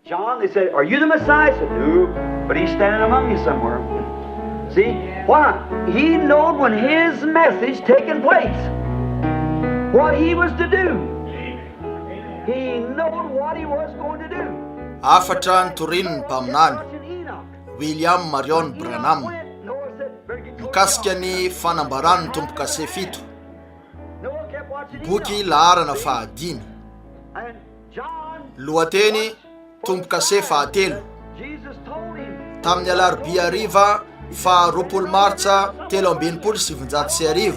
John, they said, "Are you the Messiah?" I said, "No, but he's standing among you somewhere." See? Why? He knowed when his message taken place, what he was to do. He knowed what he was going to do. Afatra ny torinony mpaminany William Marion Branham mikasika ny fanambarany tompo-kase 7 boky laharana fahadimy lohateny tompo-kase 3 tamin'ny alarobia hariva fa 20 martsa 1770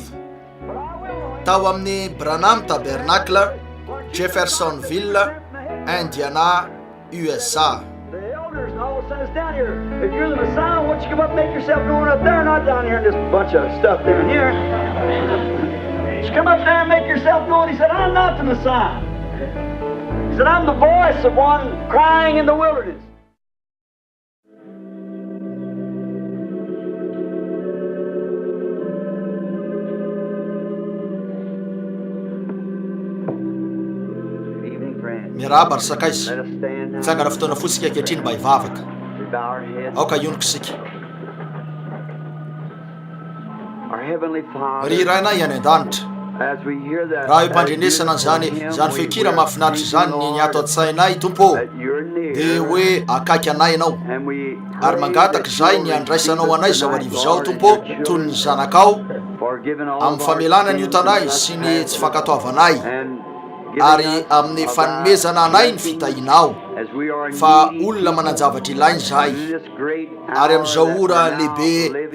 tao amin'ny Branham Tabernacle, Jeffersonville, Indiana, USA. The elders and all sent us down here. If you're the Messiah, why don't you come up and make yourself known up there, not down here in this bunch of stuff down here. Just come up there and make yourself known. He said, "I'm not the Messiah." He said, "I'm the voice of one crying in the wilderness." Miraba ry sakaiza mitsangana fotoana fotsika ankehitriny mba hivavaka aoka ionoko isika ry rainay any an-danitra raha io mpandrenesana zany fekira mahafinaritra zany ny ato an-tsainay tompo dia hoe akaiky anay ianao ary mangataka zay ny andraisanao anay zao arivo zao tompo toy ny zanakao amin'ny famelana ny otanay sy ny tsy fankatoavanay ary amin'ny fanomezana anay ny fitahinao fa olona mananjavatra ilainy zahay ary amin'izao ora lehibe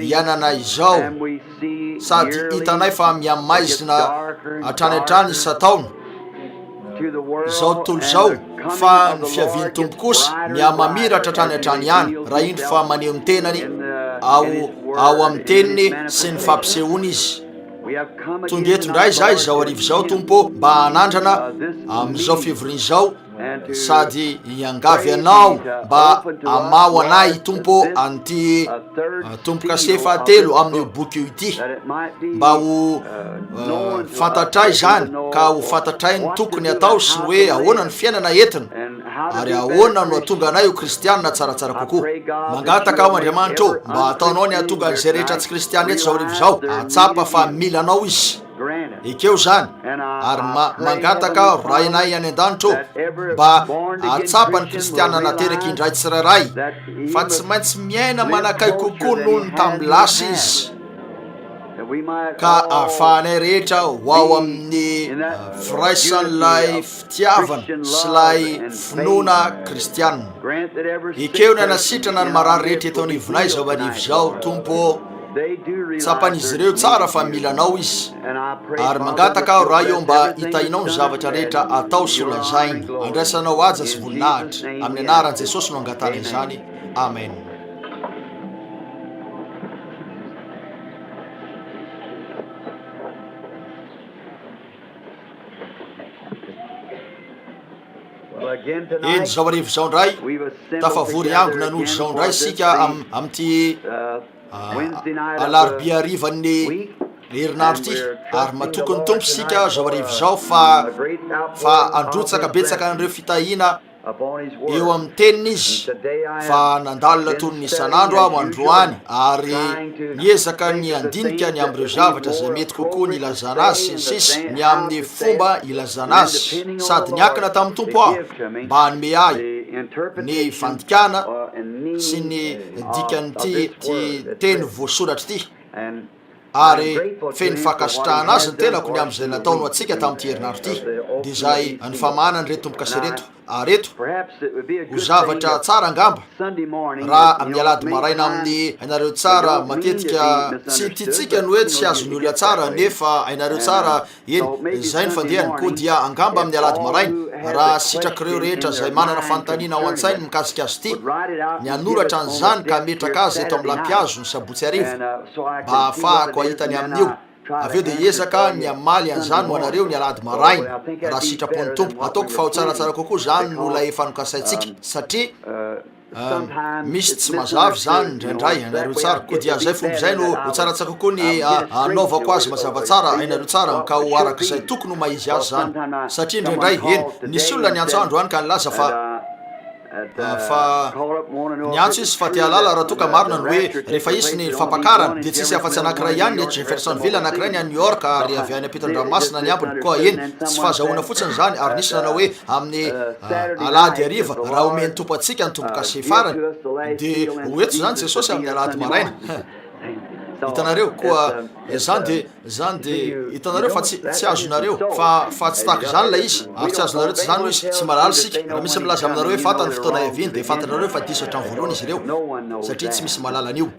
iananay izao sady hitanay fa miamaizina hatrany isa-taona izao tontolo izao fa ny fiaviany tompo kosa miamamiratra hatrany ihany raha indro fa maneho ny tenany ao amin'ny teniny sy ny fampisehoana izy tonga eto indray zahay zao arivo zao tompo mba hanandrana amin'izao fivoriana izao sady hiangavy anao mba amao anay tompo an'ity tompo-kase 3 amin'io boky io ity mba ho fantatray zany ka ho fantatray ny tokony atao sy hoe ahoana ny fiainana entina ary ahoana no atonga anay ho kristianina tsaratsara kokoa mangataka ao Andriamanitra ô mba ataonao ny atonga an'izay rehetra tsy kristiana eto zao arivo zao atsapa fa milanao izy ekeo zany ary mangataka rainay any an-danitra ô mba atsapa ny kristianina nateraky indray tsirairay fa tsy maintsy miaina manakay kokoa noho ny tamin'ny lasa izy ka ahafahanay rehetra ho ao amin'ny firaisan'ilay fitiavana sy lay finoana kristianina ekeo ny anasitrana ny marary rehetra eto anivonay zao arivo zao tompo tsapan'izy ireo tsara fa milanao izy ary mangataka aho raha io mba hitahinao ny zavatra rehetra atao sy olazainy andraisanao aja sy voninahitra amin'ny anaran'i Jesosy no angatana izany amen. eny zao arivo zao ndray tafavory angona n'olo zao ndray sika amin'ity alarobia harivan'ny herinandro ity ary matokony tompo sika zao arivo zao fa androtsaka betsaka an'ireo fitahina eo amin'ny teniny izy fa nandalina toy ny isan'andro aho androany ary niezaka ny andinika ny amin'ireo zavatra zay mety kokoa ny ilazana azy sy ny sisa ny amin'ny fomba ilazana azy sady niakina tamin'ny tompo aho mba hanome ahy ny fandikana sy ny dikan'ity teny voasoratra ity ary feny fakasitrahana azy ny tenako ny amin'izay nataony atsika tamin'ity herinandro ity dia zay ny famahana ny reto tompo-kase reto areto ho zavatra tsara angamba raha amin'ny alady maraina amin'ny ainareo tsara matetika tsy tiatsika ny hoe tsy azo ny olona tsara nefa ainareo tsara eny zay ny fandehany koa dia angamba amin'ny alady maraina raha sitrak'ireo rehetra zay manana fanontaniana ao an-tsainy mikasika azy ity ny anoratra an'izany ka metraka azy eto amin'ny lampiazo ny sabotsy arivo mba ahafahako ahitany amin'io aveo dia ezaka ny amaly an'izany ho anareo ny alady maraina raha sitrapon'ny tompo ataoko fa ho tsaratsara kokoa zany no la efa nokasaintsika satria misy tsy mazavy zany indraindray ainareo tsara koa dia zay fomba zay no ho tsaratsara kokoa ny anaovako azy mazava tsara ainareo tsara ka ho arak'izay tokony ho maizy azy zany satria indraindray eny nisy olona ny antsoandro any ka nilaza fa fa niantso izy fa tia lala raha toka marina ny hoe rehefa isy ny fampakarana dia tsisy afa-tsy anankiray ihany ny Jeffersonville anankiray ny a New York ary avy any ampitan-dranomasina ny ambiny koa eny tsy fahazahoana fotsiny zany ary nisy nanao hoe amin'ny alahady ariva raha omeny tompo atsika ny tompo kase farany dia hoeto zany Jesosy amin'ny alahady maraina hitanareo koa zany de hitanareo fa tsy azonareo fa tsy tahaka zany la izy ary tsy azonareo tsy zany hoe izy tsy malala sika raha misy milaza aminareo hoe fatany fotoana iaviny dia fantanareo fa diso hatramin'ny voalohany izy ireo satria tsy misy malala an'io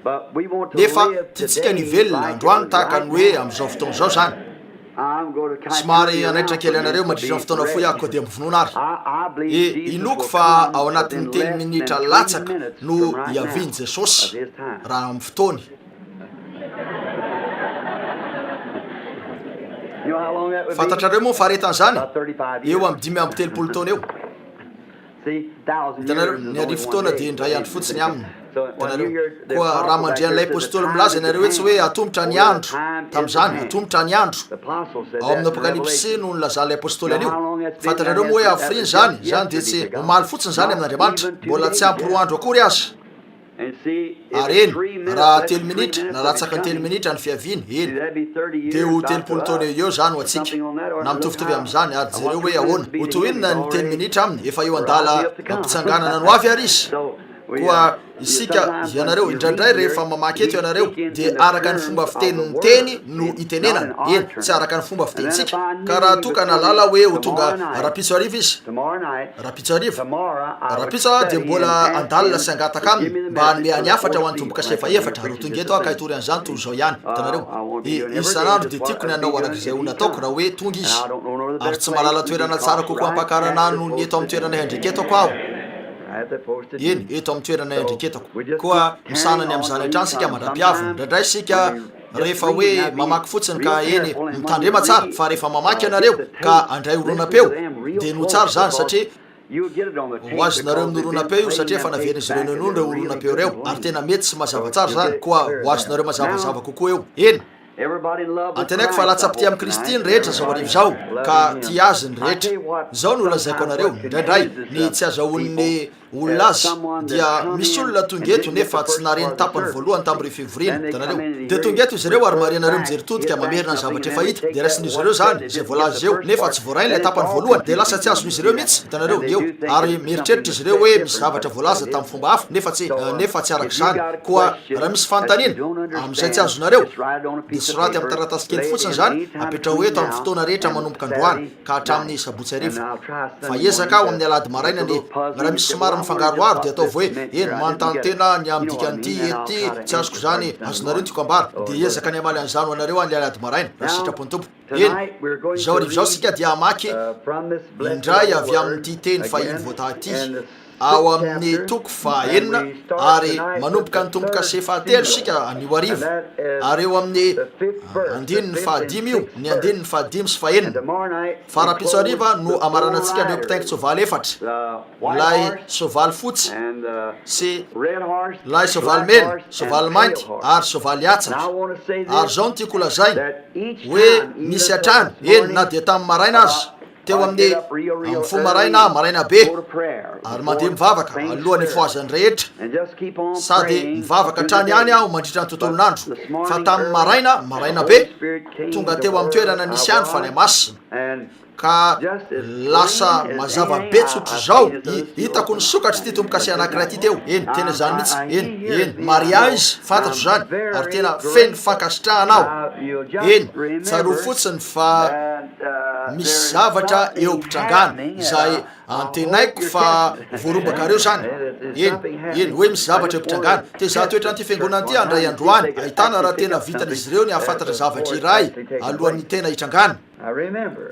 nefa tiatsika ny velona androany tahaka ny hoe amin'izao fotoana zao zany somary anaitra kely anareo mandritra ny fotoana foy ahako dia mivonona ary inoko fa ao anatin'ny 10 minitra latsaka no iaviny Jesosy raha amin'ny fotoany fantatrareo moa faharetan'izany eo amin'ny 5 taona eo hitanareo ny arivo fotoana dia indray andro fotsiny aminy hitanareo koa raha mandray an'ilay apôstôly milaza ianareo hoe tsy hoe atombotra ny andro tamin'izany atombotra ny andro ao amin'ny apokalypsy no nilazan'ilay apôstôly an'io fantatrareo moa hoe afriny zany dia tsy omaly fotsiny zany amin'Andriamanitra mbola tsy ampy 4 andro akory azy ary eny raha 10 minitra na latsaka ny 10 minitra ny fiaviany eny dia ho 30 taona eo zany ho atsika na mitovitovy amin'izany ary jereo hoe ahoana ho tohinona ny 10 minitra aminy efa eo andala ampitsanganana no avy ary izy koa isika ianareo indraindray rehefa mamaky eto ianareo dia araka ny fomba fitenin'ny teny no itenenana eny tsy araka ny fomba fitenitsika ka raha toka nalala hoe ho tonga rapitso ariva izy rapitso dia mbola andalina sy angataka aminy mba hanome any afatra ho any tomboka sefa efatra ary ho tonga eto akahitory an'izany toy zao ihany hitanareo isan'andro dia tiako ny anao arak'izay ho nataoko raha hoe tonga izy ary tsy malala toerana tsara kokoa ampakarana no ny eto amin'ny toerana handreketako aho eny eto amin'ny toerana handreketako koa misanany amin'izany hatrany sika mandra-piavina indraindray sika rehefa hoe mamaky fotsiny ka eny mitandrema tsara fa rehefa mamaky ianareo ka andray oronam-peo dia no tsara zany satria ho azonareo amin'ny oronam-peo io satria fa naverina izy ireo nono reo oronam-peo reo ary tena mety sy mazava tsara zany koa ho azonareo mazavazava kokoa eo eny antenaiko fa latsa-pity amin'ny Kristy ny rehetra zao arivo zao ka ty azy ny rehetra zao no lazaiko anareo indraindray ny tsy azahoan'ny olona azy dia misy olona tonga eto nefa tsy nareny tapany voalohany tamin'ireo fivoriana hitanareo dia tonga eto izy ireo ary marianareo mijery todika mamerina ny zavatra efa hita dia raisin'izy ireo zany zay voalaza eo nefa tsy voarainy ilay tapany voalohany dia lasa tsy azon'izy ireo mihitsy hitanareo eo ary mieritreritra izy ireo hoe misy zavatra voalaza tamin'ny fomba hafa nefa tsy araka izany koa raha misy fanontaniana amin'izay tsy azonareo dia soraty amin'ny taratasy kely fotsiny zany apetrao eto amin'ny fotoana rehetra manomboka androany ka hatramin'ny sabotsy arivo fa ezaka aho amin'ny alahady maraina ny raha misy somary mifangaroaro dia atao hoe eny manontany tena ny amdikan'ity ety tsy azoko zany azonareo tiako ambara dia ezaka ny amaly an'izany ho anareo any alahady maraina raha sitrapony tompo eny zao arivo zao sika dia amaky indray avy amin'ity teny fahiny voataty ao amin'ny toko fahaenina ary manomboka ny tomboka se fahatelo sika anio arivo ary eo amin'ny andininy fahadimy io ny andininy fahadimy sy fahaenina farapitso ariva no amaranantsika ndreo mpitaingy soavaly efatra lay soavaly fotsy sy lay soavaly mena soavaly mainty ary soavaly atsatra ary zao no tiako lazay hoe misy atrany eny na dia tamin'ny maraina azy teo amin'ny fo maraina be ary mandeha mivavaka alohany foazany rehetra sady mivavaka trany ihany aho mandritra ny tontolon'andro fa tamin'ny maraina be tonga teo amin'ny toerana nisy any fa ny masina ka lasa mazava betsotro zao hitako ny sokatry ty tombokase anankiray ty teo eny tena zany mihitsy eny maria izy fantatro zany ary tena feny fankasitrahanao eny tsaro fotsiny fa misy zavatra eo mpitrangana izay antenaiko fa voarombakareo zany eny hoe misy zavatra eo mpitrangana te za toetra an'ity fiangonana ty andray androany ahitana raha tena vitan'izy ireo ny ahafantatra zavatra iray alohan'ny tena hitrangana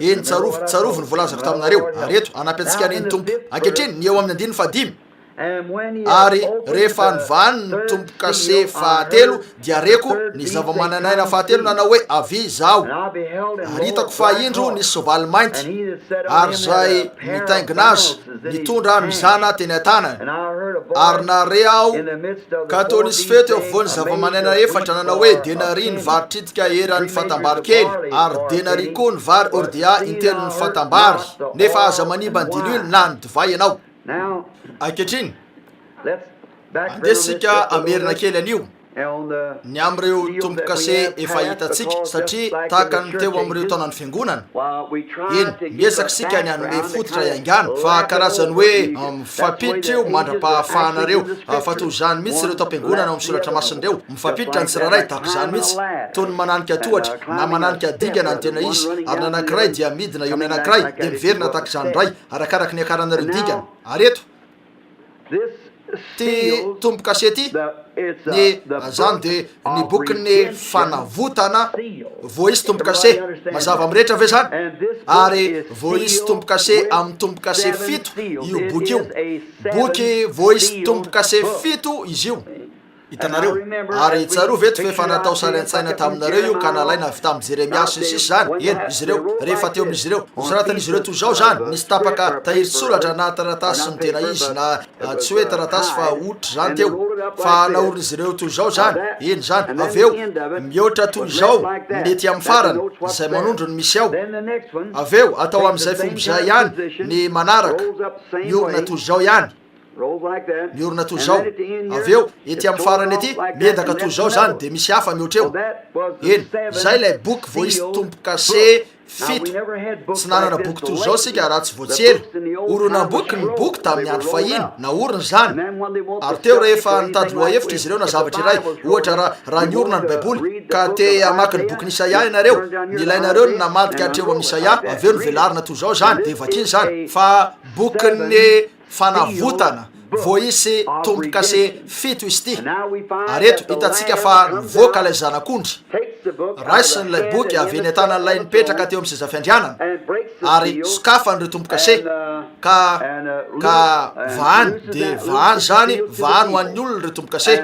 eny tsarovo ny voalazako taminareo ary eto anampy-antsika neny tompo ankehitriny ny eo amin'ny andininy fahadimy ary rehefa nivany ny tombokase fahatelo dia reko ny zava-mananaina fahatelo nanao hoe avy zaho ary hitako fahindro ny soavaly mainty ary zay mitaingina azy nitondra mizana teny an-tanany ary nare aho ka tao nisy fety eo voany zava-manana efatra nanao hoe denari ny vary tritika eran'ny fatambary kely ary denari koa ny vary ordia intelo ny fatambary nefa aza manimba ny diloilo na ny divay ianao ankehitriny andesika amerina kely anio ny am'ireo tombo-kase efa hitatsika satria tahaka ny teo am'ireo taonany fiangonana iny miezaka sika ny anome fototra iaingana fa karazany hoe mifampiditra io mandra-pahafahanareo fa toy zany mihitsy reo tam-piangonana misoratra masin'ireo mifampiditra ny tsiraray tahaka zany mihitsy toy ny mananika tohatra na mananika dingana ny tena izy ary nanankiray dia midina eo ny anankiray de miverina tahaka zany ray arakaraky ny akaranareo dingana areto ty tombo-kase ty ny zany de ny bokyny fanavotana vo izy tombo-kase mazava amrehetra ave zany ary vo izy tombo-kase amy tombo-kase fito io boky io boky vo izy tombo-kase fito izy io hitanareo ary tsaro veto fa efa natao sary an-tsaina taminareo io ka nalaina avy tamy Jeremiasy sisy zany eny izy reo rehefa teo amin'izy reo soratan'izy reo toy zao zany nisy tapaka tahiry-tsolatra na taratasy ny tena izy na tsy hoe taratasy fa otry zany teo fa naorin'izy reo toy zao zany eny zany aveo mihoatra toy zao mety amy farany zay manondro ny misy ao aveo atao am'izay fomba zay ihany ny manaraka miorina toy zao ihany miorina toy zao aveo ety amy farany ety miendaka toy zao zany de misy hafa mihoatra eo eny zay lay boky vo izy tombo-kase fito tsy nanana boky toy zao sika raha tsy voatsely oronam-boky ny boky tamin'ny andro fahiny na oriny zany ary teo rehefa nitady loha hevitra izy ireo na zavatra iray ohatra raha ny orina ny baiboly ka te amaky ny boky n'Isaia ianareo nilainareo ny namadika hatreo amin'ny Isaia aveo ny velarina toy zao zany de vakiny zany fa bokyny fanavotana vo isy tombo-kase fito izy ty areto hitatsika fa nivoaka lay zanak'ondry raisiny lay boky avy eny an-tanany lay nipetraka teo amy seza fiandrianana ary sokafany reo tombo-kase ka vahany de vahany zany vahany ho an'ny olona reo tombo-kase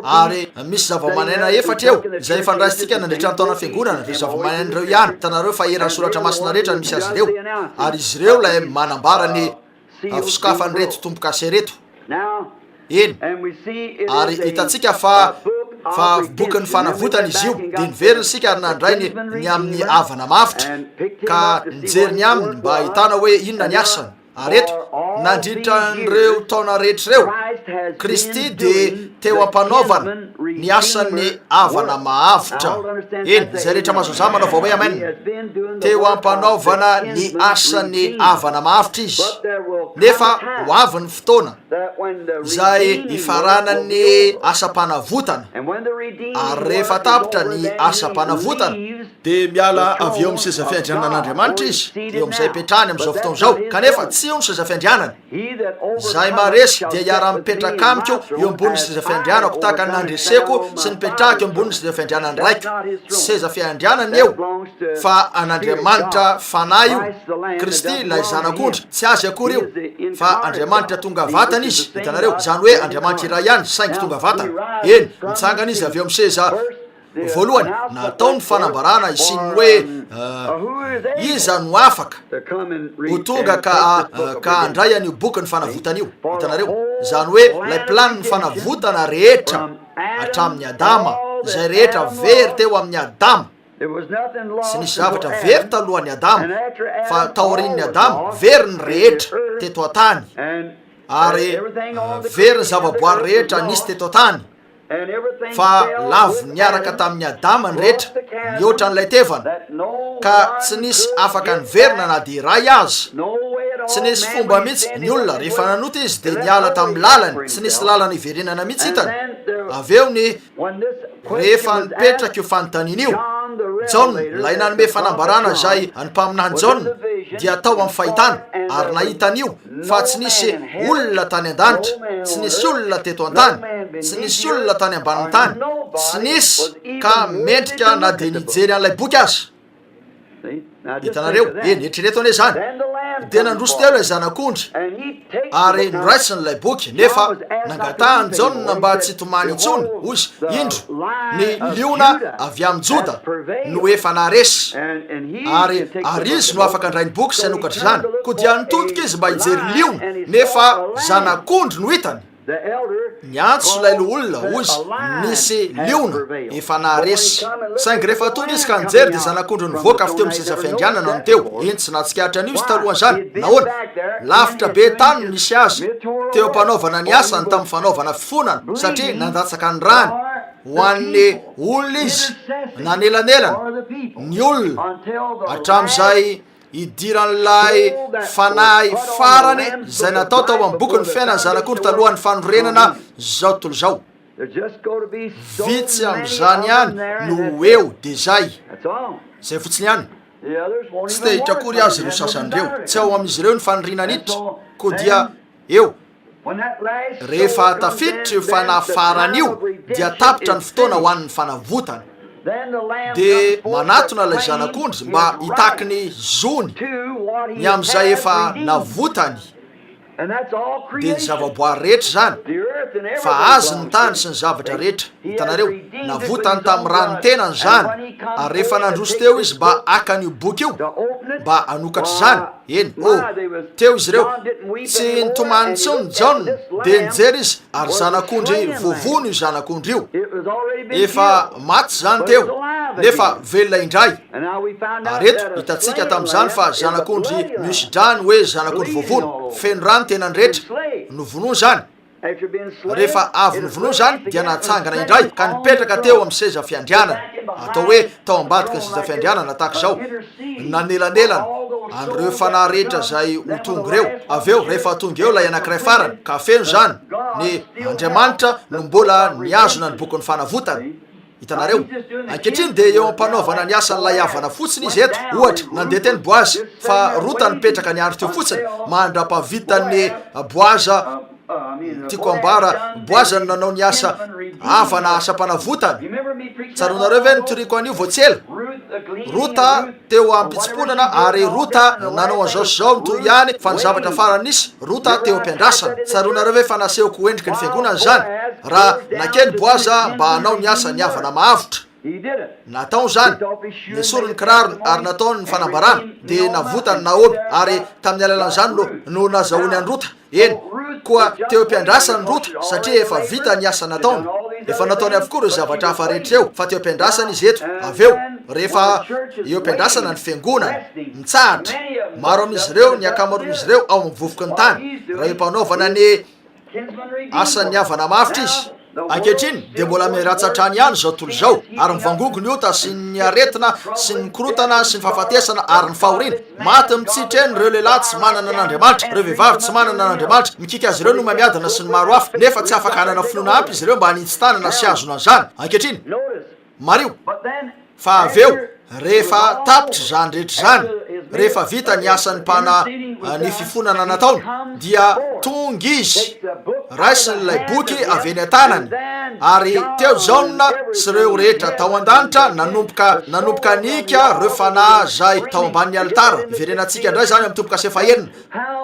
ary misy zava-manena efatra eo zay efa niraisitsika nandritra ny taona fiangonana re zava-manena reo ihany hitanareo fa eran'ny soratra masina rehetra ny misy azy reo ary izy reo lay manambara ny fisokafany reto tombo-kase reto eny ary hitatsika fa bokyny fanavotana izy io de niveriny sika ary nandrainy ny amin'ny avana mavitra ka nijeriny aminy mba ahitana hoe inona ny asany areto nandritra nyreo taona rehetrareo Kristy de teo ampanaovana ny asan'ny avana mahavitra eny zay rehetra mazoza manaova hoe amen teo ampanaovana ny asan'ny avana mahavitra izy nefa ho avy ny fotoana zay ifaranany asa-panavotana ary rehefa tapitra ny asa-panavotana de miala avy eo amy seza fiandrianan'Andriamanitra izy eo am'izay petrany am'izao fotoana zao kanefa tsy eo ny seza fiandrianana zay maresy de hiara mipetraka amiko eo ambony seza fiandrianako tahaka nandreseko sy nipetraka eo ambony seza fiandrianany raiky seza fiandrianany eo fa an'Andriamanitra fanahy io Kristy lay zanak'ondry tsy azy akory io fa Andriamanitra tonga vatana izy hitanareo zany hoe Andriamanitra iray ihany saingy tonga vatana eny mitsangana izy avy eo amy seza voalohany natao ny fanambarana isin'ny hoe iza no afaka ho tonga ka andray an'io boky ny fanavotana io hitanareo zany hoe lay plany ny fanavotana rehetra hatramin'ny Adama zay rehetra very teo amin'ny Adama tsy nisy zavatra very talohan'ny Adama fa taorin'ny Adama very ny rehetra teto an-tany ary very ny zavaboary rehetra nisy teto an-tany fa lavy niaraka tamin'ny Adama ny rehetra mihoatra n'lay tevana ka tsy nisy afaka niverina na de iray azy tsy nisy fomba mihitsy ny olona rehefa nanota izy de niala tamin'ny lalany tsy nisy lalana iverenana mihitsy hitany aveo ny rehefa nipetraka io fanontaniana io John lay nanome fanambarana zay animpaminany John dia atao amin'ny fahitana ary nahitan'io fa tsy nisy olona tany an-danitra tsy nisy olona teto an-tany tsy nisy olona tany ambanin'ny tany tsy nisy ka mendrika na de nijery an'lay boky azy hitanareo eny eritrereto ane zany de nandroso teo lay zanak'ondry ary noraisiny lay boky nefa nangatahany John mba tsy tomany intsony ozy indro ny liona avy amy Joda no efa naresy ary izy no afaka andray ny boky sy anokatra zany ko dia nitotoka izy mba hijery liona nefa zanak'ondry no hitany ny antso lay lo olona ozy nisy liona efa naharesy saingy rehefa tonga izy ka nijery de zanak'ondry nivoaka avy teo amin'ny seza fiandrianana no teo eny tsy nahatsikaritra an'io izy talohan zany nahoana lavitra be tany nisy azy teo mpanaovana ny asany tamin'ny fanaovana fifonana satria nandatsaka ny rany ho an'ny olona izy nanelanelana ny olona hatramin'izay idiran'lay fanahy farany zay natao tao amin'ny boky ny fiainany zanak'ondry talohan'ny fanorenana zao tontolo zao vitsy am'izany ihany no eo de zay fotsiny ihany tsy te hitrakory azy ireo sasan'ireo tsy ao amin'izy ireo ny fanorinana iditra koa dia eo rehefa tafiditra io fanahy farany io dia tapitra ny fotoana ho an'ny fanavotana de manatona lay zanak'ondry mba hitaky ny zony ny am'izay efa navotany de ny zavaboary rehetra zany fa azy ny tany sy ny zavatra rehetra hitanareo navotany tamin'ny rano tenany zany ary rehefa nandroso teo izy mba aka an'io boky io mba anokatra zany eny teo izy ireo tsy nitomany tsony John de nijery izy ary zanak'ondry vovono io zanak'ondry io efa maty zany teo nefa velona indray areto hitatsika tamin'izany fa zanak'ondry misidrany hoe zanak'ondry vovono feno rano tenany rehetra novonoa zany rehefa avy novonoa zany dia natsangana indray ka nipetraka teo amin'ny seza fiandrianana atao hoe tao ambadika ny seza fiandrianana tahaka zao nanelanelana an'ireo fanahy rehetra zay ho tonga reo aveo rehefa tonga eo lay anankiray farany ka feno zany ny Andriamanitra no mbola niazona ny boky ny fanavotana hitanareo ankehitriny de eo ampanaovana ny asan'lay havana fotsiny izy eto ohatra nandeha teny Boazy fa rota nipetraka ny andro teo fotsiny mandra-pavitan'ny Boaza tiako ambara Boaza no nanao ny asa havana asa-panavotana tsaronareo ve nitoriko an'io voatsela rota teo ampitsimponana ary rota nanao an'izao sy zao mitoy ihany fa ny zavatra farany nisy rota teo ampiandrasana tsaronareo ve fa nasehoko endriky ny fiangonana zany raha nakeny Boaza mba hanao ny asa ny havana mahavitra natao zany nisoro ny kirarony ary natao ny fanambarana de navotany Naomi ary tamin'ny alalan'izany no nazahoany any rota eny koa teo ampiandrasany rota satria efa vita ny asa nataony efa nataony avokoa reo zavatra hafa rehetra eo fa teo ampiandrasana izy eto aveo rehefa eo ampiandrasana ny fiangonana mitsahatra maro amin'izy ireo ny akamaroan'izy ireo ao amin'ny vovoka ny tany raha impanaovana ny asan'ny havana mavitra izy ankehitriny de mbola miratsatrany ihany zao tontolo zao ary mivangongo ny ota sy ny aretina sy ny korotana sy ny fahafatesana ary ny fahoriana maty mitsitra eny reo lehilahy tsy manana an'Andriamanitra reo vehivavy tsy manana an'Andriamanitra mikika azy ireo no mamiadana sy ny maro hafa nefa tsy afaka hanana finoana ampy izy ireo mba hanitsy tanana sy azona an'izany ankehitriny mario fa aveo rehefa tapitra zany rehetra zany rehefa vita ny asan'ny mpana ny fifonana nataony dia tonga izy raisin'lay boky avy eny an-tanany ary teo Jaona sy reo rehetra tao an-danitra nanomboka nika reo fanahy zay tao ambanin'ny alitara iverenantsika indray zany amin'ny tomboka sefaenina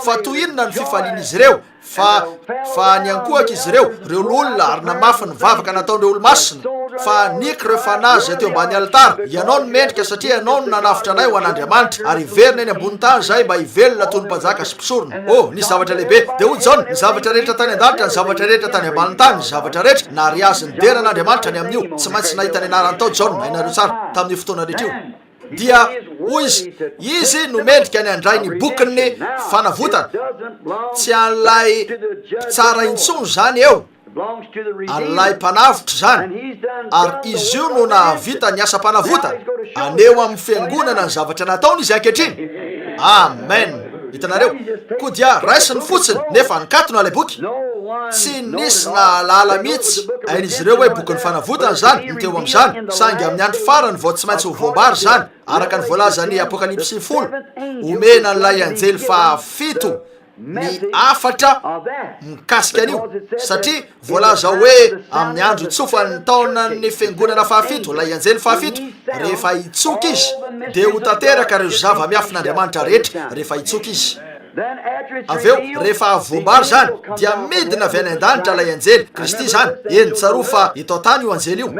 fa toy inona ny fifalian'izy ireo fa niankohaka izy ireo olona ary namafy ny vavaka nataon'ireo olo-masina fa nika reo fanahy zay teo ambany alitara ianao no mendrika satria ianao no nanafitra anay ho an'Andriamanitra ary iverina eny ambony tany zay mba hivelona toy ny mpanjaka sy mpisorona nisy zavatra lehibe de hoy John ny zavatra rehetra tany an-danitra ny zavatra rehetra tany ambany tany ny zavatra rehetra na ry azy ny dera n'Andriamanitra ny amin'io tsy maintsy nahita ny anarany tao John hainareo tsara tamin'ny fotoana rehetra io dia hoy izy no mendrika ny andray ny bokin'ny fanavotana tsy an'lay tsara intsony zany eo an'lay mpanavitra zany ary izy io no nahavita ny asa mpanavotana aneo amin'ny fiangonana ny zavatra nataony izy ankehitriny amen hitanareo koa dia raisiny fotsiny nefa nikatona lay boky tsy nisy na lala mihitsy ain'izy ireo hoe boky ny fanavotana zany ny teo amin'izany sangy amin'ny andro farany vao tsy maintsy ho voambary zany araka ny voalazany Apokalipsy 10 omena n'lay anjely fahafito ny afatra mikasika an'io satria voalaza hoe amin'ny andro itsofan'ny taona ny fiangonana fahafito lay anjely fahafito rehefa itsoky izy de ho tanteraka reo zava-miafin'Andriamanitra rehetra rehefa itsoky izy avy eo rehefa vombary zany dia midina avy any an-danitra lay anjely Kristy zany eny tsaro fa itao tany io anjely io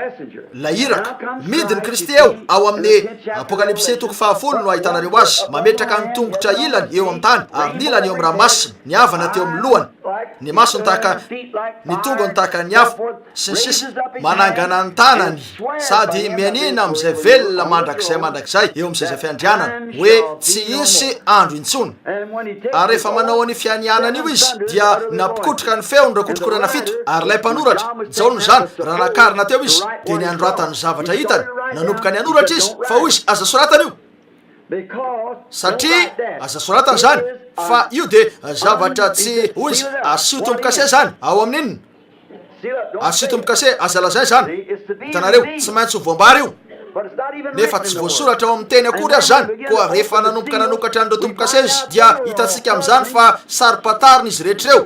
la iraka midiny Kristy eo ao amin'ny apokalipsy 10 no ahitanareo azy mametraka ny tongotra ilany eo amin'ny tany ary ny ilany eo amin'ny ranomasina ny avana teo amin'ny lohany ny masony tahaka ny tongony tahaka ny afo sy ny sisa manangana ny tanany sady mianina amin'izay velona mandrakizay eo amin'izay fiandrianana hoe tsy isy andro intsony ary rehefa manao any fianianana io izy dia napikotroka ny feony rakotrokorana fito ary ilay mpanoratra jaona zany raha nakarina teo izy dia ny androatany zavatra hitany nanomboka ny anoratra izy fa hoy izy aza soratana io satria aza soratana zany fa io dia zavatra tsy hoy izy asio tombokase zany ao amin'inona asio tombokase aza lazay zany hitanareo tsy maintsy ho voambary io nefa tsy voasoratra ao amin'ny teny akory azy zany koa rehefa nanomboka nanokatra an'ireo tombokase izy dia hitantsika amin'izany fa sary-patarina izy rehetrareo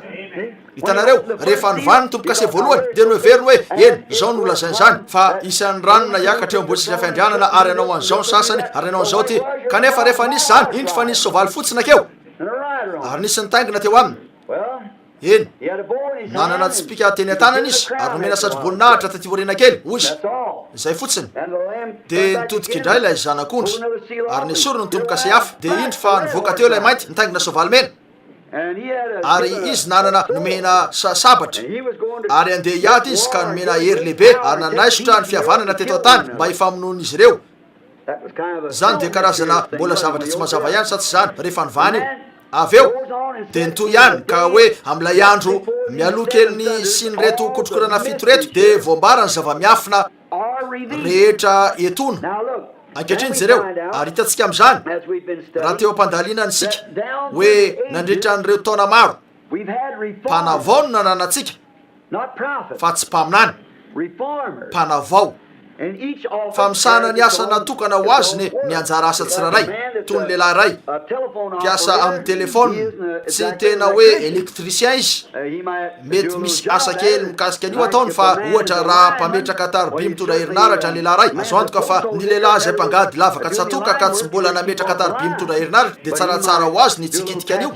hitanareo rehefa nivany ny tombokase voalohany dia noheveriny hoe eny zao no lazany zany fa isan'ny ranona hiakatra eo ambony sisa fiandrianana ary anao an'izao ny sasany ary anao an'izao ty kanefa rehefa nisy zany indry fa nisy soavaly fotsiny akeo ary nisy nitaingina teo aminy eny nanana tsipika teny an-tanana izy ary nomena satry-boninahitra taty vorena kely hoy izy zay fotsiny dia nitodika indray ilay zanak'ondry ary nisorony ny tombokase hafa dia indry fa nivoaka teo ilay mainty nitaingina soavaly mena ary izy nanana nomena sabatra ary andeha hiady izy ka nomena hery lehibe ary nanaisotra ny fihavanana teto an-tany mba hifamonoana izy ireo zany dia karazana mbola zavatra tsy mazava ihany sa tsy zany rehefa nivany io avy eo dia nitoy ihany ka hoe amin'ilay andro mialoha kely sy ny reto kotrokorana fito reto dia voambara ny zava-miafina rehetra etona ankehitriny jereo ary hitantsika amin'izany raha teo am-pandalinana isika hoe nandritra n'ireo taona maro mpanavao no nananantsika fa tsy mpaminany mpanavao fa misahana ny asa natokana ho azy ny anjara asa tsiraray toy ny lehilahy ray mpiasa amin'ny telefôna tsy tena hoe elektricien izy mety misy asa kely mikasika an'io ataony fa ohatra raha mpametraka taroby mitondra herinaratra ny lehilahy ray azo antoka fa ny lehilahy zay mpangady lavaka tsatoka ka tsy mbola nametraka taroby mitondra herinaratra dia tsaratsara ho azy ny tsikitika an'io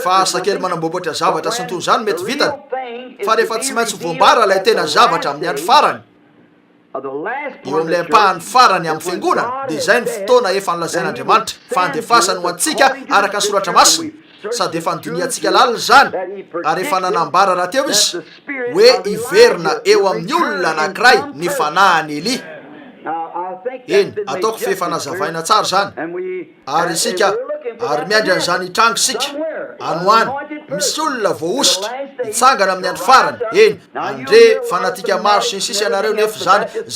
fa asa kely manamboaboatra zavatra sy nytoy zany mety vitany fa rehefa tsy maintsy voambara ilay tena zavatra amin'ny andro farany eo amin'ilay ampahany farany amin'ny fiangonana dia izay ny fotoana efa nilazain'Andriamanitra fandefasany ho antsika araka ny soratra masina sady efa nidiniantsika lalina zany ary efa nanambara raha teo izy hoe hiverina eo amin'ny olona anankiray ny fanahany Eli eny ataoko fefanazavaina tsara zany ary isika ary miandry an'izany hitrango sika anoany misy olona voaositra hitsangana amin'ny andro farany eny andre fanatika maro sy ny sisa ianareo nefa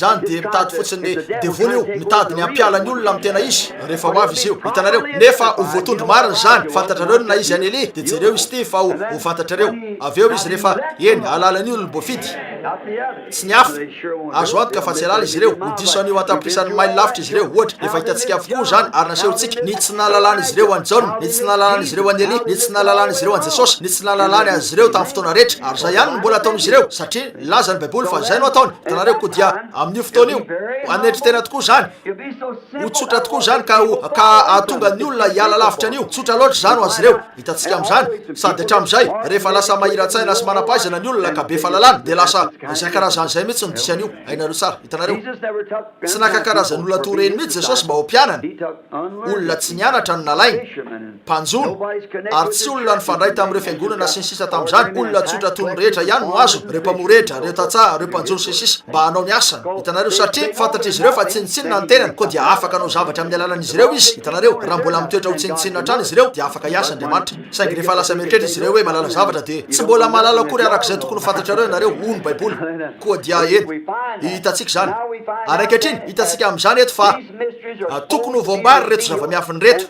zany dia mitady fotsiny devoly io mitady ny ampiala ny olona amin'ny tena izy rehefa ho avy izy io hitanareo nefa ho voatondro mariny zany fantatrareo na izy any Eli dia jereo izy ty fa ho fantatrareo avy eo izy rehefa eny alalany olona boafidy tsy ny hafa azo antoka fa tsy alala izy ireo hodiso an'io atapisany maily lavitra izy ireo ohatra efa hitantsika avokoa zany ary nasehontsika ny tsy nahalalana izy ireo any Jaona ny tsy nahalalana izy ireo any Eli ny tsy nahalalana izy ireo any Jesosy ny tsy nahalalana azy ireo tamin'ny fotoana rehetra ary zay ihany no mbola ataon'izy ireo satria laza ny baiboly fa zay no ataony hitanareo koa dia amin'io fotoana io anetry tena tokoa zany ho tsotra tokoa zany ka ahatonga ny olona hiala lavitra an'io tsotra loatra zany ho azy ireo hitantsika amin'izany sady hatramin'izay rehefa lasa mahira-tsaina sy manam-pahaizana ny olona ka be fahalalana dia lasa zay karazan'izay mihitsy no disy an'io ainareo tsara hitanareo tsy naka-karazany olona toreny mihitsy Jesosy mba ho mpianana olona tsy nianatra no nalainy mpanjono ary tsy olona nifandray tamin'ireo fiangonana sy ny sisa tamin'izany olona tsotra toy ny rehetra ihany no azo reo mpamoretra reo tatsaha reo mpanjono sy ny sisa mba hanao ny asany hitanareo satria fantatra izy ireo fa tsinitsinina ny tenany koa dia afaka hanao zavatra amin'ny alalan'izy ireo izy hitanareo raha mbola mitoetra ho tsinitsinina trano izy ireo dia afaka hiasa Andriamanitra saingy rehefa lasa mieritreritra izy ireo hoe malala zavatra dia tsy mbola malala akory arak'izay tokony fantatrareo ianareo ono baiboly koa dia eny hitantsika zany ary ankehitriny hitantsika amin'izany eto fa tokony ho voambary reto zava-miafiny reto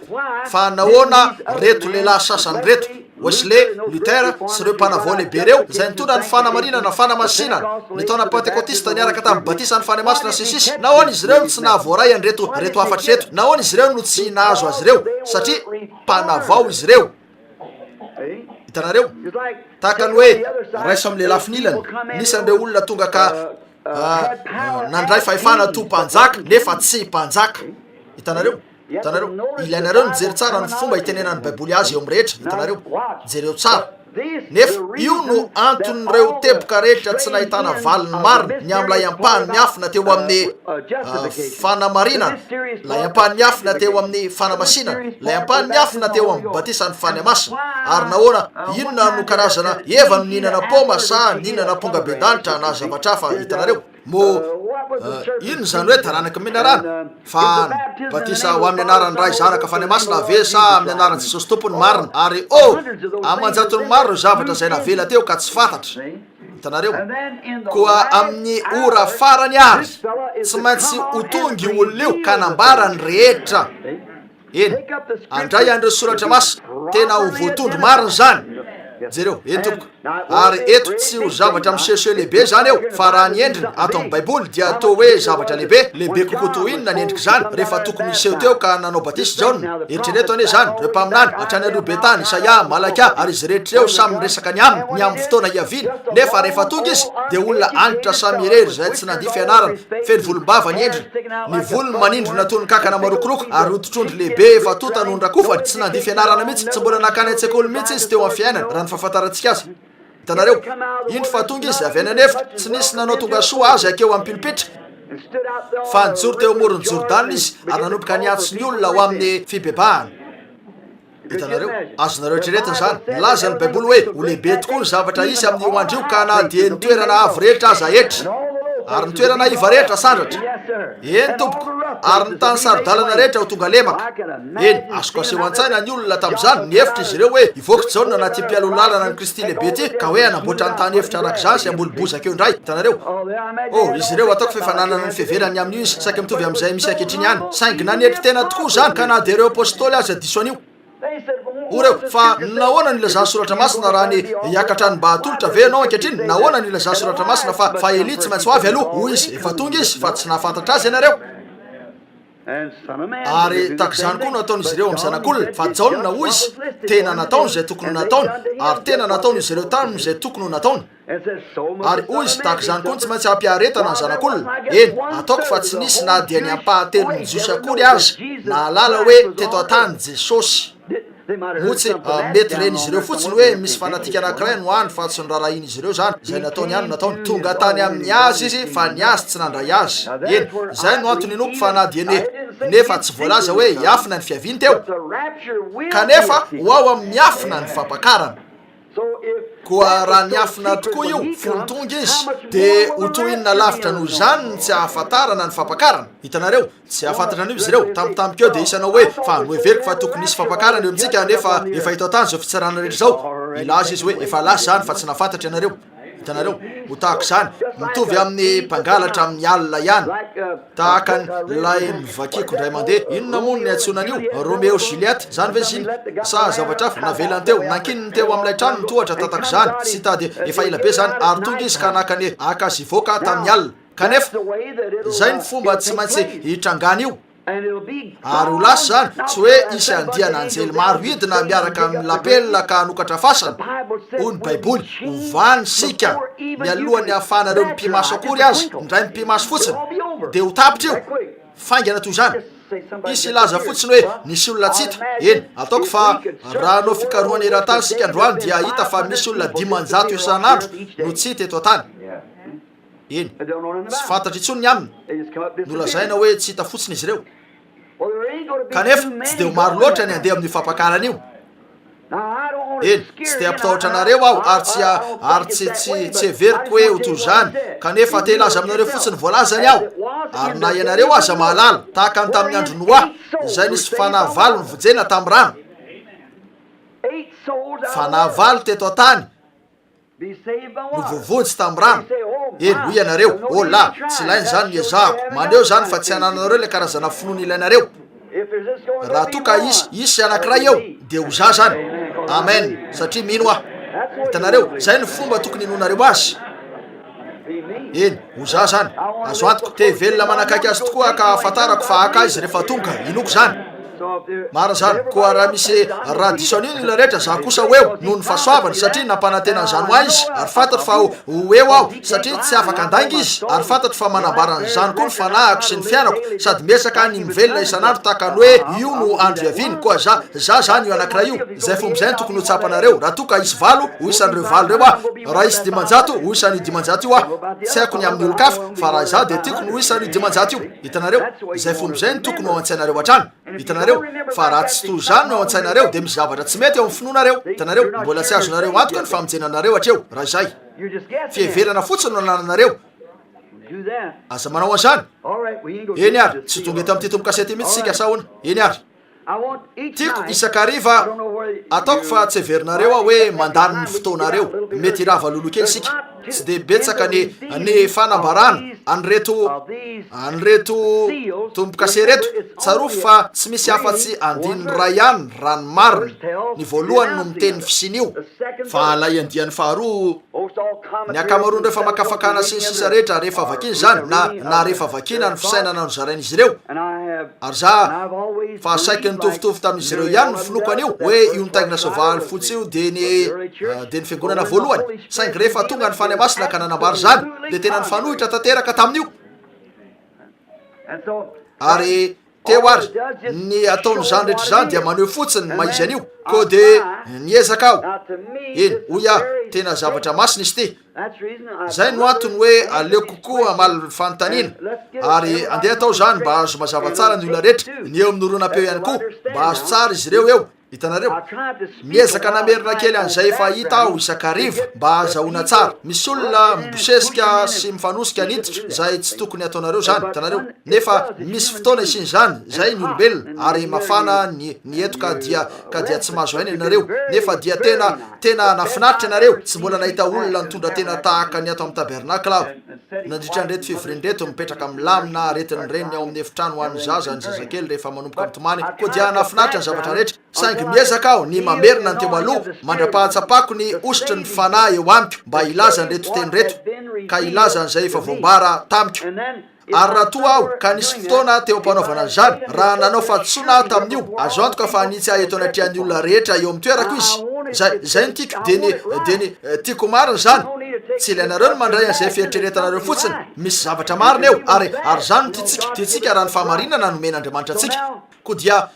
fa nahoana reto lehilahy sasany reto Wesley, Luther sy reo mpanavao lehibe reo izay nitondra ny fanamarinana fanamasinana ny taona pentekotista niaraka tamin'ny batisa ny fanamasina sy sisa nahoana izy ireo no tsy nahavoaray any reto afatra reto nahoana izy ireo no tsy nahazo azy ireo satria mpanavao izy ireo hitanareo tahaka ny hoe raiso amin'ny lehilafinilany nisy an'ireo olona tonga ka nandray fahefana to mpanjaka nefa tsy mpanjaka hitanareo hitanareo ilainareo nijery tsara ny fomba hitenenan'ny baiboly azy eo am'rehetra hitanareo jereo tsara nefa io no anton'ireo teboka rehetra tsy nahitana valiny marina ny am'lay ampahany miafina teo amin'ny fanamarinana lay ampahany miafina teo amin'ny fanamasinana lay ampahany miafina teo amin'ny batisany fany masina ary nahoana inona no karazana eva no nihinana poma sa nihinana ponga be-danitra na zavatra hafa hitanareo mo ino zany hoe taranaka minarana fa batisa ho amin'ny anarany ray zanaka fany masina ave sa amin'ny anarany jesosy tompony marina ary amanjatony maro zavatra zay navela teo ka tsy fantatra hitanareo koa amin'ny ora farany ary tsy maintsy hotongy olona io ka nambarany rehetra eny andray andreo soratra masina tena ho voatondro marina zany jereo entoko ary eto tsy ho zavatra misehoseho lehibe zany eo fa raha ny endriny ato amin'ny baiboly dia atao hoe zavatra lehibe kokoa to inona ny endriky zany rehefa tokony miseho teo ka nanao batisa jaona eritrereto ane zany reo mpaminany hatrany ario betany isaia malaka ary izy rehetrareo samy miresaka ny aminy ny amin'ny fotoana hiaviana nefa rehefa tonga izy dia olona anitra samy irery zay tsy nandia fianarana feny volombava ny endriny ny volony manindro natony kakana marokoroko ary hototrondro lehibe efa tota nondrakofany tsy nandia fianarana mihitsy tsy mbola nakany an-tsekoly mihitsy izy teo amin'ny fiainana raha ny fahafantarantsika azy hitanareo indro fa tonga izy avy any anefitra tsy nisy nanao tonga soa azy akeo amin'ny pilipitra fa nijoro teo amorony Jordana izy ary nanomboka niantso ny olona ho amin'ny fibebahana hitanareo azonareo eritreretiny zany nilaza ny baiboly hoe ho lehibe tokoa ny zavatra isy amin'ny hoandrio ka na dia nitoerana avo rehetra aza etra ary nitoerana iva rehetra sandratra eny tompoko ary ny tany sarodalana rehetra ho tonga lemaka eny azoko aseho an-tsaina ny olona tam'izany ny hevitra izy ireo hoe ivoky jaona na ty mpialo lalana ny kristy lehibe ty ka hoe anamboatra ny tany hevitra arak'izany sy ambolobozaka eo indray hitanareo izy ireo ataoko fefananana ny fiheverany amin'io izy saika mitovy am'izay misy ankehitriny ihany saingy nanetry tena tokoa zany ka na de ireo apôstôly azy adiso an'io oreo fa nahoana nilazany soratra masina raha ny hiakatra ny mba hatolotra ve anao ankehitriny nahoana nilazany soratra masina fa Eli tsy maintsy ho avy aloha hoy izy efa tonga izy fa tsy nahafantatra azy ianareo ary tak'izany koa nataon'izy ireo amin'ny zanak'olona fa jaona hoy izy tena nataony zay tokony nataony ary tena nataony izy ireo tany zay tokony ho nataony ary hoy izy tak'izany koa tsy maintsy hampiaretana ny zanak'olona eny ataoko fa tsy nisy na dia ny ampahatelo ny jiosy akory azy na alala hoe teto an-tany Jesosy motsy mety reny izy ireo fotsiny hoe misy fanatika anankiray no any fa tsy nirarahiny izy ireo zany zay nataony ihany nataony tonga tany amin'ny azy izy fa ny azy tsy nandray azy eny zay no antony inoko fa na dia nefa tsy voalaza hoe hiafina ny fiaviany teo kanefa ho ao amin'ny miafina ny fampakarana koa raha niafina tokoa io fontonga izy de ho toinona lavitra noho zany tsy ahafantarana ny fampakarana hitanareo tsy ahafantatra an'io izy ireo tampotampoka eo de isanao hoe fa noheveriko fa tokony nisy fampakarana eo amintsika nefa efa hita tany zao fitsarana rehetra zao ilaza izy hoe efa lasy zany fa tsy nahafantatra ianareo hitanareo ho tahako zany mitovy amin'ny mpangalatra amin'ny alina ihany tahaka lay mivakiko ndray mandeha inona mono ny antsonan'io Romeo Juliette zany ve ziny sa zavatra hafa navelany teo nankininy teo amin'ilay trano nitohatra tataka zany sy tady efa ila be zany ary tonga izy ka nakany akazy ivoaka tamin'ny alina kanefa zay ny fomba tsy maintsy hitrangana io ary ho lasy zany tsy hoe isy andiana anjely maro hidina miaraka amin'ny lapelina ka hanokatra fasana hoy ny baiboly hovany sika mialohan'ny hahafahanareo mimpimaso akory azy ndray mimpimaso fotsiny de ho tapitra io faingana toy zany isy ilaza fotsiny hoe nisy olona tsita eny ataoko fa raha anao fikarohana eran-tany sika androany dia hita fa misy olona 500 isan'andro no tsita eto an-tany eny tsy fantatra itsony ny aminy nolazaina hoe tsy hita fotsiny izy ireo kanefa tsy de ho maro loatra ny andeha amin'ny fampakarana io eny tsy de ampitahotra anareo aho ary tsy everiko hoe ho toy zany kanefa te laza aminareo fotsiny voalazany aho ary na ianareo aza mahalala tahaka ny tamin'ny andro Noa zay nisy fanavalo ny vojena tamin'ny rano fanavalo teto an-tany no vovonjy tamin'ny rano eny hoy ianareo la tsy ilainy zany ny ezahako maneo zany fa tsy ananareo le karazana finoana ilainareo raha toka isy anankiray eo de ho za zany amen satria mino aho hitanareo zay ny fomba tokony inonareo azy eny ho za zany azo antoko te velona manakaiky azy tokoa ka ahafantarako fa aka izy rehefa tonga inoko zany mara zany koa raha misy raha dison'iny ila rehetra za kosa hoeo noho ny fahasoavany satria nampanantenan'izany ho izy ary fantatro fa hoeo aho satria tsy afaka andainga izy ary fantatro fa manambaran'izany koa ny fanahako sy ny fiainako sady miesaka ny mivelona isan'andro tahaka ny hoe io no andro iaviny koa za zany io anankiray io zay fomba zay ny tokony ho tsapanareo raha toka isy valo ho isan'ireo valo reo raha isy dimanjato ho isan'io dimanjato io tsy haiko ny amin'ny olo-kafa fa raha za de tiako no ho isan'io dimanjato io hitanareo zay fomba zay ny tokony ho an-tsainareo hatrany hitanareo fa raha tsy to zany no an-tsainareo de misy zavatra tsy mety eo amin'ny finoanareo hitanareo mbola tsy azonareo antoka ny famonjenanareo hatreo raha zay fieverana fotsiny no anananareo asa manao an'izany eny ary tsy tonga eto amin'ity tombo kasety mihitsy sika sahoana eny ary tiako isakariva ataoko fa tsy heverinareo aho hoe mandany ny fotoanareo mety raha valolo kely sika tsy de betsaka ny fanambarana anyreto tombo-kase reto tsarofo fa tsy misy afa-tsy andiny ray ihany ranomarina ny voalohany no miteny fisin'io fa lay andian'ny faharoa ny akamaroan'ireo fa makafakana sy ny sisa rehetra rehefa vakiny zany na rehefa vakina ny fisainana no zarain'izy ireo ary za fa saiky nitovitovy tamin'izy ireo ihany no finoko an'io hoe io nitaingina soavaly fotsy io de ny fiangonana voalohany saingy rehefa tonga ny fany masina ka nanambary zany de tena ny fanohitra tanteraka tamin'io ary teo ary ny ataon'izany rehetra zany dia maneho fotsiny maizy an'io ko de niezaka aho eny hoy aho tena zavatra masina izy ty zay no antony hoe aleo kokoa amaly fanontaniana ary andeha atao zany mba azo mazava tsara ny olona rehetra ny eo amin'ny oronam-peo ihany koa mba azo tsara izy ireo eo hitanareo miezaka namerina kely an'izay efa hita aho isakariva mba azahoana tsara misy olona mibosesika sy mifanosika niditra zay tsy tokony ataonareo zany hitanareo nefa misy fotoana isin' zany zay ny olombelona ary mafana ny eto ka dia tsy mahazo haina ianareo nefa dia tena nafinaritra ianareo tsy mbola nahita olona nitondra tena tahaka ny ato amin'ny tabernakla aho nandritra nyreto fivorinyreto mipetraka milamina aretiny reniny ao amin'ny efitrano ho an'ny zaza ny zazakely rehefa manomboka mitomany koa dia nafinaritra ny zavatra rehetra saingy miezaka aho ny mamerina ny teo aloha mandra-pahatsapako ny ositry ny fanahy eo amiko mba ilaza ny reto teny reto ka ilaza n'izay efa voambara tamiko ary raha toa aho ka nisy fotoana teo ampanaovana zany raha nanao fatsoana tamin'io azo antoka fa nitsy ahy eto anatrian'ny olona rehetra eo amin'ny toerako izy zay ny tiako de ny tiako marina zany tsy ilainareo no mandray an'izay fieritreretanareo fotsiny misy zavatra marina eo ary zany no tiatsika raha ny fahamarinana nomen'Andriamanitra atsika koa dia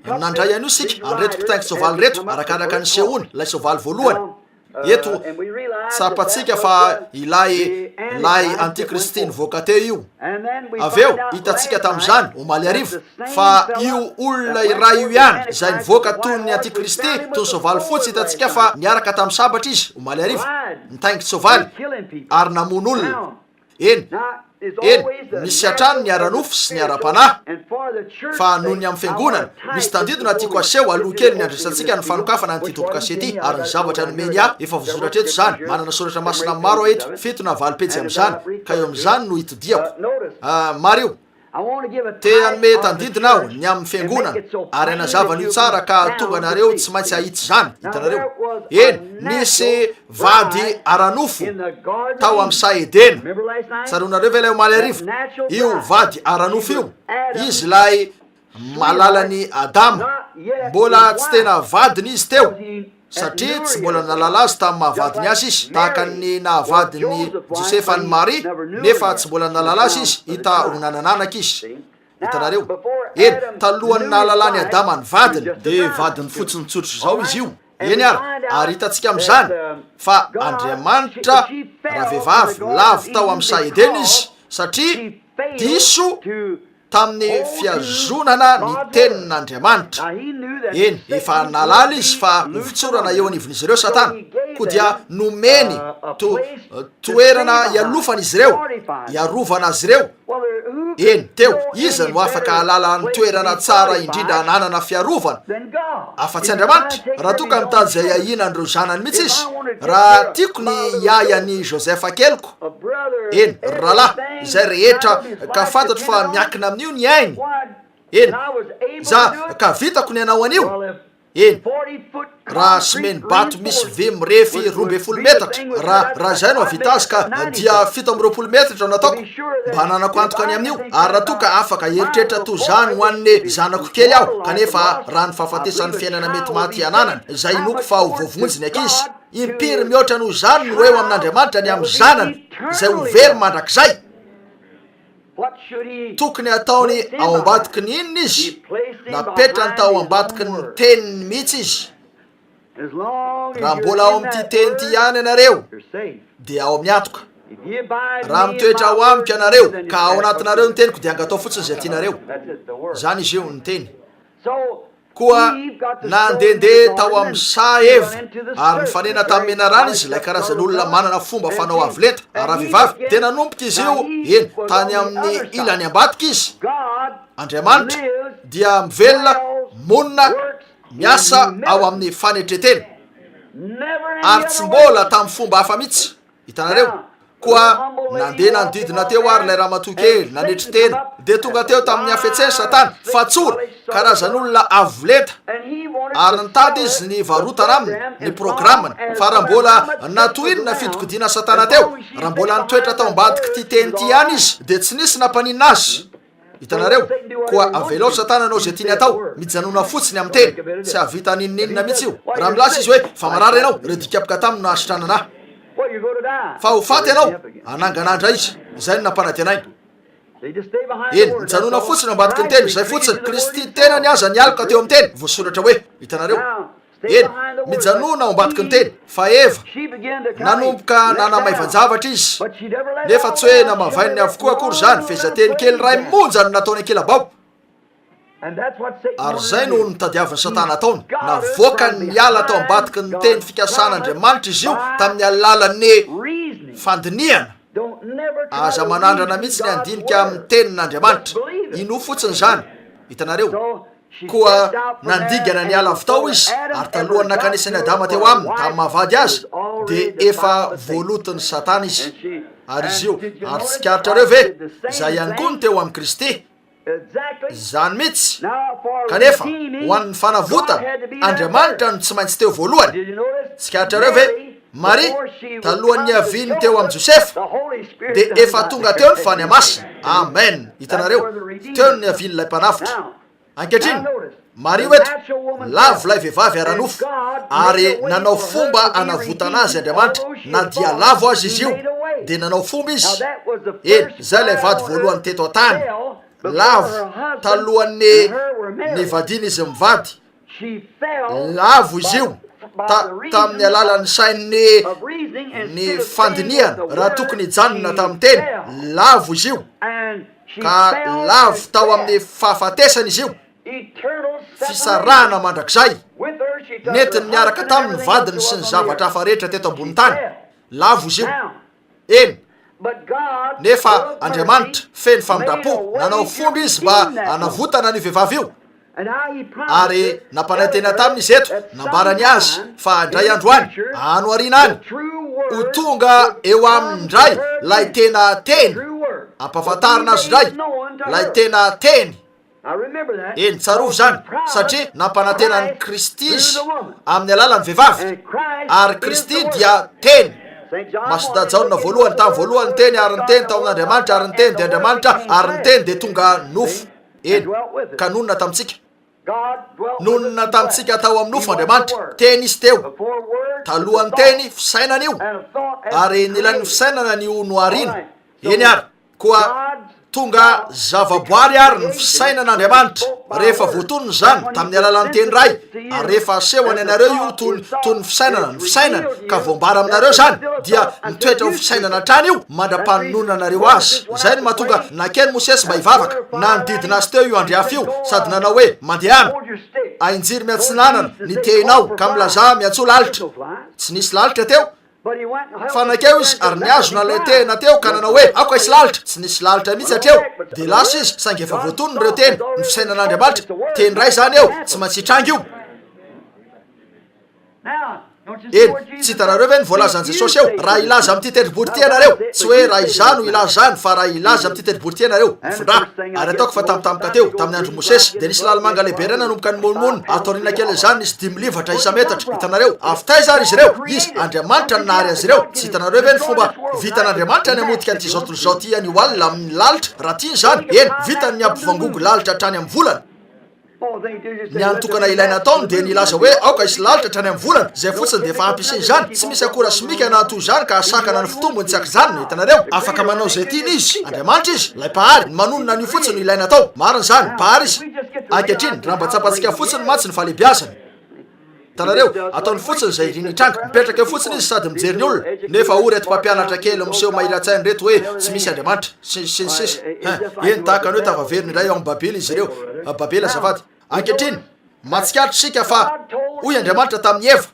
nandray an'io sika anreto mpitaingy soavaly reto arakaraka ny sehoany lay soavaly voalohany eto tsapatsika fa ilay antikristy nivoaka teo io aveo hitatsika tamin'izany omaly arivo fa io olona iray io ihany zay nivoaka toy ny antikristy toy ny soavaly fotsy hitatsika fa niaraka tamin'ny sabatra izy omaly arivo nitaingy soavaly ary namono olona eny misy atrano ny ara-nofo sy ny ara-panahy fa noho ny amin'ny fiangonana misy tandidona tiako aseho aloha kely ny andresantsika ny fanokafana ny titopo-kasety ary ny zavatra nomeny aho efa vosoratra eto zany manana soratra masina maro eto 7 na 8 pejy amin'izany ka eo amin'izany no hitodiako mario te anome tandidina aho ny amin'ny fiangonana ary anazavana io tsara ka tonga anareo tsy maintsy ahitsy zany hitanareo eny nisy vady ara-nofo tao amin'ny Saedena tsaronareo ve lay omaly arivo io vady ara-nofo io izy lay malalany Adama mbola tsy tena vadiny izy teo satria tsy mbola nalala azy tamin'ny mahavadiny azy izy tahaka ny nahavadiny Josefa ny Maria nefa tsy mbola nalala azy izy hita ho nanananaka izy hitanareo eny talohany nalalany Adama ny vadiny de vadiny fotsiny tsotro zao izy io eny ary hitatsika amin'izany fa Andriamanitra raha vehivavy lavo tao amin'ny Saedena izy satria diso tamin'ny fiazonana ny tenin'Andriamanitra eny efa nalala izy fa hovitsorana eo anivon'izy ireo satana koa dia nomeny toerana ialofana izy ireo iarovana azy ireo eny teo izy no afaka alala ny toerana tsara indrindra ananana fiarovana afa-tsy Andriamanitra raha toka mitady zay ahina andreo zanany mihitsy izy raha tiako ny iayany Josefa keliko eny rahalahy zay rehetra ka fantatro fa miakina amin'io ny ainy eny za ka vitako ny anao an'io eny raha semeny bato misy ve mirefy 12 metatra raha zay no avita azy ka dia 7 metatra nataoko mba hananako antoka any amin'io ary raha toka afaka heritreritra to zany ho an'ny zanako kely aho kanefa raha ny fahafatesan'ny fiainana mety maty ananana zay inoko fa ho vovonjiny ankizy impiry mihoatra no zany no eo amin'Andriamanitra ny amin'ny zanany zay ho very mandrakizay tokony ataony ao ambadiky ny inona izy napetrany tao ambadiky ny teniny mihitsy izy raha mbola ao amin'ity teny ty ihany ianareo dia ao amin'ny atoka raha mitoetra ao amiko ianareo ka ao anatinareo ny teniko dia angatao fotsiny zay tianareo zany izy eo ny teny koa nandehandeha tao amin'ny Eva ary nifanena tamin'ny menarana izy ilay karazan'olona manana fomba fanao avolenta raha vehivavy tena nompoka izy io eny tany amin'ny ilany ambadika izy Andriamanitra dia mivelona monina miasa ao amin'ny fanetretena ary tsy mbola tamin'ny fomba hafa mihitsy hitanareo koa nandeha nanodidina teo ary ilay ramatoa kely nanetry tena dia tonga teo tamin'ny hafetseny Satana fatsora karazan'olona avolenta ary nitady izy ny varotana aminy ny programmany fa raha mbola natoinina fitokodiana Satana teo raha mbola nitoetra tao ambadiky ty teny ty ihany izy dia tsy nisy nampaninina azy hitanareo koa avelao Satana anao zay tiany atao mijanona fotsiny amin'ny teny tsy havita ninninina mihitsy io raha milasa izy hoe fa marary ianao redikapaka taminy nahasitrana fa ho faty ianao ananganandra izy zay no nampanady anay eny mijanona fotsiny ambadiky ny teny zay fotsiny Kristy tena ny aza nialoka teo amin'ny teny voasoratra hoe hitanareo eny mijanona ao ambadiky ny teny fa Eva nanomboka nanamaivan-javatra izy nefa tsy hoe namavaininy avokoa akory zany fehizateny kely ray monja no nataony ankilabao ary zay no nitadiavin'ny Satana ataony navoakany miala tao ambadiky ny teny fikasan'Andriamanitra izy io tamin'ny alalan'ny fandiniana aza manandrana mihitsy ny andinika amin'ny tenin'Andriamanitra ino fotsiny zany hitanareo koa nandigana ny ala avy tao izy ary talohany nakanisany Adama teo aminy tamin'ny mahavady azy dia efa voaloton'ny Satana izy ary izy io ary tsikaritra ve zay ihany koa ny teo amin'ny Kristy zany mihitsy kanefa ho an'ny fanavota Andriamanitra no tsy maintsy teo voalohany tsikaritra ve Maria talohan'ny aviny teo amin'ny Josefa dia efa tonga teo ny fany amasina amen hitanareo teo ny avin'ilay mpanafitra ankehitriny Maria oeto lavo lay vehivavy aranofo ary nanao fomba anavotana azy Andriamanitra na dia lavo azy izy io dia nanao fomba izy eny zay lay vady voalohany teto an-tany lavo talohan'ny vadiny izy mivady lavo izy io tamin'ny alalan'ny sain'ny ny fandiniana raha tokony hijanona tamin'ny teny lavo izy io ka lavo tao amin'ny fahafatesana izy io fisarahana mandrakizay netiny miaraka tamin'ny vadiny sy ny zavatra hafa rehetra teto ambony tany lavo izy io eny nefa Andriamanitra feny famindrapo nanao fomba izy mba anavotana ny vehivavy io ary nampanay tena taminy izy eto nambarany azy fa andray androany anoarina any ho tonga eo amindray lay tena teny ampafantarina azy ndray lay tena teny eny tsarovy zany satria nampanantenany Kristy izy amin'ny alalany vehivavy ary Kristy dia teny Masodajana voalohany tamin'ny voalohany teny ary ny teny tao amin'Andriamanitra ary ny teny dia Andriamanitra ary ny teny dia tonga nofo eny ka nonona tamintsika nonona tamintsika tao amin'ny nofo Andriamanitra teny izy teo talohan'ny teny fisainana io ary nilan'ny fisainana ny ho noarina eny ary koa tonga zavaboary ary ny fisainan'Andriamanitra rehefa voatonony zany tamin'ny alalan'ny teny ray ary rehefa asehony anareo io toy ny fisainana ka voambara aminareo zany dia nitoetra ho fisainana trany io mandra-panonona anareo azy zay no mahatonga nakeny Mosesy mba hivavaka nanodidina azy teo io andriafy io sady nanao hoe mandehana ainjiry miatsinanana ny tenao ka milaza miatso lalitra tsy nisy lalitra teo fa nakeo izy ary niazona lay tena teo ka nanao hoe aoka isy lalitra tsy nisy lalitra mihitsy atreo dia lasa izy saingy efa voatonony ireo teny ny fisainan'Andriamanitra teny ray zany eo tsy maintsy hitrangy io eny tsy hitanareo ve ny voalazany Jesosy eo raha ilaza amin'ity tendrombohitra ty ianareo tsy hoe raha izany ho ilazany fa raha ilaza amin'ity tendrombohitra ty ianareo mifindra ary ataoko fa tamtampoka teo tamin'ny andro Mosesy de nisy lalimanga lehibe ray nanomboka ny monimony ataorina kely zany nisy 10 livatra isa metatra hitanareo aftaiza ary izy ireo izy Andriamanitra ny nahary azy ireo tsy hitanareo ve ny fomba vitan'Andriamanitra ny amotika an'ity zao ty any oalina amin'ny lalitra raha tiany zany eny vitany ny ampivangogo lalitra hatrany amin'ny volana ny antokana ilaina ataony de nilaza hoe aoka isy lalitra hatrany amin'ny volana zay fotsiny de efa ampiasainy zany tsy misy akora simika natoy zany ka asakana ny fitombony tsy akizany hitanareo afaka manao zay tiany izy Andriamanitra izy lay pahary ny manonona an'io fotsiny no ilaina atao marina zany pahary izy ankehitriny raha mba tsapantsika fotsiny matsy ny falebiazany tanareo ataony fotsiny zay rinitranga mipetraka eo fotsiny izy sady mijery ny olona nefa o reto mpampianatra kely miseho mahiratsainy reto hoe tsy misy Andriamanitra sisy eny tahaka ny hoe tavaveriny indray eo amin'ny Babely izy ireo Babely azafady ankehitriny matsikaritra sika fa hoy Andriamanitra tamin'ny Eva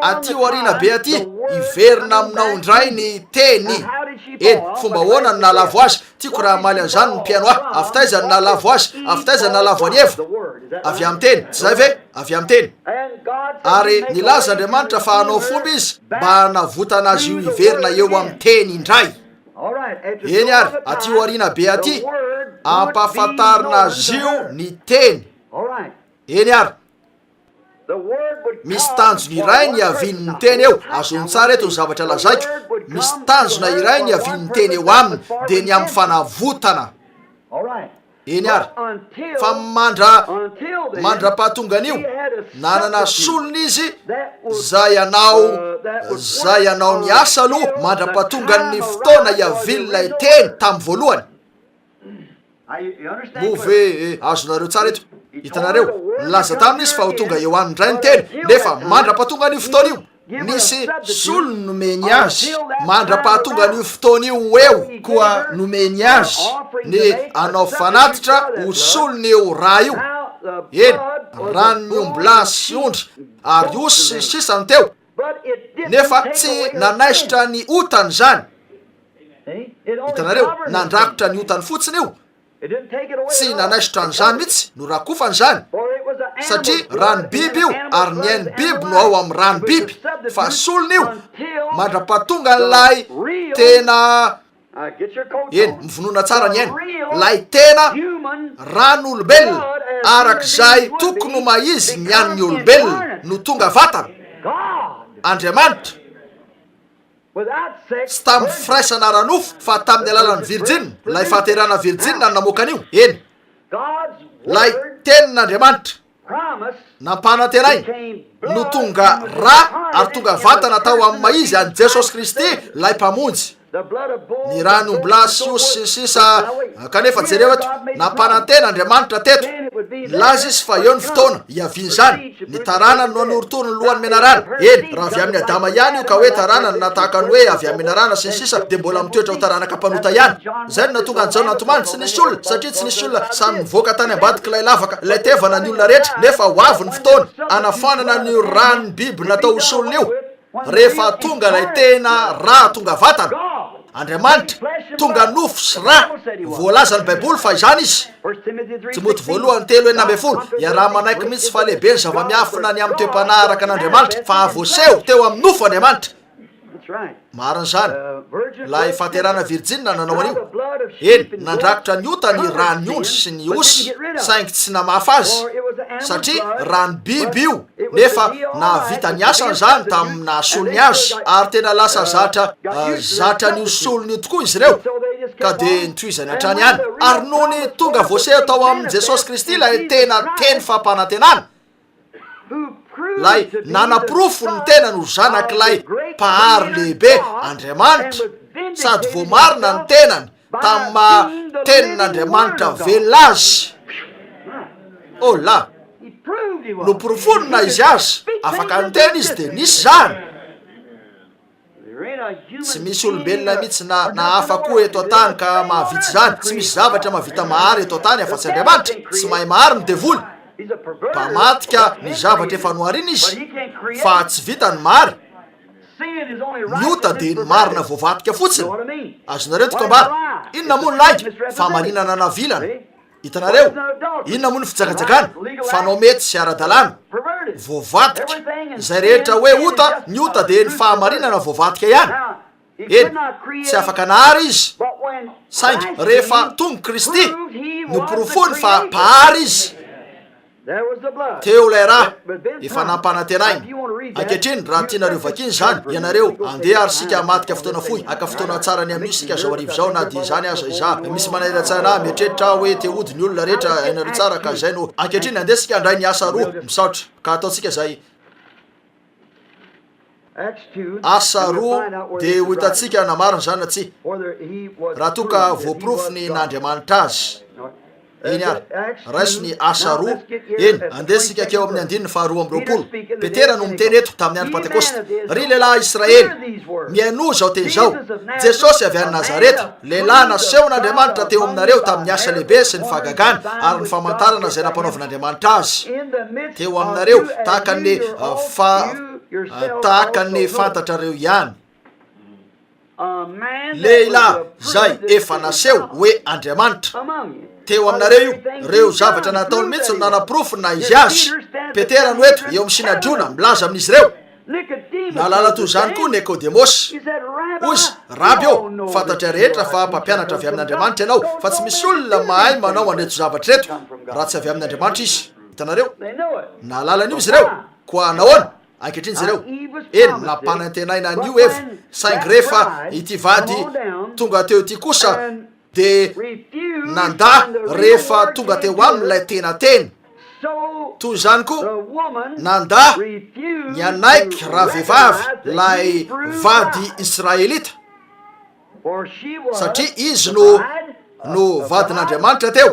aty orina be aty iverina aminao indray ny teny eny fomba hoana ny nalavo azy tiako raha maly an'izany ny mpiano aftaiza ny nalavo azy aftaiza ny nalavo any Eva avy amin'ny teny tsy zay ve avy amin'ny teny ary nilaza Andriamanitra fa hanao fomba izy mba navotana azy io iverina eo amin'ny teny indray eny ary aty orina be aty ampahafantarina azy io ny teny eny ary misy tanjona iray ny avinin'ny teny eo azony tsara eto ny zavatra lazaiko misy tanjona iray ny avinin'ny teny eo aminy de ny amin'ny fanavotana eny ary fa mandra-pahatongan'io nanana solona izy zay anao ny asa aloha mandra-pahatongan'ny fotoana iavilonay teny tamin'ny voalohany move azonareo tsara eto hitanareo nilaza taminy izy fa ho tonga eo aminy ndray ny teny nefa mandra-pahatonga an'io fotoana io nisy solony nomeny azy mandra-pahatongan'io fotoana io eo koa nomeny azy ny anao fanatitra ho solony eo raha io eny rano miombola sy ondry ary osy sisany teo nefa tsy nanaisitra ny otany zany hitanareo nandrakotra ny otany fotsiny io tsy nanaisitra an'izany mihitsy no rakofany zany satria rano biby io ary ny hainy biby no ao amin'ny rano biby fa solona io mandra-pahatonga n'lay tena eny mivonona tsara ny hainy lay tena ran'olombelona arak'izay tokony ho maizy ny an'ny olombelona no tonga vatana Andriamanitra sy tamin'ny firaisana ranofo fa tamin'ny alalan'ny virjina lay fahaterana virjina ny namoakan'io eny lay tenin'Andriamanitra nampanantenay no tonga ra ary tonga vatana tao amin'ny maizy any Jesosy Kristy lay mpamonjy ny rany ombola sy osy sisa kanefa jereo eto nampanantena Andriamanitra teto nilaza izy fa eo ny fotoana iaviny zany ny taranany no anorotoro ny lohany menarana eny raha avy amin'ny Adama ihany io ka hoe taranany natahaka ny hoe avy amin'ny menarana sy ny sisa de mbola mitoetra ho taranaka mpanota ihany zay no natonga ny Jaona antomany tsy nisy olona satria tsy nisy olona samy mivoaka tany ambadiky lay lavaka lay tevana ny olona rehetra nefa ho avy ny fotoana anafanana ny rany biby natao solona io rehefa tonga lay tena raha tonga vatana Andriamanitra tonga nofo sy raha voalaza ny Baiboly fa izany izy Timoty voalohany 3:12 ia raha manaiky mihitsy fa lehibe ny zava-miafina ny amin'ny toe-panaraka an'Andriamanitra fa avoaseho teo amin'ny nofo Andriamanitra marina zany lay fahaterana virjina nanao an'io eny nandrakotra ny otany rano ny ondry sy ny osy saingy tsy namafa azy satria rano biby io nefa navita ny asany zany tamin'ny nahasolony azy ary tena lasa zatra ny solony tokoa izy ireo ka de nitoizany hatrany any ary noho ny tonga voaseho tao amin'ny Jesosy Kristy lay tena teny fampanantenana lay nanaprofo ny tena no zanak'ilay pahary lehibe Andriamanitra sady voamarina ny tenany tamin'ny maha-tenin'Andriamanitra velona azy oh la no profonina izy azy afaka ny tena izy de nisy zany tsy misy olombelona mihitsy na afa-koa eto an-tany ka mahavitsy zany tsy misy zavatra mahavita mahary eto an-tany afa-tsy Andriamanitra tsy mahay mahary ny devoly mpamatika ny zavatra efa noharina izy fa tsy vita ny mary ny ota de ny marina voavatika fotsiny azonareo tokambara inona moa ny laika famarinana navilana hitanareo inona moa ny fitsakatsakana fanao mety sy ara-dalàna voavatika zay rehetra hoe ota ny ota de ny fahamarinana voavatika ihany eny tsy afaka nahary izy saingy rehefa tonga Kristy noporofony fa pahary izy teo lay raha efa nampanantenainy ankehitriny raha tianareo vakiny zany ianareo andeha ary sika matika fotoana fohy aka fotoana tsara ny amin'io sika zao arivo zao na de zany aza iza misy manailatsana mieritreritra hoe te ody ny olona rehetra ainareo tsara ka zay no ankehitriny andeha sika andray ny asa roa misaotra ka ataotsika zay asa roa de ho hitatsika namariny zany na tsy raha toka voaporofony n'Andriamanitra azy eny ary raiso ny asa roa eny andesika keo amin'ny andininy faharoa amby roapolo Petera no miteny eto tamin'ny andro Pentekosta ry lehilahy Israely miaino zao teny zao Jesosy avy any Nazareta lehilahy nasehon'Andriamanitra teo aminareo tamin'ny asa lehibe sy ny fahagagana ary ny famantarana zay nampanaovan'Andriamanitra azy teo aminareo tahaka ny fantatrareo ihany lehilahy zay efa naseho hoe Andriamanitra teo aminareo io reo zavatra nataony mihitsy no nanaporofony na izy azy Petera no eto eo amin'ny sinadrona milaza amin'izy ireo nalala toy zany koa Nikodemosy ozy raby eo fantatra rehetra fa mpampianatra avy amin'Andriamanitra ianao fa tsy misy olona mahay manao anreto zavatra reto raha tsy avy amin'Andriamanitra izy hitanareo nalala an'io izy ireo koa nahoana ankehitriny izy ireo eny nampanantenaina an'io evo saingy rehefa ity vady tonga teo ty kosa de nanda rehefa tonga teo amin'ilay tena teny toy zany koa nanda ny anaiky raha vehivavy lay vady Israelita satria izy no vadin'Andriamanitra teo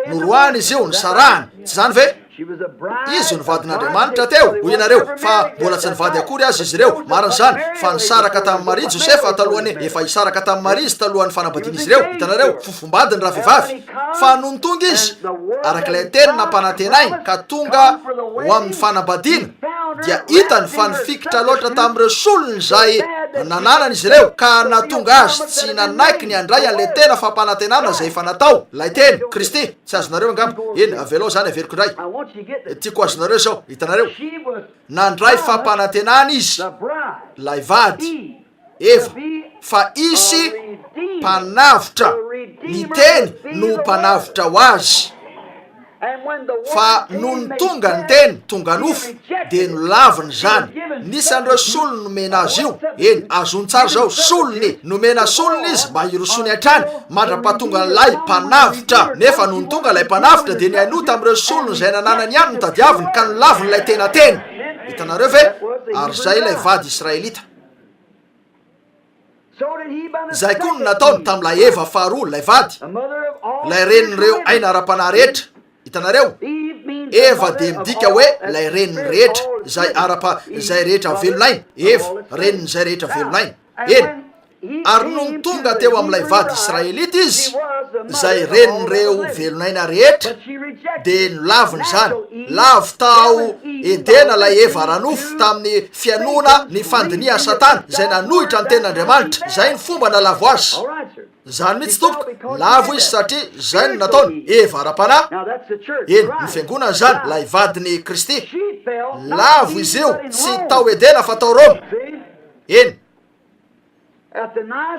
noroany izy io ny sarahany tsy zany ve izy no vadin'Andriamanitra teo ho ianareo fa mbola tsy nivady akory azy izy ireo mariny zany fa nisaraka tamin'ny Maria Josefa talohany efa isaraka tamin'ny Maria izy talohan'ny fanambadiana izy ireo hitanareo fofombadiny raha vehivavy fa noho tonga izy arak'ilay teny nampanantenainy ka tonga ho amin'ny fanambadiana dia hitany fa nifikitra loatra tamin'ireo solony zay nananany izy ireo ka natonga azy tsy nanaiky ny andray an'lay tena fampanantenana zay efa natao lay teny Kristy tsy azonareo angamba eny avelao zany averiko indray tiako azonareo zao hitanareo nandray fampanantenana izy lay vady eva fa isy mpanavitra ny teny no mpanavitra ho azy fa noho ny tonga ny teny tonga nofo de no laviny zany nisy an'ireo solony nomena azy io eny azony tsara zao solony nomena solony izy mba hirosony hatrany mandra-pahatonga lay mpanavitra nefa noho ny tonga lay mpanavitra de ny ainota amin'ireo solony zay nananany ihany no tadiaviny ka no laviny lay tena teny hitanareo ve ary zay lay vady Israelita zay koa no nataony tamin'ilay eva faharoa lay vady lay renin'ireo aina ara-panahy rehetra hitanareo eva de midika hoe lay reniny rehetra zay zay rehetra velonainy eva reniny zay rehetra velonainy eny ary noho ny tonga teo amin'ilay vady Israelita izy zay renin'ireo velonaina rehetra de no laviny zany lavo tao edena lay eva ranofo tamin'ny fianona ny fandiniha Satana zay nanohitra ny ten'Andriamanitra zay ny fomba nalavo azy zany mihitsy tompoka lavo izy satria zay no nataony eva ara-panahy eny ny fiangonana zany lay vadiny Kristy lavo izy io tsy tao edena fa tao Roma eny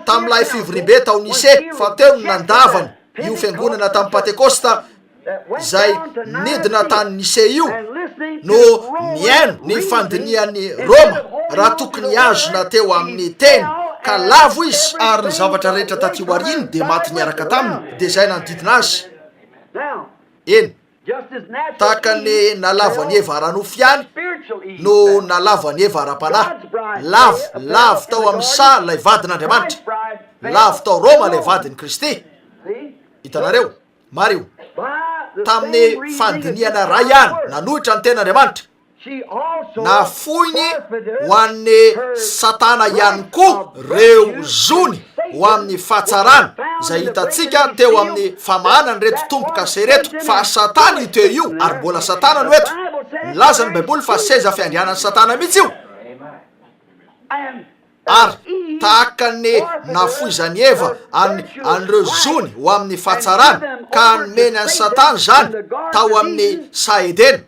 tamin'ilay fivorimbe tao Nise fa teo no nandavany io fiangonana tamin'ny Pentekosta zay nidina tany Nise io no niaino ny fandinihan'ny Roma raha tokony azona teo amin'ny teny ka lavo izy ary ny zavatra rehetra taty wariny de maty niaraka taminy de zay nanodidina azy eny tahaka ny nalavo ny eva ranofo ihany no nalavo ny eva ara-panahy lavo tao amin'ny sa lay vadin'Andriamanitra lavo tao Roma lay vadiny Kristy hitanareo Mario tamin'ny fandiniana ray ihany nanohitra ny ten'Andriamanitra nafoiny ho an'ny Satana ihany koa reo zony ho amin'ny fahatsarana zay hitatsika teo amin'ny famahanany reto tompoka se reto fa Satana io teo io ary mbola Satana no eto milaza ny Baiboly fa seza fiandrianan'ny Satana mihitsy io ary tahaka ny nafoizany Eva an'ireo zony ho amin'ny fahatsarana ka nomeny any Satana zany tao amin'ny Saedena.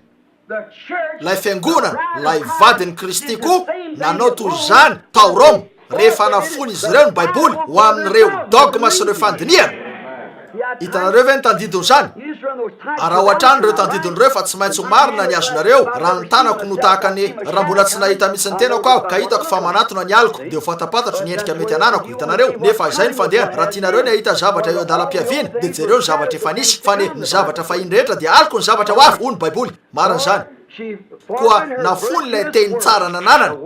Lay fiangonana lay vadin'ny Kristy koa nanao toy zany tao Roma rehefa nafony izy ireo ny baiboly ho amin'ireo dogma sy ireo fandiniana. Hitanareo ve ny tandidony zany? Raha ohatrany ireo tandidon'ireo fa tsy maintsy ho marina ny azonareo raha ny tanako no tahaka ny raha mbola tsy nahita mihitsy ny tenako aho ka hitako fa manatona ny aliko dia ho fatapatatro ny endrika mety ananako. Hitanareo nefa izay ny fandehana. Raha tianareo ny ahita zavatra eo andalam-piaviana dia jereo ny zavatra efa nisy fa ny zavatra fahiny rehetra dia aliko ny zavatra ho avy. Hoy ny baiboly. Marina zany. Koa nafony lay teny tsara nananana,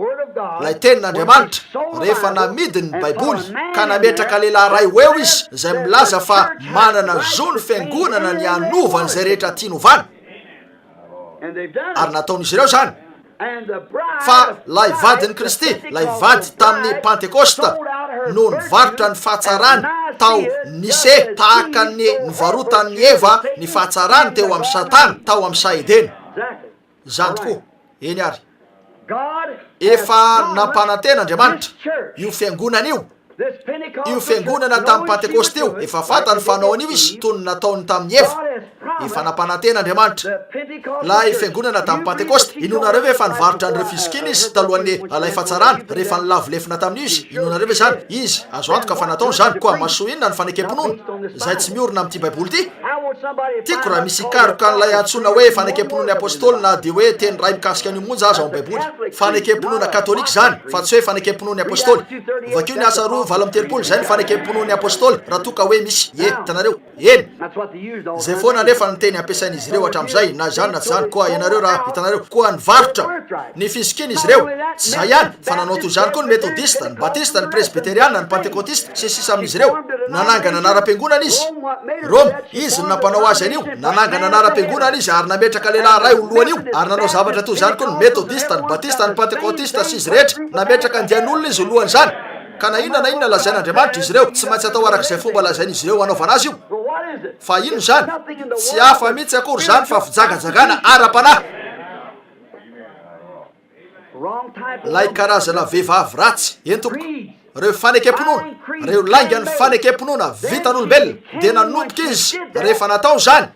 lay tenin'Andriamanitra rehefa namidiny ny baiboly ka nametraka lehilahy ray hoeo izy izay milaza fa manana zo ny fiangonana ny anovany izay rehetra tiany ovana. Ary nataon'izy ireo zany. Fa lay vadin'ny Kristy, lay vady tamin'ny Pentekosta no nivarotra ny fahatsarany tao Nise tahaka ny nivarotan'ny Eva ny fahatsarany teo amin'ny Satana tao amin'ny Saedena. Zany tokoa. Eny ary. Efa nampananten'Andriamanitra io fiangonana io fiangonana tamin'ny Pentekosta io efa fantany fanaony io izy toy ny nataony tamin'ny Eva. Efa nampananten'Andriamanitra lay fiangonana tamin'ny Pentekosta. Inonareo ve efa nivarotra an'ireo fizikina izy talohan'ny lay fahatsarana rehefa nilavolefina tamin'io izy? Inonareo ve zany? Izy azo antoka fa nataony zany. Koa mahasoa inona ny fanekam-pinoana zay tsy miorina amin'ity baiboly ity? Tiako raha misy karoka n'ilay antsoina hoe fanekam-pinoan'ny apôstôly na dia hoe teny ray mikasika an'io monja azo ao baiboly. Fanekam-pinoana katolika zany fa tsy hoe fanekam-pinoan'ny apôstôly. Vakio ny asa 2:30 zay ny fanekam-pinoan'ny apôstôly raha toka hoe misy. Hitanareo? Eny. Zay foana nefa ny teny ampiasain'izy ireo hatramin'izay na zany na tsy zany. Koa ianareo raha hitanareo koa nivarotra ny fizikina izy ireo. Tsy zay ihany fa nanao toy zany koa ny metodista, ny batista, ny presbyteriana, ny pentekotista sy sisa amin'izy ireo. Nanangana anara-piangonana izy. Roma izy nampanao azy an'io. Nanangana anara-piangonana izy ary nametraka lehilahy ray ho lohan'io ary nanao zavatra toy zany koa ny metodista, ny batista, ny pentekotista sy izy rehetra. Nametraka andian'olona izy ho lohan'izany. Ka na inona lazain'Andriamanitra izy ireo tsy maintsy atao arak'izay fomba lazain'izy ireo anaovana azy io. Fa ino zany? Tsy hafa mihitsy akory zany fa fijagajagana ara-panahy. Lay karazana vehivavy ratsy entoko. Reo fanekam-pinoana, reo laingany fanekam-pinoana vitan'olombelona dia nanomboka izy rehefa natao zany.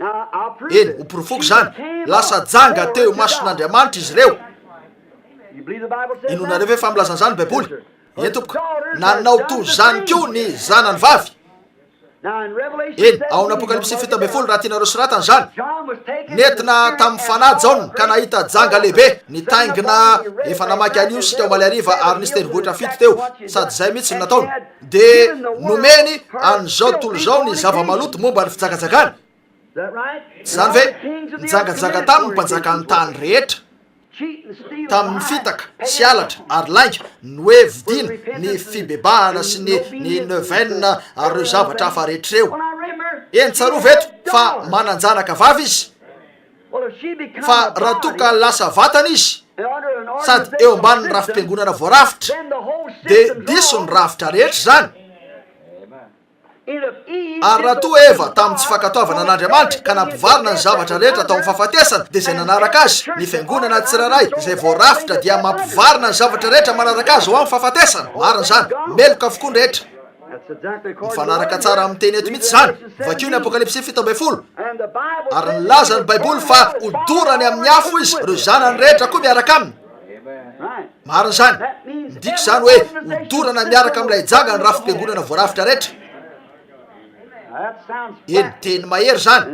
Eny, ho porofoko zany. Lasa janga teo mason'Andriamanitra izy ireo. Inonareo ve fa milazana zany baiboly? Entoko, nanao toy zany koa ny zanany vavy. Eny, ao amin'ny Apokalipsy 7:10 raha tianareo soratany zany. Nentina tamin'ny fanahy Jaona ka nahita janga lehibe nitaingina efa namaky an'io sika ao maly ariva ary nisy tendrombohitra fito teo sady zay mihitsy ny nataony. Dia nomeny an'izao tontolo zao ny zava-maloto momba ny fijagajagana. Zany ve nijagajanga tamin'ny mpanjakany tany rehetra tamin'ny fitaka sy alatra ary lainga ny hoe vidina ny fibebahana sy ny neuvaine ary reo zavatra hafa rehetrareo. Eny tsarova eto fa mananjanaka vavy izy. Fa raha toka lasa vatana izy sady eo ambanin'ny rafim-piangonana voarafitra dia diso ny rafitra rehetra zany. Ary raha toa Eva tamin'ny tsy fankatoavana an'Andriamanitra ka nampivarina ny zavatra rehetra tao amin'ny fahafatesana dia izay nanaraka azy ny fiangonana tsirairay izay voarafitra dia mampivarina ny zavatra rehetra manaraka azy ho amin'ny fahafatesana. Marina zany. Meloka avokoa ny rehetra. Mifanaraka tsara amin'ny teny eto mihitsy zany. Vakio ny Apokalipsy 7:10 ary nilaza ny baiboly fa hodorany amin'ny afo izy reo zanany rehetra koa miaraka aminy. Marina zany. Midika zany hoe hodorana miaraka amin'ilay janga ny rafim-piangonana voarafitra rehetra. Eny, teny mahery zany.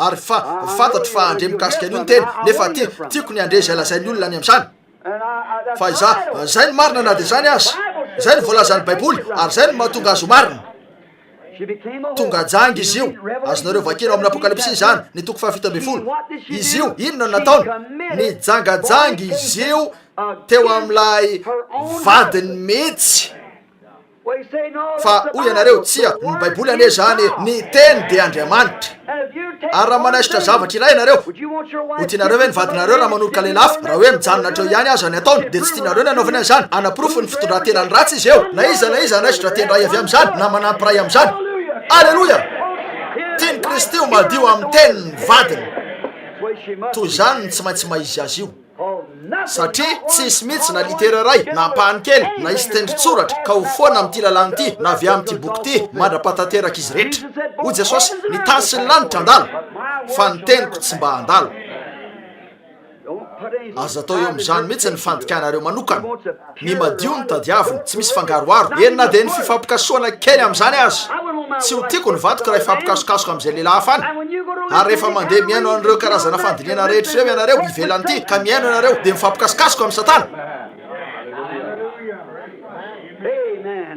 Ary fantatro fa andre mikasika an'io ny teny nefa tiako ny andre izay lazain'ny olona any amin'izany. Fa zay ny marina na dia zany azy. Zay ny voalazan'ny baiboly ary zay ny mahatonga azy ho marina. Tonga janga izy io. Azonareo vakina ao amin'ny Apokalipsy zany ny toko 7:10. Izy io inona ny nataony? Ny jangajangy izy io teo amin'ilay vadiny mihitsy. Fa hoy ianareo tsia ny baiboly ane zany ny teny dia Andriamanitra. Ary raha manaisitra zavatra iray ianareo ho tianareo hoe ny vadinareo raha manoloka lehilahy raha hoe mijanona hatreo ihany aza ny ataony dia tsy tianareo ny anaovany an'izany. Anaporofo ny fitondran-tenany ratsy izy eo. Na iza anaisitra teny ray avy amin'izany na manampy ray amin'izany. Alleloia. Tiany Kristy madio amin'ny teny ny vadiny. Toy zany tsy maintsy maizy azy io. satria tsisy mihitsy na litera ray na ampahany kely na isy tendritsoratra ka ho foana am'ty lalàny ity na avy am'ty boky ty mandrapatateraka izy rehetra. Hoy Jesosy, ny tany sy ny lanitra andalo fa ny teniko tsy mba handalo. Aza atao eo am'izany mihitsy ny fandikanareo manokana. Ny madio ny tadiaviny, tsy misy fangaroaro. Enina dia ny fifampikasoana kely am'izany azy. Tsy ho tiako ny vatok raha ifampikasokasoka am'izay lehilahy afany. Ary rehefa mandeha miaino an'ireo karazana fandiniana rehetra ireo ianareo ivelany ity ka miaino ianareo dia mifampikasokasoka amin'ny Satana.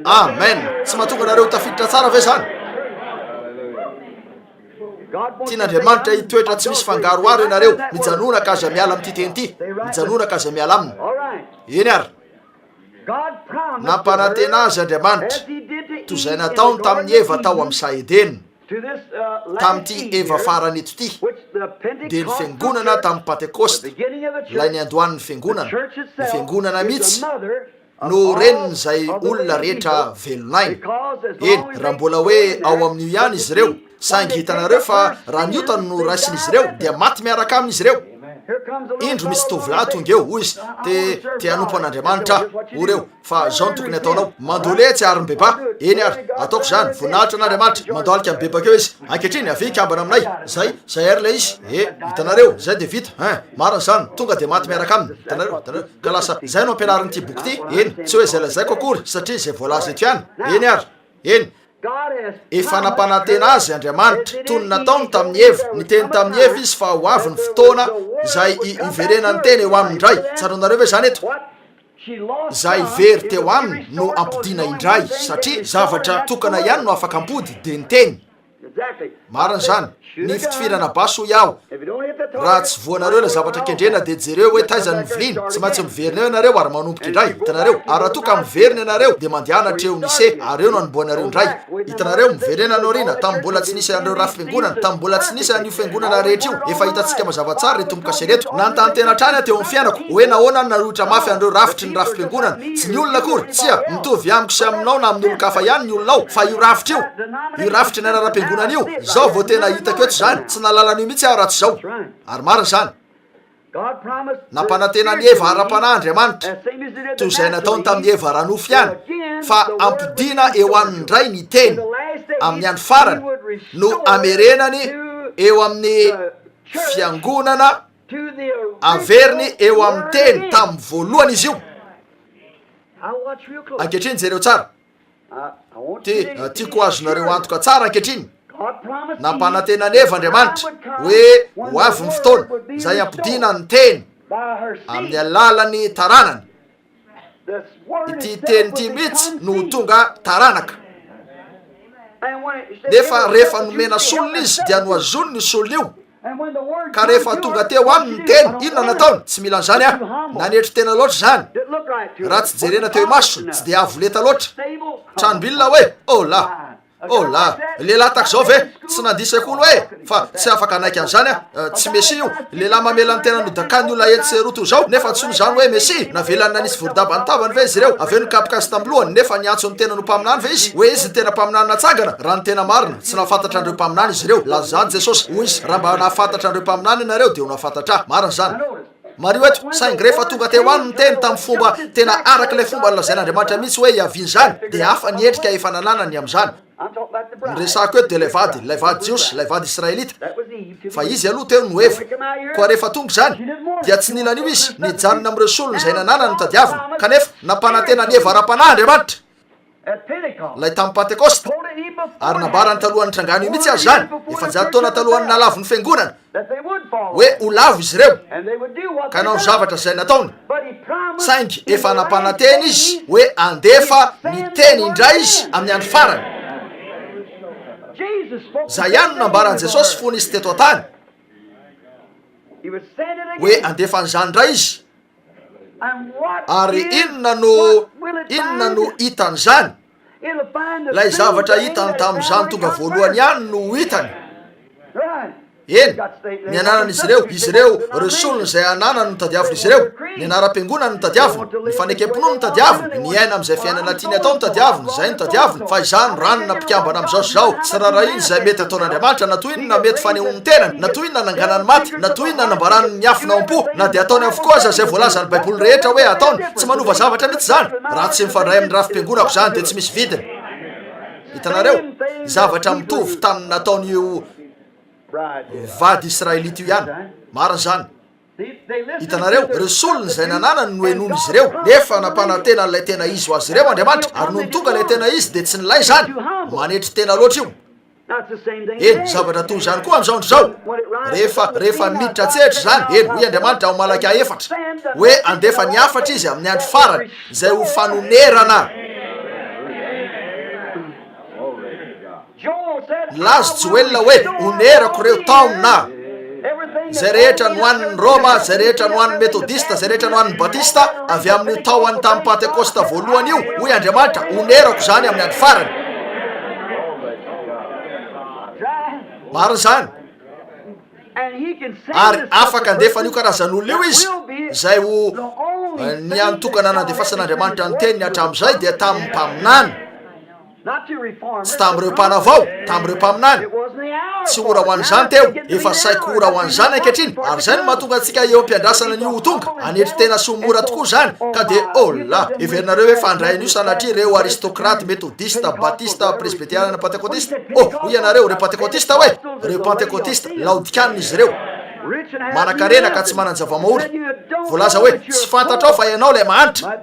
Amen. Tsy mahatonga anareo tafiditra tsara ve zany? Tian'Andriamanitra hitoetra tsy misy fangaroaro ianareo mijanona ka aza miala amin'ity teny ity, mijanona ka aza miala aminy. Eny ary nampanantena azy Andriamanitra toy izay nataony tamin'ny Eva tao amin'ny Saedena, tamin'ity Eva farany eto ity, dia ny fiangonana tamin'ny Pentekosta, ilay ny andohan'ny fiangonana. Ny fiangonana mihitsy no reniny izay olona rehetra velonainy. Eny, raha mbola hoe ao amin'io ihany izy ireo, saingy hitanareo fa raha niotany no raisin'izy ireo dia maty miaraka amin'izy ireo. Indro misy tovolahy tonga eo, hoy izy, te hanompo an'Andriamanitra ho reo, fa zao no tokony ataonao, mandole tsy ary ny beba. Eny ary, ataoko zany, voninahitra an'Andriamanitra, mandalika ny beba keo izy, ankehitriny avy kambana aminay, zay ary lay izy. Hitanareo, zay dia vita, marina zany, tonga dia maty miaraka aminy. Hitanareo, ka lasa zay no ampianarin'ity boky ity. Eny, tsy hoe zay lazaiko akory, satria zay voalaza eto ihany. Eny ary, eny. Efa nampanantena azy Andriamanitra toy ny nataony tamin'ny Eva. Niteny tamin'ny Eva izy fa ho avy ny fotoana izay iverenany teny eo aminy indray. Tsaronareo ve zany eto? Izay very teo aminy no ampidina indray, satria zavatra tokana ihany no afaka ampody dia ny teny. Marina zany, ny fitifirana baso iaho. Raha tsy voanareo ilay zavatra kendrena dia jereo hoe taizany miviliana, tsy maintsy miverina eo ianareo ary manomboka indray. Hitanareo, ary raha toka miverina ianareo dia mandehanatra eo Nise, ary eo no anomboanareo indray. Hitanareo, miverena anoriana tamin'ny mbola tsy nisy an'ireo rafi-piangonana, tamin'ny mbola tsy nisy an'io fiangonana rehetra io. Efa hitantsika mazava tsara ry tomboka sereto. Nanontany tena trany teo amin'ny fianako hoe nahoana ny naroitra mafy an'ireo rafitry ny rafi-piangonana. Tsy ny olona akory, tsia mitovy amiko sy aminao na amin'ny olon-kafa ihany ny olonao, fa io rafitra io rafitry ny anara-piangonana io, zao vao tena hitako eto zany, tsy nalalany mihitsy aho raha tsy zao. Ary marina zany, nampanantena ny Eva ara-panahy Andriamanitra toy izay nataony tamin'ny Eva ranofy ihany, fa ampidina eo aminy indray ny teny amin'ny andro farany no amerenany eo amin'ny fiangonana averiny eo amin'ny teny tamin'ny voalohany izy io. Ankehitriny jereo tsara, tiako azonareo antoka tsara ankehitriny. Nampanantena ny Eva Andriamanitra hoe ho avy ny fotoana izay ampidina ny teny amin'ny alalan'ny taranany. Ity teny ity mihitsy no tonga taranaka. Nefa rehefa nomena solona izy dia noazony ny solona io. Ka rehefa tonga teo aminy ny teny, inona nataony? Tsy mila an'izany aho, nanetry tena loatra zany. Raha tsy jerena teo imasony, tsy dia avoleta loatra. Tranombilona hoe, oh la, lehilahy tak zao ve? Tsy nandisako olo fa tsy afaka anaiky an'izany tsy mesi io. Lehilahy mamela ny tena nodakany olona ety seroto zao, nefa tsy zany hoe mesi. Navelany nanisy vorodaba ny tavany ve izy ireo? Aveo nokapikazy tamlohany, nefa niantso ny tena no mpaminany ve izy? Hoe izy ny tena mpaminany natsangana? Raha ny tena marina, tsy nahafantatra andreo mpaminany izy ireo. Lazany Jesosy, hoy izy, raha mba nahafantatra andreo mpaminany ianareo dia ho nahafantatra. Marina zany. Mario eto, saingy rehefa tonga teo aminy ny teny tamin'ny fomba tena arak'ilay fomba nolazain'Andriamanitra mihitsy hoe hiaviany zany, dia hafa ny endrika efa nananany amin'izany. Ny resako eto dia ilay vady Jiosy, ilay vady Israelita. Fa izy aloha teo no Eva. Koa rehefa tonga zany dia tsy nilan'io izy nijanona amin'ireo solona izay nanana no tadiavina. Kanefa nampanantena ny Eva ara-panahy Andriamanitra lay tamin'ny Pentekosta, ary nambarany talohan'ny trangano io mihitsy azy zany, efa-jato taona talohan'ny nalavo ny fiangonana, hoe ho lavo izy ireo ka hanao ny zavatra izay nataony. Saingy efa nampanantena izy hoe andefa ny teny indray izy amin'ny andro farany. Zay ihany no nambaran'i Jesosy fony izy teto an-tany hoe andefa an'izany indray izy. Ary inona no hitan'izany? Lay zavatra hitany tamin'izany tonga voalohany ihany no hitany. eny ny ananan'izy ireo resolony zay ananany no tadiavina izy ireo ny anara-piangonany no tadiavina ny fanekempinono no tadiavina ny aina am'izay fiainana tiany atao no tadiavina zay no tadiavina fa izany ranona mpikambana am'zao sy zao tsy raharaha iny zay mety ataon'andriamanitra na toy inona mety fanehoany tenany na toy inona nanganany maty na toy inona nambarany miafina am-po na de ataony avokoa aza zay voalazany baiboly rehetra hoe ataony tsy manova zavatra mihitsy zany raha tsy mifandray amin'ny rafi-piangonako zany de tsy misy vidiny hitanareo zavatra mitovy taminy nataonyio vady israelita io ihany mariny zany hitanareo resolony zay nananany no enony izy ireo nefa nampanatenany lay tena izy ho azy ireo andriamanitra ary no nitonga lay tena izy de tsy nilay zany manetry tena loatra io eny zavatra toy zany koa am'izao ndry zao rehefa miditra tsehatra zany eny hoy andriamanitra ao malaky efatra hoe andefa ny afatra izy amin'ny andro farany zay ho fanonerana lazo joelona hoe onerako reo taona zay rehetra nohaniny roma zay rehetra nohaniny metodista zay rehetra nohaniny batista avy amin'ny taoany tamin'ny pentekosta voalohany io hoy andriamanitra onerako zany amin'ny andro farany mariny zany ary afaka andefany io karazan'olona io izy zay ho ny antokana nandefasan'andriamanitra ny teniny hatram'izay dia tamin'ny mpaminany tsy tam'ireo mpanavao tam'ireo mpaminany tsy ora ho an'izany teo efa saiko ora ho an'izany ankehitriny ary zay no mahatonga antsika eo ampiandrasana an'io ho tonga anetry tena somora tokoa zany ka de ola everinareo hoe fandrain'io sanatria ireo aristokraty metodista batista presbyteriana pentekotista ho ianareo reo pentekotista hoe reo pentekotista laodikanina izy ireo manakarena ka tsy manan-java-maory voalaza hoe tsy fantatrao fa ianao lay mahantra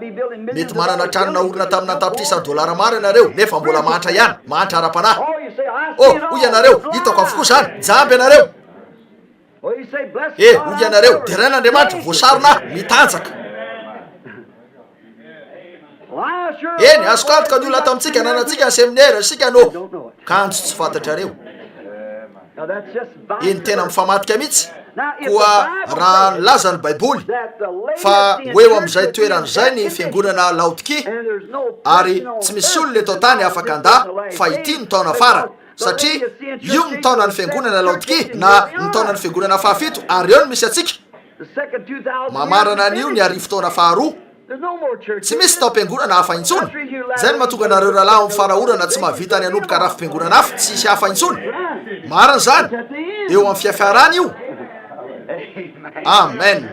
mety manana tranona olona tamina tapitrisan-dolara maro ianareo nefa mbola mahantra ihany mahantra ara-panahy ho ianareo hitako avokoa zany jamby ianareo ho ianareo de rain'andriamanitra voasarona mitanjaka eny azoko antoka ny olona tamintsika nanantsika ny seminaire sika no kanjo tsy fantatrareo eny tena mifamatika mihitsy koa raha nilazany baiboly fa hoeo am'izay toeran'izay ny fiangonana laodiki ary tsy misy olona eto tany afaka anda fa ity ny taona farany satria io ny taona ny fiangonana laodiki na ny taona ny fiangonana fahafito ary eo no misy atsika mamarana an'io ny arivo taona faharoa tsy misy tao-piangonana hafa intsony zay no mahatonga nareo rahalahy mifarahorana tsy mahavita ny anomboka rafi-piangonana hafa tsy isy hafa intsony mariny zany eo amin'ny fiafiarany io amen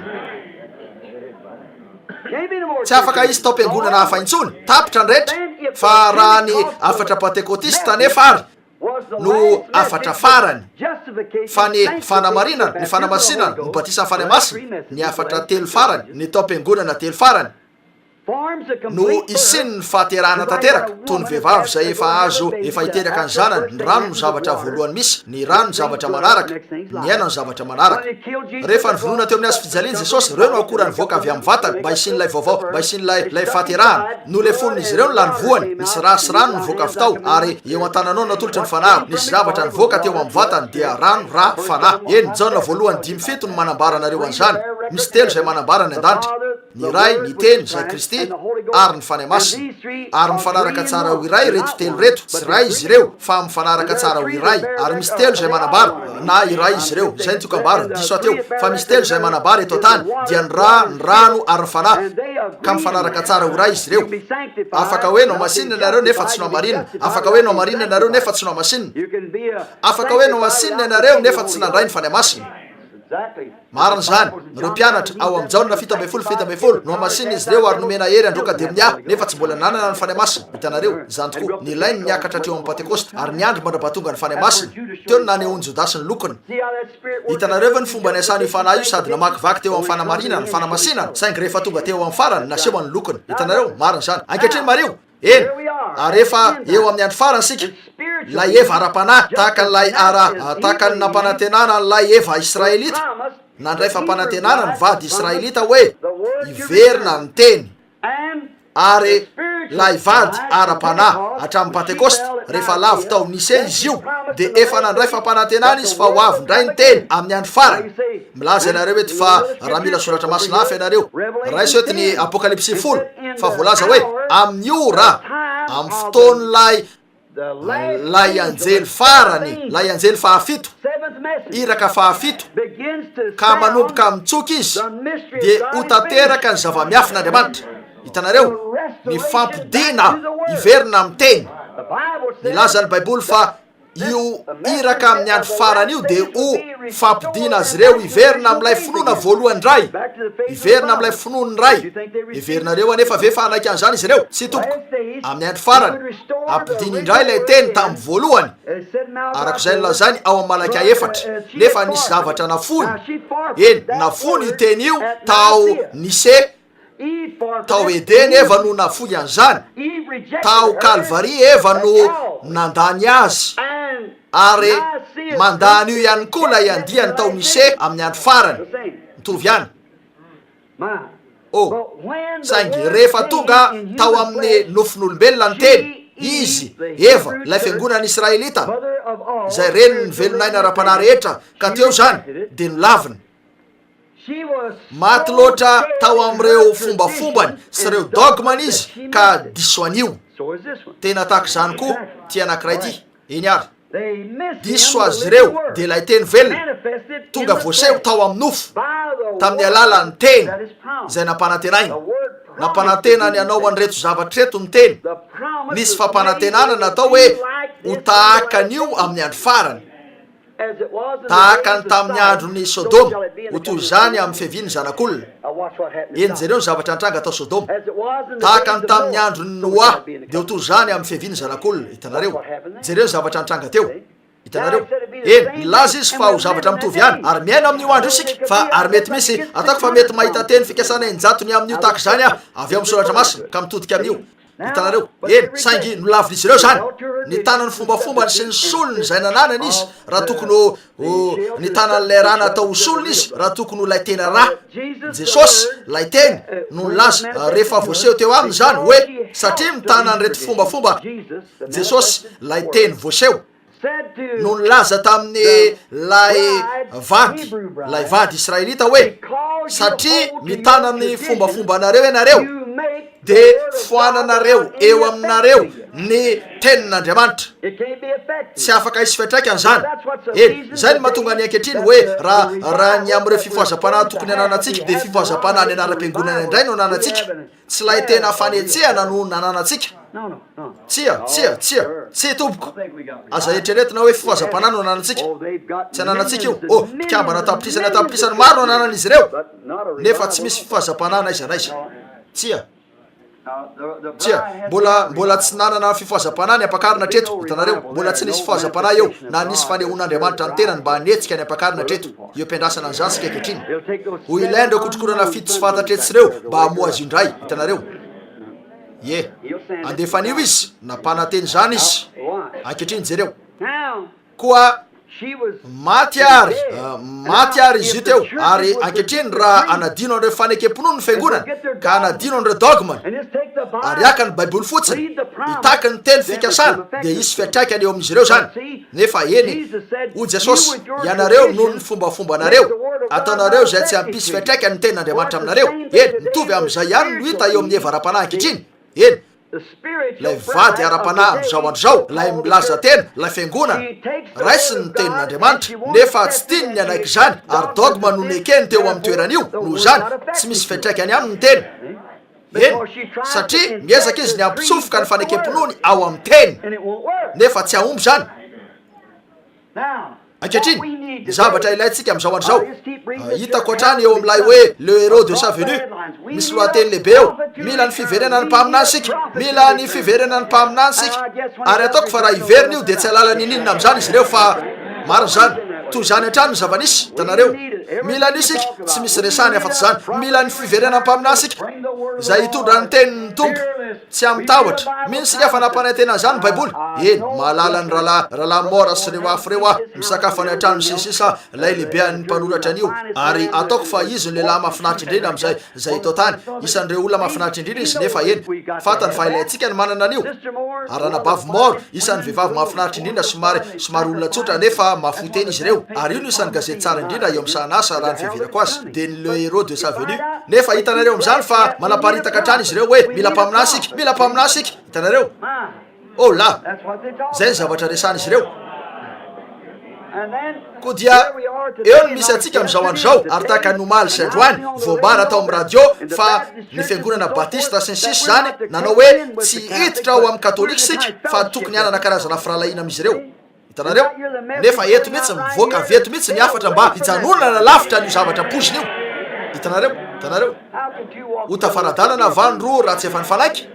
tsy afaka izy tao-piangonana hafa intsony tapitra nrehetra fa raha ny afatra pentekotista nefa ary no afatra farany fa ny fanamarinana ny fanamasinana ny batisa ny fanamasina ny afatra telo farany ny tao-piangonana telo farany no isiny ny fahaterahana tanteraka toy ny vehivavy zay efa azo efa hiteraka ny zanany ny rano ny zavatra voalohany misy ny rano ny zavatra manaraka ny aina ny zavatra manaraka rehefa ny vonona teo amin'ny azo fijaliany jesosy reo no akora ny voaka avy amin'ny vatany mba hisiny lay vaovao mba hisiny lay fahaterahana no le fonon'izy ireo no lany voany misy raha sy rano ny voaka avy tao ary eo an-tananao natolotra ny fanahy nisy zavatra ny voaka teo amin'ny vatany dia rano ra fanahy eny jaona voalohany 5 no manambaranareo an'izany misy telo zay manambarany an-danitra ny ray ny teny zay kristy ary ny fanahy masina ary mifanaraka tsara ho iray reto telo reto tsy ray izy ireo fa mifanaraka tsara ho iray ary misy telo zay manambara na iray izy ireo zay ny tokambara diso ateo fa misy telo zay manambara eto tany dia ny rano ary ny fanahy ka mifanaraka tsara ho iray izy ireo afaka hoe no masinina ianareo nefa tsy no marinina afaka hoe no marinina ianareo nefa tsy no masinina afaka hoe no masinina ianareo nefa tsy nandray ny fanahy masina mariny zany reo mpianatra ao am'jaona 7 no masinina izy ireo ary nomena hery androka de miah nefa tsy mbola nanana ny fanahy masina hitanareo zany tokoa ny lainy niakatra teo amin'ny pentekosta ary niandry mandrapatonga ny fanahy masina teo no nanehoany jodasy ny lokony hitanareo va ny fomba ny asany io fanahy io sady namakivaky teo amin'ny fanamarinana ny fanamasinana saingy rehefa tonga teo amin'ny farany naseho any lokony hitanareo mariny zany ankehitriny mario eny ary efa eo amin'ny andro farany sika lay eva ara-panahy tahaka nylay tahaka ny nampanantenana nylay eva israelita nandray fampanantenana ny vady israelita hoe iverina ny teny ary lay vady ara-panahy hatramin'ny pentekosta rehefa lavo tao nise izy io de efa nandray fampanantenana izy fa ho avy ndray ny teny amin'ny andro farany milaza ianareo ety fa raha mila soratra masina hafa ianareo raisy ety ny apokalipsy 10 fa voalaza hoe amin'ny ora amin'ny fotoany lay anjely farany lay anjely fahafito iraka fahafito ka manomboka mitsoky izy dia ho tanteraka ny zava-miafin'Andriamanitra. Hitanareo ny fampidina iverina amin'ny teny. Nilaza ny Baiboly fa io iraka amin'ny andro farany io dia ho fampidina azy ireo iverina amin'ilay finoana voalohany ray, iverina amin'ilay finoany ray. Iverinareo anefa ve fanaky an'izany izy ireo? Tsy tompoko. Amin'ny andro farany ampidiny indray ilay teny tamin'ny voalohany, arak'izay nolazainy ao amin'ny Malakia 4. Nefa nisy zavatra nafony, eny nafony io teny io tao Nise, tao Edeny eva no nafoy an'izany, tao Kalvari eva no nandany azy, ary mandany io ihany koa lay andiany tao Nise amin'ny andro farany. Mitovy ihany. Saingy rehefa tonga tao amin'ny nofon'olombelona ny teny, izy Eva lay fiangonan'ny Israelita zay reny ny velonaina ara-panahy rehetra ka teo zany dia nolaviny. Maty loatra tao amin'ireo fombafombany sy ireo dogmany izy ka diso anio. Tena tahaka izany koa ty anankiray ty. Eny ary diso azy ireo dia ilay teny velona tonga voaseho tao amin'ny nofo tamin'ny alalan'ny teny izay nampanantenainy. Nampanantenany anao an'ireto zavatra reto ny teny. Nisy fampanantenana natao hoe ho tahaka an'io amin'ny andro farany, tahaka ny tamin'ny andron'ny Sodoma, ho toy izany amin'ny fiaviany zanak'olona. Eny jereo ny zavatra antranga tao Sodoma. Tahaka ny tamin'ny andron'ny Noa dia ho toy izany amin'ny fiaviany zanak'olona. Hitanareo jereo ny zavatra antranga teo. Hitanareo eny nilaza izy fa ho zavatra mitovy ihany ary miaina amin'io andro isika. Fa ary mety misy ataoko fa mety mahita teny fikasana enjatony amin'io tahaka izany avy amin'ny soratra masina ka mitodika amin'io. Hitanareo eny saingy nolavin'izy ireo zany ny tanany fombafombany sy ny solony izay nananany izy raha tokony ny tanan'ilay raha natao solony izy raha tokony lay tena rà. Jesosy lay teny no nilaza rehefa voaseho teo aminy zany hoe satria mitana an'ireto fombafomba, Jesosy lay teny voaseho no nilaza tamin'ny lay vady Israelita hoe satria mitana ny fombafombanareo ianareo dia foananareo eo aminareo ny tenin'Andriamanitra. Tsy afaka hisy fiantraikany an'izany. Eny izay no mahatonga ny ankehitriny hoe raha ny amin'ireo fifohazam-panahy tokony ananantsika dia fifohazam-panahy ny anaram-piangonana indray no ananantsika, tsy lay tena fanetsehana no nananantsika. Tsy tompoko. Aza eritreretina hoe fifohazam-panahy no ananantsika. Tsy ananantsika io. Mpikambana tapitrisany maro no ananan'izy ireo, nefa tsy misy fifohazam-panahy na iza na iza. Mbola tsy nanana fifohazam-panahy ny ampakarina treto. Hitanareo mbola tsy nisy fifohazam-panahy eo na nisy fanehoan'Andriamanitra ny tenany mba hanetsika ny ampakarina treto. Io ampiandrasana an'izany sika ankehitriny. Ho ilaindreo kotrokorana fito sy fantatretsireo mba hamoa azy io indray. Hitanareo andefan'io izy nampananteny zany izy ankehitriny jereo koa maty ary izy io teo ary ankehitriny raha anadino an'ireo fanekem-pinono ny fiangonana ka anadino an'ireo dogmany ary aka ny Baiboly fotsiny hitaka ny teny fikasana dia isy fiantraikany eo amin'izy ireo zany. Nefa eny ho Jesosy ianareo noho ny fombafombanareo ataonareo izay tsy hampisy fiantraikany ny tenin'Andriamanitra aminareo. Eny mitovy amin'izay ihany no hita eo amin'ny Eva ara-panahy ankehitriny. Eny lay vady ara-panahy amin'izao andro zao lay milaza tena lay fiangonana raisiny ny tenin'Andriamanitra nefa tsy tiany ny anaiky izany ary dogma no nekeny teo amin'ny toeran'io noho izany tsy misy fiantraikany aminy ny teny. Eny satria miezaka izy ny ampitsofoka ny fanekem-pinoany ao amin'ny teny nefa tsy ahomby zany. Ankehitriny ny zavatra ilayntsika amin'izao andro zao hitako hatrany eo amin'ilay hoe le héros de sa venue, misy lohateny lehibe eo mila ny fiverenany mpaminany sika, mila ny fiverenany mpaminany sika ary ataoko fa raha iverina io dia tsy alala ninina amin'izany izy ireo fa maro zany toy zany hatrany ny zava-nisy. Hitanareo mila ny sika tsy misy resany afa-tsy zany, mila ny fiverenany mpaminany sika izay hitondra ny tenin'ny tompo tsy amitahotra. Misy rehefa nampanantena an'izany Baiboly. Eny mahalala ny rahalahy mora sy reo afo reo misakafo any an-trano sisisa lay lehibean'ny mpanoratra an'io ary ataoko fa izy ny lehilahy mahafinaritra indrindra amin'izay hitao tany isan'ireo olona mahafinaritra indrindra izy nefa eny fatany fa ilayntsika ny manana an'io. Ary anabavy maro isan'ny vehivavy mahafinaritra indrindra somary olona tsotra nefa mahafoy teny izy ireo ary io no isan'ny gazety tsara indrindra eo amin'ny sahanasa raha ny fiheverako azy dia le héros de sa venue. Nefa hitanareo amin'izany fa manaparitaka hatrany izy ireo hoe mila mpaminany sika. Hitanareo la zay ny zavatra resana izy ireo. ko dia eo ny misy atsika am'izao andro zao ary tahaka ny omaly sy androany voambara atao amin'ny radio fa ny fiangonana batista sy ny sisy zany nanao hoe tsy hiditra ao amin'ny katolika sika fa tokony anana karazana firalaina am'izy ireo. Hitanareo nefa eto mihitsy mivoaka avy eto mihitsy ny afatra mba hijanonana na lavitra ny zavatra poziny io. Hitanareo ho tafaradalana vandro raha tsy efa nifanaiky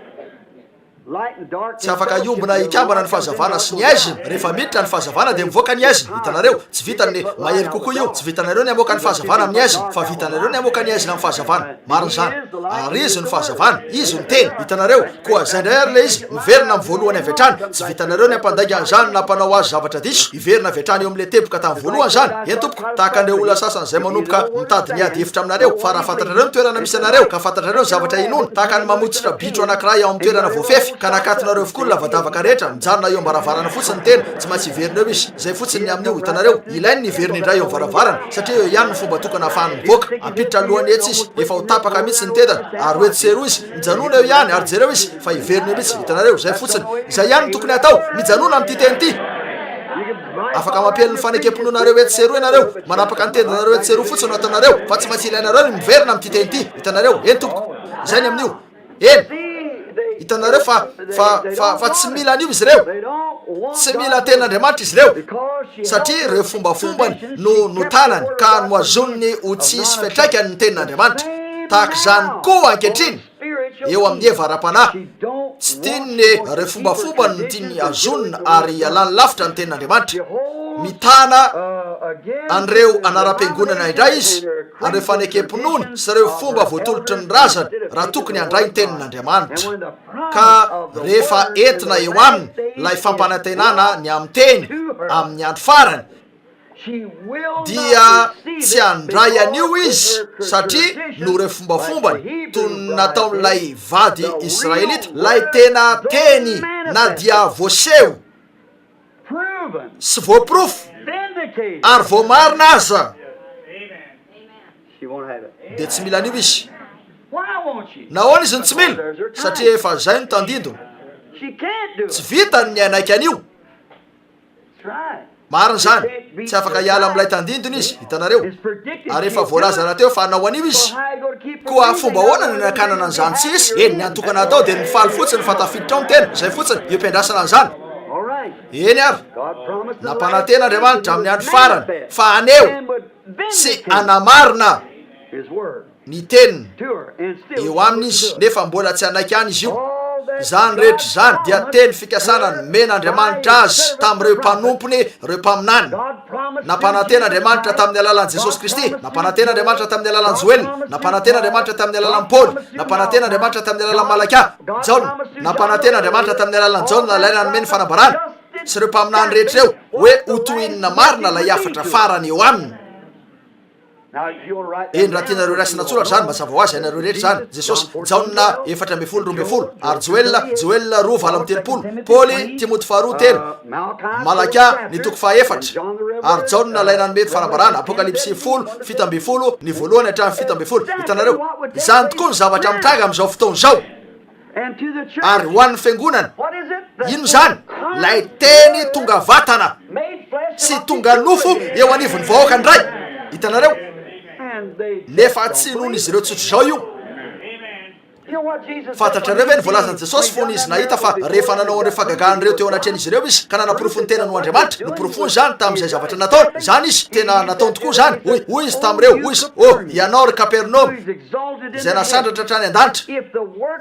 tsy afaka iombona ikambana ny fahazavana sy ny aiziny rehefa miditra ny fahazavana dia mivoaka ny aiziny. Hitanareo tsy vitany mahery kokoa io, tsy vitanareo ny amoaka ny fahazavana amin'ny aiziny fa vitanareo ny amoaka ny aiziny amin'ny fahazavana. Mariny zany ary izy ny fahazavana izy ny teny. Hitanareo koa zay ndray ary le izy miverina amin'ny voalohany avy hatrany tsy vitanareo ny ampandainga an'izany na mpanao azy zavatra diso iverina avy hatrany eo amin'le teboka tamin'ny voalohany zany. Eny tompoko tahaka an'ireo olona sasany zay manomboka mitady ny ady hevitra aminareo fa raha fantatrareo ny toerana misy anareo ka fantatrareo zavatra inona tahaka ny mamotsitra bitro anankiray ao amin'ny toerana voafefy ka nakatinareo avokoa lavadavaka rehetra mijanona eo ambaravarana fotsiny tena tsy maintsy iverina eo izy zay fotsiny ny amin'io. Hitanareo ilainy ny iverina indray eo ambaravarana satria eo ihany ny fomba tokana ahafahany miboaka ampiditra alohany etsy izy efa ho tapaka mihitsy ny tetana ary hoe tseroa izy mijanona eo ihany ary jereo izy fa iverina eo mihitsy. Hitanareo zay fotsiny izay ihany tokony atao mijanona amin'ity teny ity. Afaka mampely ny fanekempononareo etseroa ianareo manapaka ny tendanareo etseroa fotsiny no ataonareo fa tsy maintsy ilainareo ny miverina amin'ity teny ity. Hitanareo eny tompoko zay ny amin'io eny. Hitanareo fa tsy mila an'io izy reo tsy mila ten'Andriamanitra izy reo satria reo fombafombany no tanany ka noazoniny ho tsisy fiantraikany ny tenin'Andriamanitra. Tahaka zany koa ankehitriny eo amin'ny evara-panahy tsy tiany reo fombafombany no tiany azonina ary alany lavitra ny tenin'Andriamanitra. Mitana an'ireo anara-piangonana indray izy an'ireo fanekemponony sy reo fomba voatolotry ny razana raha tokony handray ny tenin'Andriamanitra ka rehefa entina eo aminy ilay fampanantenana ny amin'ny teny amin'ny andro farany dia tsy handray an'io izy satria no reo fombafombany toy nataon'ilay vady Israelita lay tena teny na dia voaseho sy voaprofo ary voamarina aza dia tsy mila an'io izy. Nahoana izy ny tsy mila satria efa zay no tandindona tsy vitany ny anaiky an'io. Mariny zany tsy afaka hiala amin'ilay tandindona izy. Hitanareo ary efa voalaza raha teo fa hanao an'io izy koa fomba hoana ny anakanana an'izany tsisy eny ny antokana atao dia nifaly fotsiny fa tafiditra ao ny tena zay fotsiny iompiandrasana an'izany. Eny ary nampananten'Andriamanitra amin'ny andro farany fa aneo sy anamarina ny teniny eo aminy izy nefa mbola tsy anaiky any izy io. Zany rehetra zany dia teny fikasana ny men'Andriamanitra azy tamin'ireo mpanompony reo mpaminany. Nampananten'Andriamanitra tamin'ny alalan'i Jesosy Kristy, nampananten'Andriamanitra tamin'ny alalan'i Joely, nampananten'Andriamanitra tamin'ny alalan'i Paoly, nampananten'Andriamanitra tamin'ny alalan'i Malaka, Jaona, nampananten'Andriamanitra tamin'ny alalan'i Jaona laina nomeny fanambarana sy reo mpaminany rehetra eo hoe hotohinina marina lay afatra farany eo aminy. Eny raha tianareo raisina tsoratra zany mazava ho azy hainareo rehetra zany. Jesosy Jaona 4:12 ary Joel 2:30, Paoly Timoty 2:3, Malaka ny toko 4 ary Jaona laina nomeny fanambarana, Apokalipsy 10:17 ny voalohany hatramin'ny 17. Hitanareo izany tokoa ny zavatra mitranga amin'izao fotoana izao. Ary ho an'ny fiangonana ino zany? Lay teny tonga vatana sy tonga nofo eo anivon'ny vahoaka ndray. Hitanareo nefa tsy nohon' izy ireo tsotro zao io. Fantatrareo ve ny voalazan'i Jesosy fony izy nahita fa rehefa nanao an'ireo fagagahan'ireo teo anatrehan'izy ireo izy ka nanaporofony tena no Andriamanitra noporofony zany tamin'izay zavatra nataony zany izy tena nataony tokoa zany. Hoy izy tamin'ireo hoy izy ianao ry Kapernaoma izay nasandratra hatrany an-danitra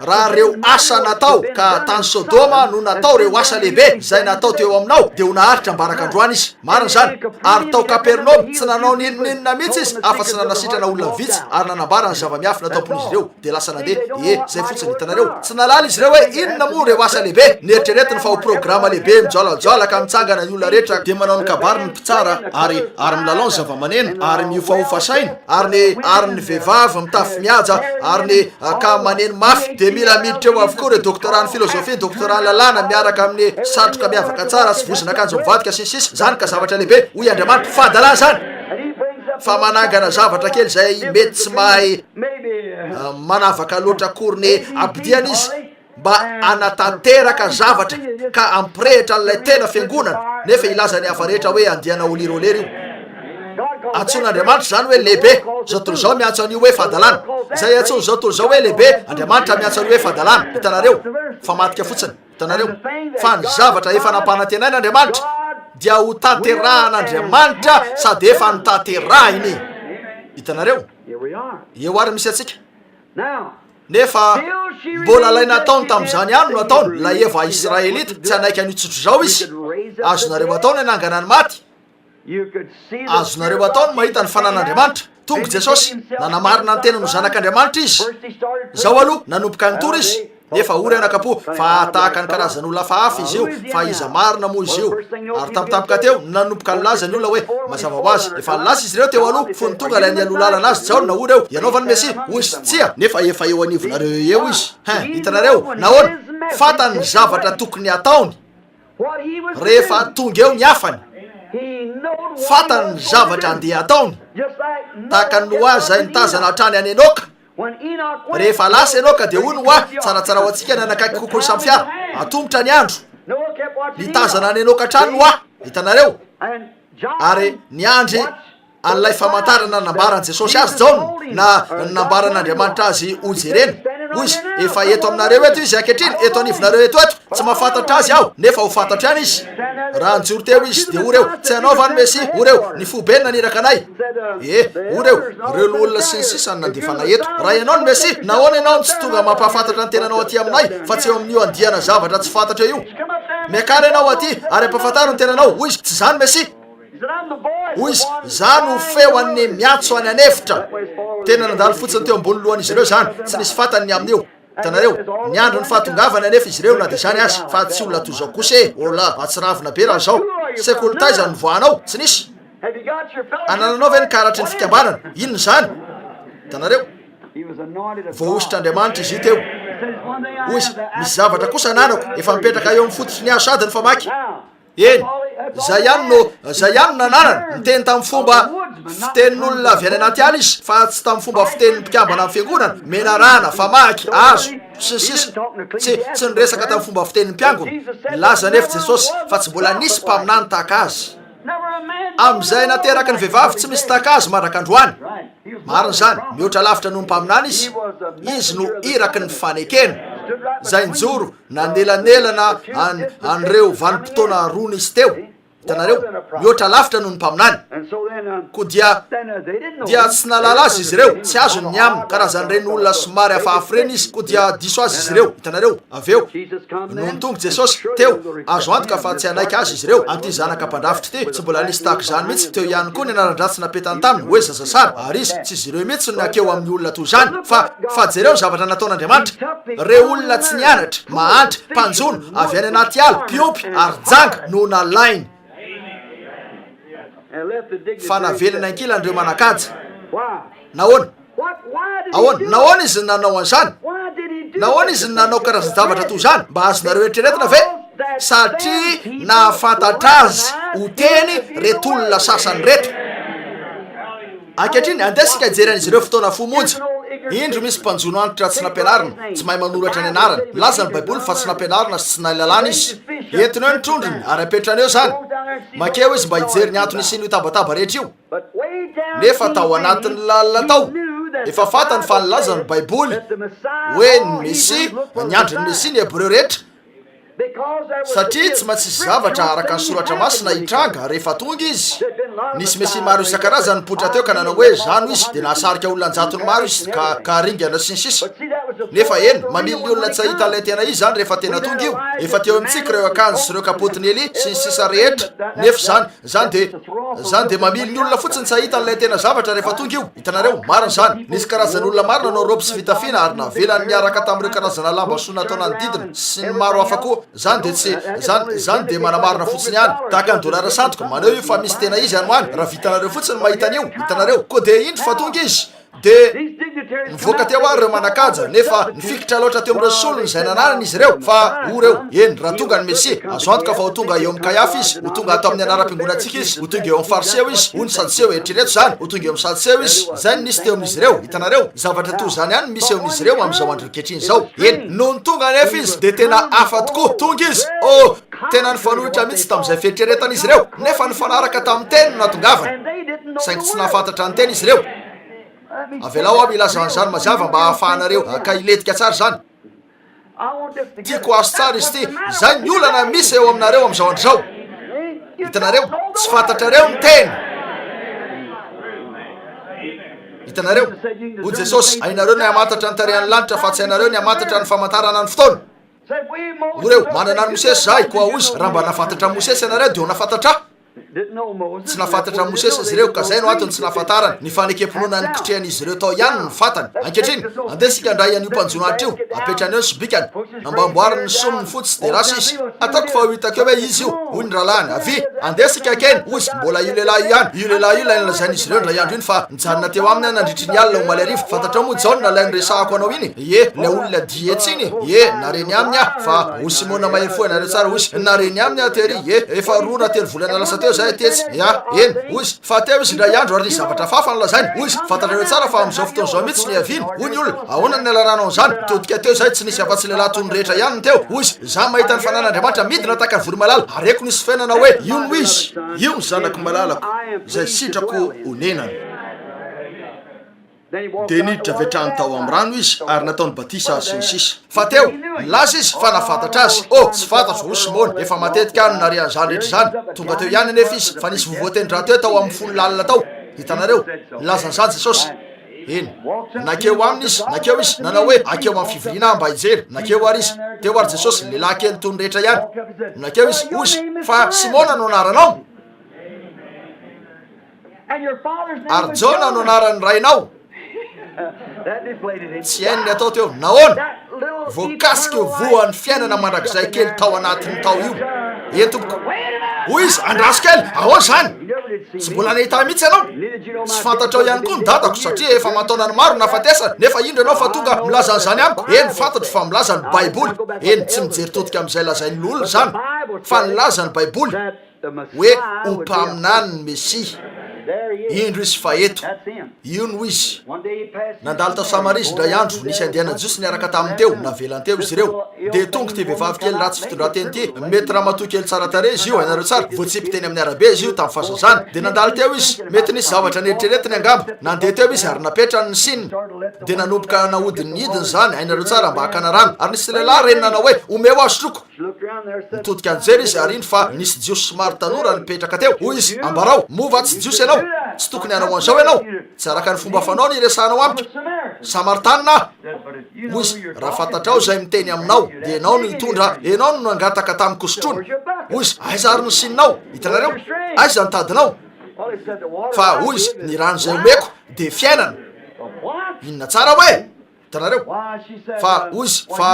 raha reo asa natao ka tany Sodoma no natao reo asa lehibe izay natao teo aminao dia ho naharitra mbaraka androany izy. Marina zany ary tao Kapernaoma tsy nanao ninonina mihitsy izy afa-tsy nanasitrana olona vitsy ary nanambara ny zava-miafy nataompon'izy ireo dia lasa nandeha zay fotsiny. Hitanareo tsy nalala izy ireo hoe inona moa reo asa lehibe nieritreretiny fa ho programa lehibe mijoalajoalaka mitsangana ny olona rehetra dia manao ny kabary ny mpitsara ary milalao ny zava-maneno ary miofahofa saina ary ny vehivavy mitafy mihaja ary ny ka maneno mafy dia mila miditra eo avokoa reo doktorany filozofia, doktorany lalàna miaraka amin'ny satroka miavaka tsara sy vozon'akanjo mivadika sisisy zany ka zavatra lehibe hoy Andriamanitra fadalà zany. Fa manangana zavatra kely zay mety tsy mahay manavaka loatra korony abdiana izy mba anatanteraka zavatra ka ampirehitra n'ilay tena fiangonana nefa ilazany hafa rehetra hoe andiana olirolery io. Antson'Andriamanitra zany hoe lehibe, zao tontolo zao miantso an'io hoe fahadalàna. Zay antsony zao tontolo zao hoe lehibe, Andriamanitra miantso an'io hoe fahadalàna. Hitanareo fa matika fotsiny, hitanareo fa ny zavatra efa nampanantenaina Andriamanitra dia ho tanteраhan'Andriamanitra sady efa notanterahiny. Hitanareo eo ary misy atsika nefa mbola lay nataony tamin'izany ihany no ataony lay eva Israelita tsy anaiky anitsotro zao izy. Azonareo ataony anangana ny maty, azonareo ataony mahita ny fanan'Andriamanitra. Tonga Jesosy nanamarina ny tena no zanak'Andriamanitra izy. Zao aloha nanomboka nytory izy nefa ory anakapo fa tahaka ny karazan'olona hafa izy io, fa iza marina moa izy io. Ary tampotampoka teo nanomboka nylaza ny olona hoe mazava ho azy efa nilasa izy ireo teo aloha fony tonga lay nialolalana azy Jaona na ory eo ianaovany Mesia ozy tsia nefa efa eo anivonareo eo izy. Hitanareo nahoana fatany ny zavatra tokony ataony rehefa tonga eo ny afany, fatany ny zavatra andeha ataony. Tahaka ny Noa zay nitazana hatrany any Enoka, rehefa lasa Enoka dia hoy Noa tsaratsara ho antsika ny anakaiky kokory samy fiara atombotra ny andro. Nitazana ny Enoka hatrany Noa, hitanareo, ary niandry an'ilay famantarana nambarany Jesosy azy Jaona na nambaran'Andriamanitra azy ho jerena. Hoy izy efa eto aminareo eto izy ankehitriny, eto anivonareo eto tsy mahafantatra azy aho nefa ho fantatra any izy. Raha njoro teo izy dia oreo tsy hanaovany Mesia, oreo ny fobe naniraka anay. Oreo reo olona sy ny sisany nandefanay eto. Raha ianao ny Mesia nahoana ianao ny tsy tonga mampahafantatra ny tenanao aty aminay fa tsy eo amin'io andiana zavatra tsy fantatra io. Miakara ianao aty ary ampahafantariny tenanao. Hoy izy tsy zany Mesia. Hoy izy zany ho feo an'ny miantso any anefitra. Tena nandalo fotsiny teo ambony lohan'izy ireo zany, tsy nisy fatany ny amin'io. Hitanareo ny andro ny fahatongavany anefa izy ireo na dia zany azy fa tsy olona toy zao kosa olona atsiravina be raha zao. Sekolitaiza ny voanao tsy nisy. Anananao ve ny karatry ny fikambanana? Inona zany? Hitanareo voaositr'Andriamanitra izy io teo. Hoy izy misy zavatra kosa ananako efa mipetraka eo amin'ny fototry ny azo sady ny famaky. Eny zay ihany nananany miteny tamin'ny fomba fitenin'olona avy any anaty ala izy fa tsy tamin'ny fomba fitenin'ny mpikambana amin'ny fiangonana, menarana, famaky, azo sy sisa. Tsy niresaka tamin'ny fomba fitenin'ny mpiangona. Nilaza nefa Jesosy fa tsy mbola nisy mpaminany tahaka azy. Amin'izay nateraka ny vehivavy tsy misy tahaka azy mandrak'androany. Marina zany mihoatra lavitra noho ny mpaminany izy no iraky ny fanekena. Zay njoro nanelanelana an'ireo vanim-potoana rony izy teo. Hitanareo mihoatra lavitra noho ny mpaminany. Ko dia tsy nalala azy izy ireo, tsy azony ny aminy karazan'ireny olona somary hafahafa reny izy, ko dia diso azy izy ireo. Hitanareo aveo noho nitonga Jesosy teo azo antoka fa tsy hanaiky azy izy ireo. Anty zanaka mpandrafitra ty tsy mbola nisy tahaka zany mihitsy. Teo ihany koa ny anaran-dratsy napetany taminy hoe zazasara, ary izy tsy izy ireo mihitsy no nakeo amin'ny olona toy zany fa jereo zavatra nataon'Andriamanitra. Reo olona tsy nianatra, mahantra, mpanjono avy any anaty ala, mpiompy ary janga no nalainy fa navelana ankilan'ireo manakaja. Nahoana? Nahoana izy nanao an'izany? Nahoana izy nanao karazan-javatra toy zany? Mba azonareo eritreretina ve? Satria nahafantatra azy ho teny reto olona sasany reto. Ankehitriny andesika hijery an'izy ireo fotoana fomonjy. Indro misy mpanjono antitra tsy nampianarina, tsy mahay manoratra ny anarany. Milaza ny Baiboly fa tsy nampianarina sy tsy nahalalana izy. Entiny eo ny trondrony ary apetrany eo zany. Makeo izy mba hijery ny antony isian'io tabataba rehetra io. Nefa tao anatin'ny lalina tao efa fatany fa nilaza ny Baiboly hoe ny Mesia, ny andro ny Mesia ny Hebreo rehetra. Satria tsy matsisy zavatra araka ny soratra masina hitranga rehefa tonga izy. Nisy Mesia maro isan-karazany nipoitra teo ka nanao hoe zano izy dia nahasarika olona anjatony maro izy ka ringana sy ny sisa. Nefa eny mamily ny olona tsy hahita ilay tena izy zany rehefa tena tonga io. Efa teo amintsika ireo akanjo sy ireo kapotiny Eli sy ny sisa rehetra. Nefa zany dia mamily ny olona fotsiny tsy hahita ilay tena zavatra rehefa tonga io. Hitanareo marina zany nisy karazany olona maro nanao roby sy fitafina ary navelany miaraka tamin'ireo karazana lamba so nataona ny didina sy ny maro hafa koa. Zany dia manamarina fotsiny ihany tahaka ny dolara sandoka maneo io fa misy tena izy any moany raha vitanareo fotsiny mahitan'io. Hitanareo ko dia indro fa tonga izy dia nivoaka teo ary ireo manakaja nefa nifikitra loatra teo amin'ireo solony izay nananany izy ireo fa oreo eny raha tonga ny Mesia azo antoka fa ho tonga eo amin'ny Kaiafa izy, ho tonga atao amin'ny anaram-piangonantsika izy, ho tonga eo amin'ny Fariseo izy, ho ny Sadoseo eritrereto zany, ho tonga eo amin'ny Sadoseo izy. Zay no nisy teo amin'izy ireo. Hitanareo zavatra toy zany ihany misy eo amin'izy ireo amin'izao andro ankehitriny zao. Eny noho ny tonga nefa izy dia tena hafa tokoa tonga izy. tena nyfanohitra mihitsy tamin'izay fieritreretana izy ireo nefa nyfanaraka tamin'ny teny natongavana saingy tsy nahafantatra ny teny izy ireo avelao aby ilazan'izany mazava mba hahafahanareo ka iletika tsara zany tiako azo tsara izy ty zay ny olana misy eo aminareo am'izao andrizao hitanareo tsy fantatrareo ny teny hitanareo ho jesosy ainareo ny hamantatra ny tarehan'ny lanitra fa tsy hainareo ny hamantatra ny famantarana ny fotoana oreo manana ny mosesy zahay koa ozy raha mba nafantatra ny mosesy ianareo de ho nafantatra tsy nafantatra mosesy izy ireo ka zay no antony tsy nafantarany ny fanekemponoana ny kitrehan'izy ireo tao ihany ny fantany ankehitriny andesika ndray an'io mpanjonahitra io apetrany eo ny sobikany nambamboariny ny sominy fotsy de rasy izy ataoko fa ho hitako eo hoe izy io hoy ny rahalany avy andesika keny ozy mbola io lehilahy io ihany io lehilahy io lay nolazain'izy ireo ndray andro iny fa nijanona teo aminy any nandritry ny alina ho maly arivo fantatra moa jao na lay nyresahako anao iny ie le olona dietsiny ie nareny aminy ah fa ho simona mahery fo ianareo tsara ozy nareny aminy ah tery ie efa roa na telo volana lasa teo zay tetsy ya eny ozy fa teo izy ndray andro ary nisy zavatra fafa nolazainy ozy fantatrareo tsara fa am'izao fotoana zao mihitsy ny aviny hoy ny olona ahoana ny alaranao an'izany todika teo zay tsy nisy afa-tsy lehilahy tony rehetra ihany ny teo ozy za mahita ny fanan'andriamanitra midina taka ny voro malala areko nisy fiainana hoe io no izy io ny zanako malalako zay sitrako honenany de niditra vetrany tao amin'ny rano izy ary nataony batisa sy ny sisa fa teo laza izy fa nafantatra azy tsy fantatro ho simony efa matetika any narian'izany rehetra zany tonga teo ihany anefa izy fa nisy vovoateny-draha teo tao amin'ny folo lalina tao hitanareo lazan'izany jesosy eny nakeo aminy izy nakeo izy nanao hoe akeo amin'ny fivoriana mba hijery nakeo ary izy teo ary jesosy lehilahy kely tony rehetra ihany nakeo izy ozy fa simona no anaranao ary jona no anarany rainao tsy hainy ny atao teo nahoana voakasika io voan'ny fiainana mandrakizay kely tao anatin'ny tao io eny tompoko hoy izy andraso kely ahoana zany tsy mbola nahita mihitsy ianao tsy fantatrao ihany koa ny dadako satria efa mataona ny maro nafatesana nefa indro ianao fa tonga milaza n'izany amiko eny fantatro fa milaza ny baiboly eny tsy mijery totika amin'izay lazain'ny olona zany fa nilaza ny baiboly hoe hompaminany ny mesia indro izy fa eto io no izy nandalo tao samaria izy ndray andro nisy andehanany jiosy niaraka taminy teo navelany teo izy ireo de tonga ty vehivavy kely ratsy fitondrateny ty mety raha matoa kely tsara tare izy io hainareo tsara voatsipiteny amin'ny arabe izy io tamin'ny fahazazany de nandalo teo izy mety nisy zavatra neritreretiny angamba nandeha teo izy ary napetrany ny sinina de nanomboka nahodiny hidiny zany hainareo tsara mba hakana rano ary nisy lehilahy reny nanao hoe omeo azo troko nitodika anjery izy ary iny fa nisy jiosy somary tanora nipetraka teo hoy izy ambarao mova tsy jiosy ianao tsy tokony anao an'izao ianao tsy araka ny fomba fanao ny resanao amiko samaritanina hoy izy raha fantatrao zay miteny aminao de enao no hitondra enao no nangataka tamiko sotrony hoy izy aiza ary ny sininao hitanareo aiza nitadinao fa hoy izy ny rano zay omeko de fiainana inona tsara hoe hitanareo fa hoy izy fa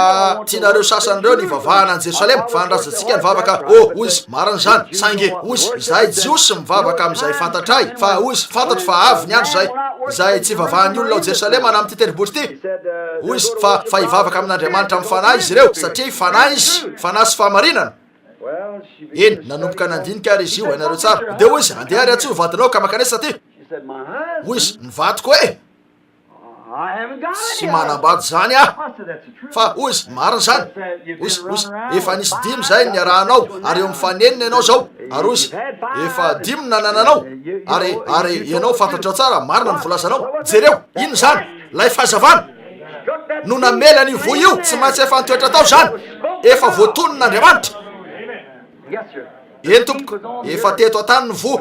tianareo sasan'ireo ny vavahana any jerosalema fa andrazantsika nivavaka hoy izy marina zany saingy hoy izy zahay jiosy mivavaka am'izay fantatray fa hoy izy fantatro fa avy ny andro zay tsy vavahan'ny olona ao jerosalema na am'ty teribory ty hoy izy fa hivavaka amin'andriamanitra amin'ny fanahy izy ireo satria fanahy izy fanahy sy fahamarinana eny nanomboka nandinika ary izy io hainareo tsara de hoy izy andeha ary atso vadinao ka makanesa ty hoy izy nivatiko hoe tsy manambady zany ah fa hoy izy marina zany hoy izy efa nisy dimy zay ny arahanao ary eo mifanenina ianao zao ary hoy izy efa dimy nanananao ary ianao fantatrao tsara marina ny volazanao jereo ino zany lay fahazavana no namela ny voa io tsy maintsy efa nitoetra tao zany efa voatonon'andriamanitra eny tompoko efa teto atany ny vo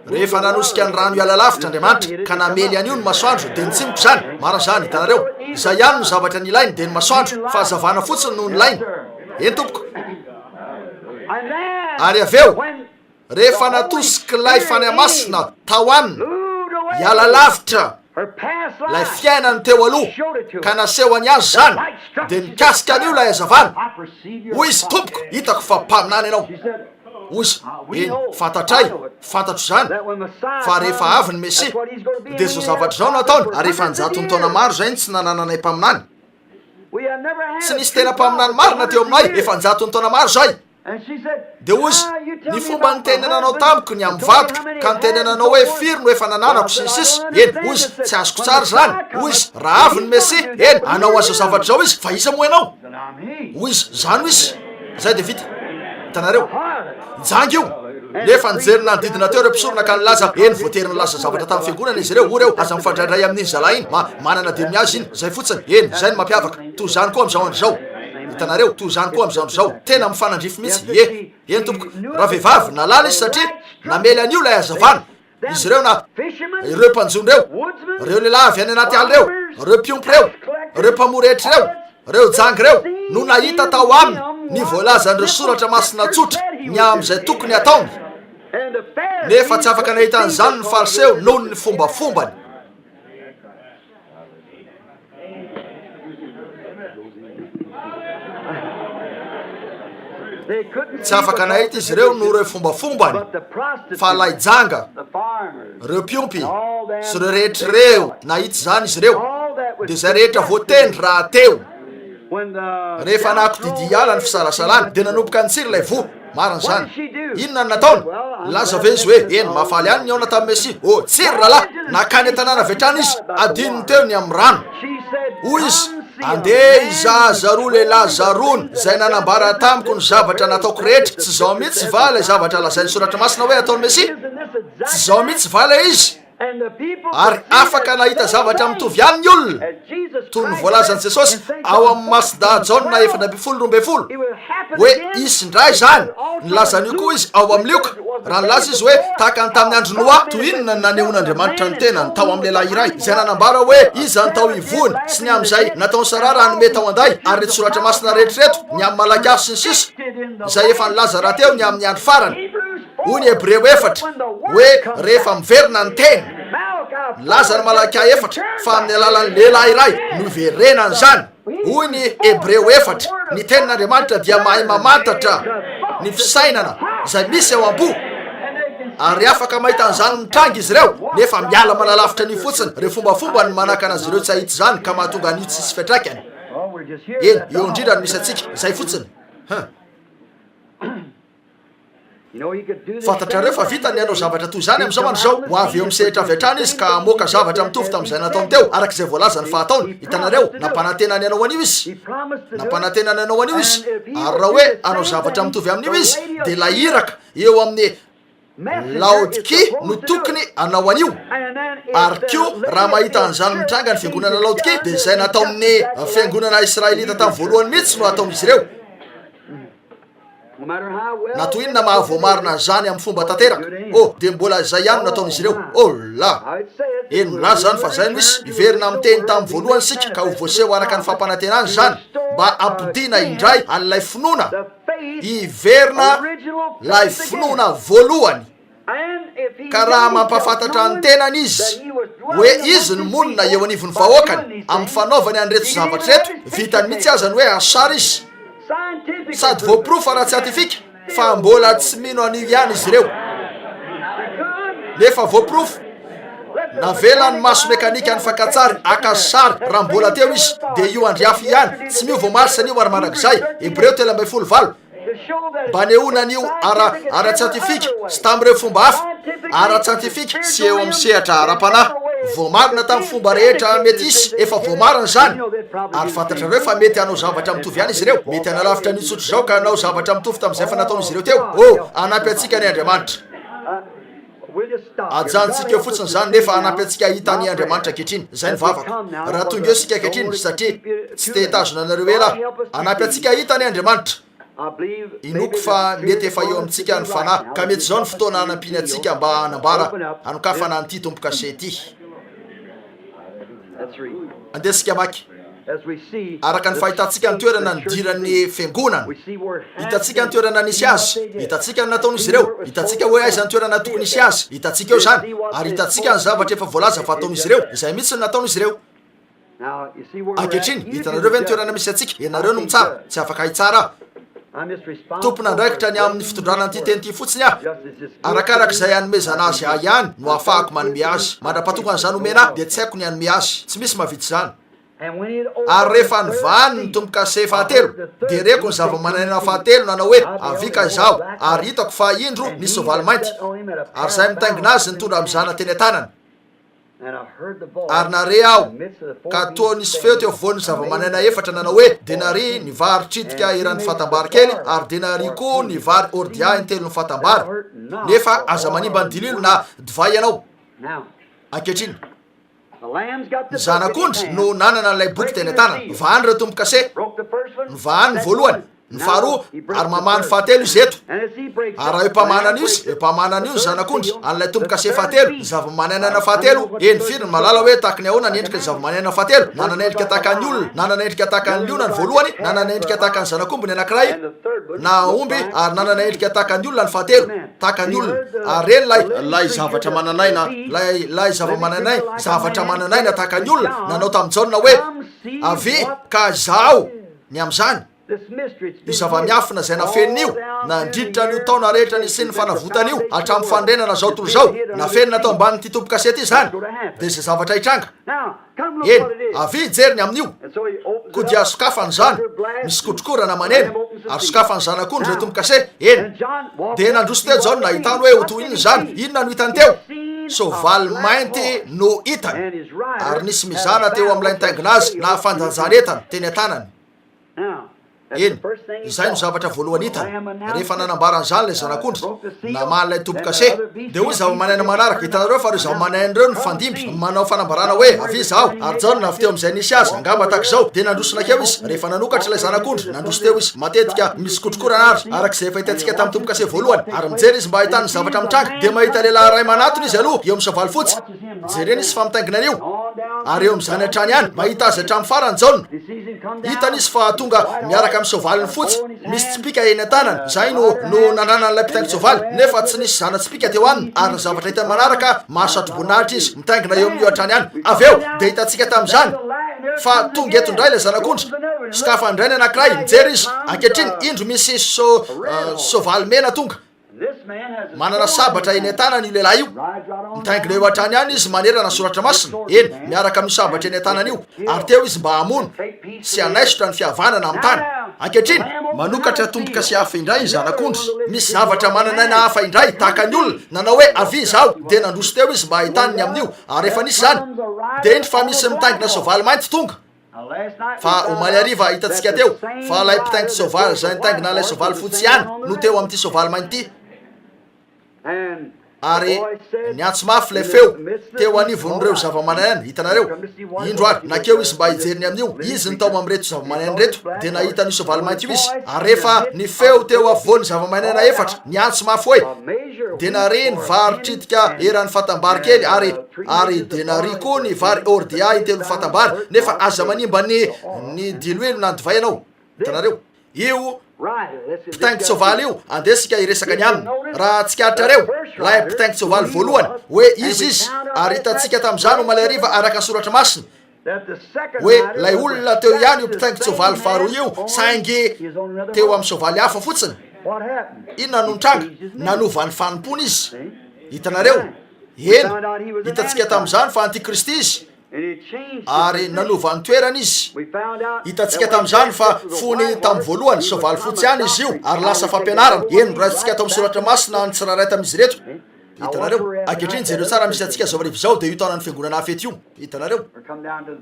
rehefa nanosika ny rano iala lavitra andriamanitra ka namely an'io ny masoandro de nitsimiko zany marina zany hitanareo zay ihany no zavatra ny ilainy de ny masoandro fa hazavana fotsiny no ny lainy eny tompoko ary aveo rehefa natosiky lay fany masina tao aminy iala lavitra lay fiainany teo aloha ka nasehoany azy zany de nikasika an'io lay hazavana hoy izy tompoko hitako fa mpaminany ianao hoy izy eny fantatray fantatro zany fa rehefa avy ny mesia de zao zavatra zao no ataony ary efa njato ny taona maro zay ny tsy nanananay mpaminany tsy nisy tena mpaminany marina teo aminay efa njato ny taona maro zay de hoy izy ny fomba nitenenanao tamiko ny amin'ny vadika ka nitenenanao hoe firy no efa nananako sy ny sisa eny hoy izy tsy azoko tsara zany hoy izy raha avy ny mesia eny anao azao zavatra zao izy fa iza moa ianao hoy izy zany hoy izy zay de vita hitanareo jangy io nefa nijery nanodidina teo reo mpisorona ka nilaza eny voaterina laza zavatra tamin'ny fiangonana izy reo o reo aza mifandraindray amin'iny zala iny manana dimy azy iny zay fotsiny eny zay ny mampiavaka toy zany koa am'izao andro zao hitanareo toy zany koa am'izao andro zao tena mifanandrify mihitsy eny tompoko raha vehivavy nalala izy satria namely an'io lay azavana izy reo na ireo mpanjony reo lehilahy avy any anaty aly reo mpiompy reo mpamoretry reo jangy reo no nahita tao aminy ny voalazan'ireo soratra masina tsotra ny am'izay tokony ataony nefa tsy afaka nahita an'izany ny fariseo noho ny fombafombany tsy afaka nahita izy reo no reo fombafombany fa laijanga reo mpiompy sy reo rehetra reo nahitsy zany izy reo de zay rehetra voatendry raha teo rehefa nahako didi ala ny fisalasalany de nanomboka nitsiry lay vo mariny zany inona ny nataony laza ve izy hoe eny mafaly any ny aona tamin'ny mesi tsiry rahalahy nakany an-tanàna vetrany izy adininy teo ny amin'ny rano hoy izy andeha izaza roa lehilahy zarony zay nanambara tamiko ny zavatra nataoko rehetra tsy zao mihitsy va lay zavatra lazainy soratra masina hoe ataony mesi tsy zao mihitsy va lay izy ary afaka nahita zavatra mitovy any ny olona toy ny voalazan'i jesosy ao amin'ny masida jaona 7:12 hoe isindray zany nilazan'io koa izy ao amin'ny lioka raha nilaza izy hoe tahaka ny tamin'ny andro noa toy inona ny nanehoan'andriamanitra ny tenany tao amin'ny lehilahy iray izay nanambara hoe izy anytao ivony sy ny am'izay nataony sara raha nome tao anday ary rety soratra masina rehetrareto ny amin'ny malagasy sy ny sisa izay efa nilaza raha teo ny amin'ny andro farany hoy ny hebreo 4 hoe rehefa miverina ny teny nilaza ny malaka 4 fa amin'ny alalan'ny lehilahy iray no verenany zany hoy ny hebreo 4 ny tenin'andriamanitra dia mahay mamantatra ny fisainana izay misy ao am-po ary afaka mahita an'izany mitrangy izy reo nefa miala manalavitra ny fotsiny re fombafomba ny manaka an'azy ireo tsy ahity zany ka mahatonga an'io tsisy fiatraikany eny eo indrindra ny misy atsika zay fotsiny fantatrareo fa vita ny anao zavatra toy zany am'izao andro zao ho avy eo misehitra avetrany izy ka moka zavatra mitovy tam'izay nataony teo arak'izay voalazany fahataony hitanareo nampanantenany anao an'io izy nampanantenany anao an'io izy ary raha hoe anao zavatra mitovy amin'io izy de lahiraka eo amin'ny laodiki no tokony anao an'io ary ko raha mahita an'izany mitranga ny fiangonana laodiki de zay natao amin'ny fiangonana israelita tamin'ny voalohany mihitsy no ataon'izy ireo na to inona mahavoamarina zany amin'ny fomba tanteraka de mbola zay ihany nataon'izy ireo la eny milaza zany fa zay no isy iverina amin'ny teny tamin'ny voalohany sika ka ho voaseho araka ny fampanantenany zany mba ampidina indray an'ilay finoana iverina lay finoana voalohany ka raha mampafantatra ny tenany izy hoe izy ny monina eo anivon'ny vahoakany amin'ny fanaovany an'reto zavatra reto vitany mihitsy azany hoe asara izy sady voaprofa raha scientifika fa mbola tsy mino an'io ihany izy ireo nefa voaprofa navelany maso mekanika ny fankatsary akasary raha mbola teo izy de io andriafy ihany tsy miova marisa an'io ary manak'izay hebreo 13:7 mba neonan'io ara-scientifika sy tamin'ireo fomba hafa ara-scientifika sy eo amin'ny sehatra ara-panahy voamarina tamin'ny fomba rehetra mety isy efa voamarina zany ary fantatrareo fa mety anao zavatra mitovy ihany izy ireo mety analavitra nitsotro zao ka anao zavatra mitovy tamin'izay fa nataon'izy ireo teo anampy atsika ny Andriamanitra ajantsika eo fotsiny zany nefa anampy atsika hitany Andriamanitra ankehitriny zay ny vavaka raha tonga eo sika ankehitriny satria tsy te hitazona anareo ela anampy atsika hitany Andriamanitra inoko fa mety efa eo amintsika ny fanahy ka mety zao ny fotoana anampiny atsika mba hanambara anokafana an'ity tompo kasety andesika maky araka ny fahitantsika ny toerana nidiran'ny fiangonana hitatsika ny toerana nisy azy hitatsika ny nataon'izy ireo hitatsika hoe aiza ny toerana tokony isy azy hitatsika eo zany ary hitatsika ny zavatra efa voalaza fa ataon'izy ireo izay mihitsy ny nataon'izy ireo ankehitriny hitanareo ve ny toerana misy atsika ianareo no mitsara tsy afaka hitsara tompona andraikitra ny amin'ny fitondrana nyity teny ty fotsiny arakarak'izay anomezana azy ah ihany no ahafahako manome azy mandra-patonga an'izany omena de tsy haiko ny anome azy tsy misy mavitsy zany ary rehefa nyvany ny tomboka se fahatelo de reko ny zava-mananena fahatelo nanao hoe avika izao ary hitako fa indro nisy sovaly mainty ary zay mitaingina azy nytondra am'izana teny an-tanany ary nare aho ka toa nisy feo teo voany zava-manana efatra nanao hoe denari ny vary tritika iran'ny fatambary kely ary denari koa ny vary ordia intelo ny fatambary nefa aza manimba ny dililo na divay ianao ankehitriny ny zanak'ondry no nanana n'ilay boky teny an-tanana vahany reo tompo kase ny vahany ny voalohany ny faharoa ary mamany fahatelo izy eto ary raha empamanana izy empamanana io ny zanak'ondry an'ilay tompo kase fahatelo ny zava-mananana fahatelo eny firy ny malala hoe tahaka ny ahoana ny endrika ny zava-mananana fahatelo nanana endrika tahaka ny olona nanana endrika tahaka ny liona ny voalohany nanana endrika tahaka ny zanak'omby ny anankiray na omby ary nanana endrika tahaka ny olona ny fahatelo tahaka ny olona ary reny lay zavatra mananaina lay zava-mananay zavatra mananaina tahaka ny olona nanao tamin'jaona hoe avy ka zaho ny am'izany io zava-miafina zay nafenina io nandriditra n'io taona rehetra ny sy ny fanavotan'io hatramin'ny fandrenana zao tontolo zao nafenina tao ambanin'ity tompo kasety izany de zay zavatra hitranga eny avy jery ny amin'io ko dia sokafany zany misy kotrokorana manena ary sokafany zanak'ondry re tompo kase eny de nandroso teo zao nahitany hoe oto inona zany inona no hitany teo sovaly mainty no hitany ary nisy mizana teo am'ilay nitaingina azy na fandanjaretany teny an-tanany eny izay no zavatra voalohany hitany rehefa nanambaran'izany lay zanak'ondry naman'ilay tompo kase de hoy zava-manana manaraka hitanareo fa reo zava-manana reo ny fandimby manao fanambarana hoe avy zaho ary jao navy teo am'izay nisy azy angamba tahaka zao de nandrosonakeo izy rehefa nanokatra lay zanak'ondry nandroso teo izy matetika misy kotrokorana ary arak'izay efa hitantsika tamin'ny tompo kase voalohany ary mijery izy mba ahitany zavatra mitranga de mahita lehilahy ray manatony izy aloha eo am'soavaly fotsy jereny izy fa mitainginan'io ary eo am'izany hatrany any mahita azy hatramin'ny farany jaona hitany izy fa tonga miaraka amin'ny soavaly ny fotsy misy tsipika eny an-tanany zay no nananan'ilay mpitaingy soavaly nefa tsy nisy zana tsipika teo aminy ary ny zavatra hitany manaraka mahasatro boninahitra izy mitaingina eo amin'io hatrany any avy eo de hitantsika tamin'izany fa tonga eto indray lay zanak'ondry sokafandray ny anankiray mijery izy ankehitriny indro misy soavaly mena tonga manana sabatra eny an-tanany io lehilahy io mitaingina eo hatrany any izy manerana soratra masina eny miaraka amin'ny sabatra eny an-tanany io ary teo izy mba hamono sy anaisotra ny fihavanana amin'ny tany ankehitriny manokatra tompo kase hafa indray zanak'ondry misy zavatra mananaina hafa indray tahaka ny olona nanao hoe avy zaho de nandroso teo izy mba hahitaniny amin'io ary rehefa nisy zany de indry fa misy mitaingina soavaly mainty tonga fa omaly ariva hitantsika teo fa lay mpitaingy soavaly zay nitaingina lay soavaly fotsy ihany no teo amin'ity soavaly mainty ary niantso mafy lay feo teo anivon'ireo zava-mananaina hitanareo indro ary nakeo izy mba hijeriny amin'io izy nitao am'reto zava-mananaina reto de nahita ny soavaly mainty io izy ary rehefa ny feo teo avoany zava-mananaina efatra niantso mafy hoe de nary ny vary tritika eran'ny fatambary kely ary de nary koa ny vary ordia intelo fatambary nefa aza manimba ny diloelo na divay ianao hitanareo io mpitaingy soavaly io andesika iresaka ny aminy raha tsikaritra reo lay mpitaingy soavaly voalohany hoe izy ary hitantsika tamin'izany omaly ariva araka ny soratra masina hoe lay olona teo ihany io mpitaingy soavaly faharoa io saingy teo amin'ny soavaly hafa fotsiny inona no nitranga nanovany fanimpony izy hitanareo eny hitantsika tamin'izany fa antikristy izy ary nanova ny toerana izy hitantsika tamin'izany fa fony tamin'ny voalohany soavaly fotsy ihany izy io ary lasa fampianarana eny ratsika tao amin'ny soratra masina ny tsiraray tam'izy reto hitanareo ankehitriny jereo tsara misy atsika zao arivo zao de io taonany fiangonana hafety io hitanareo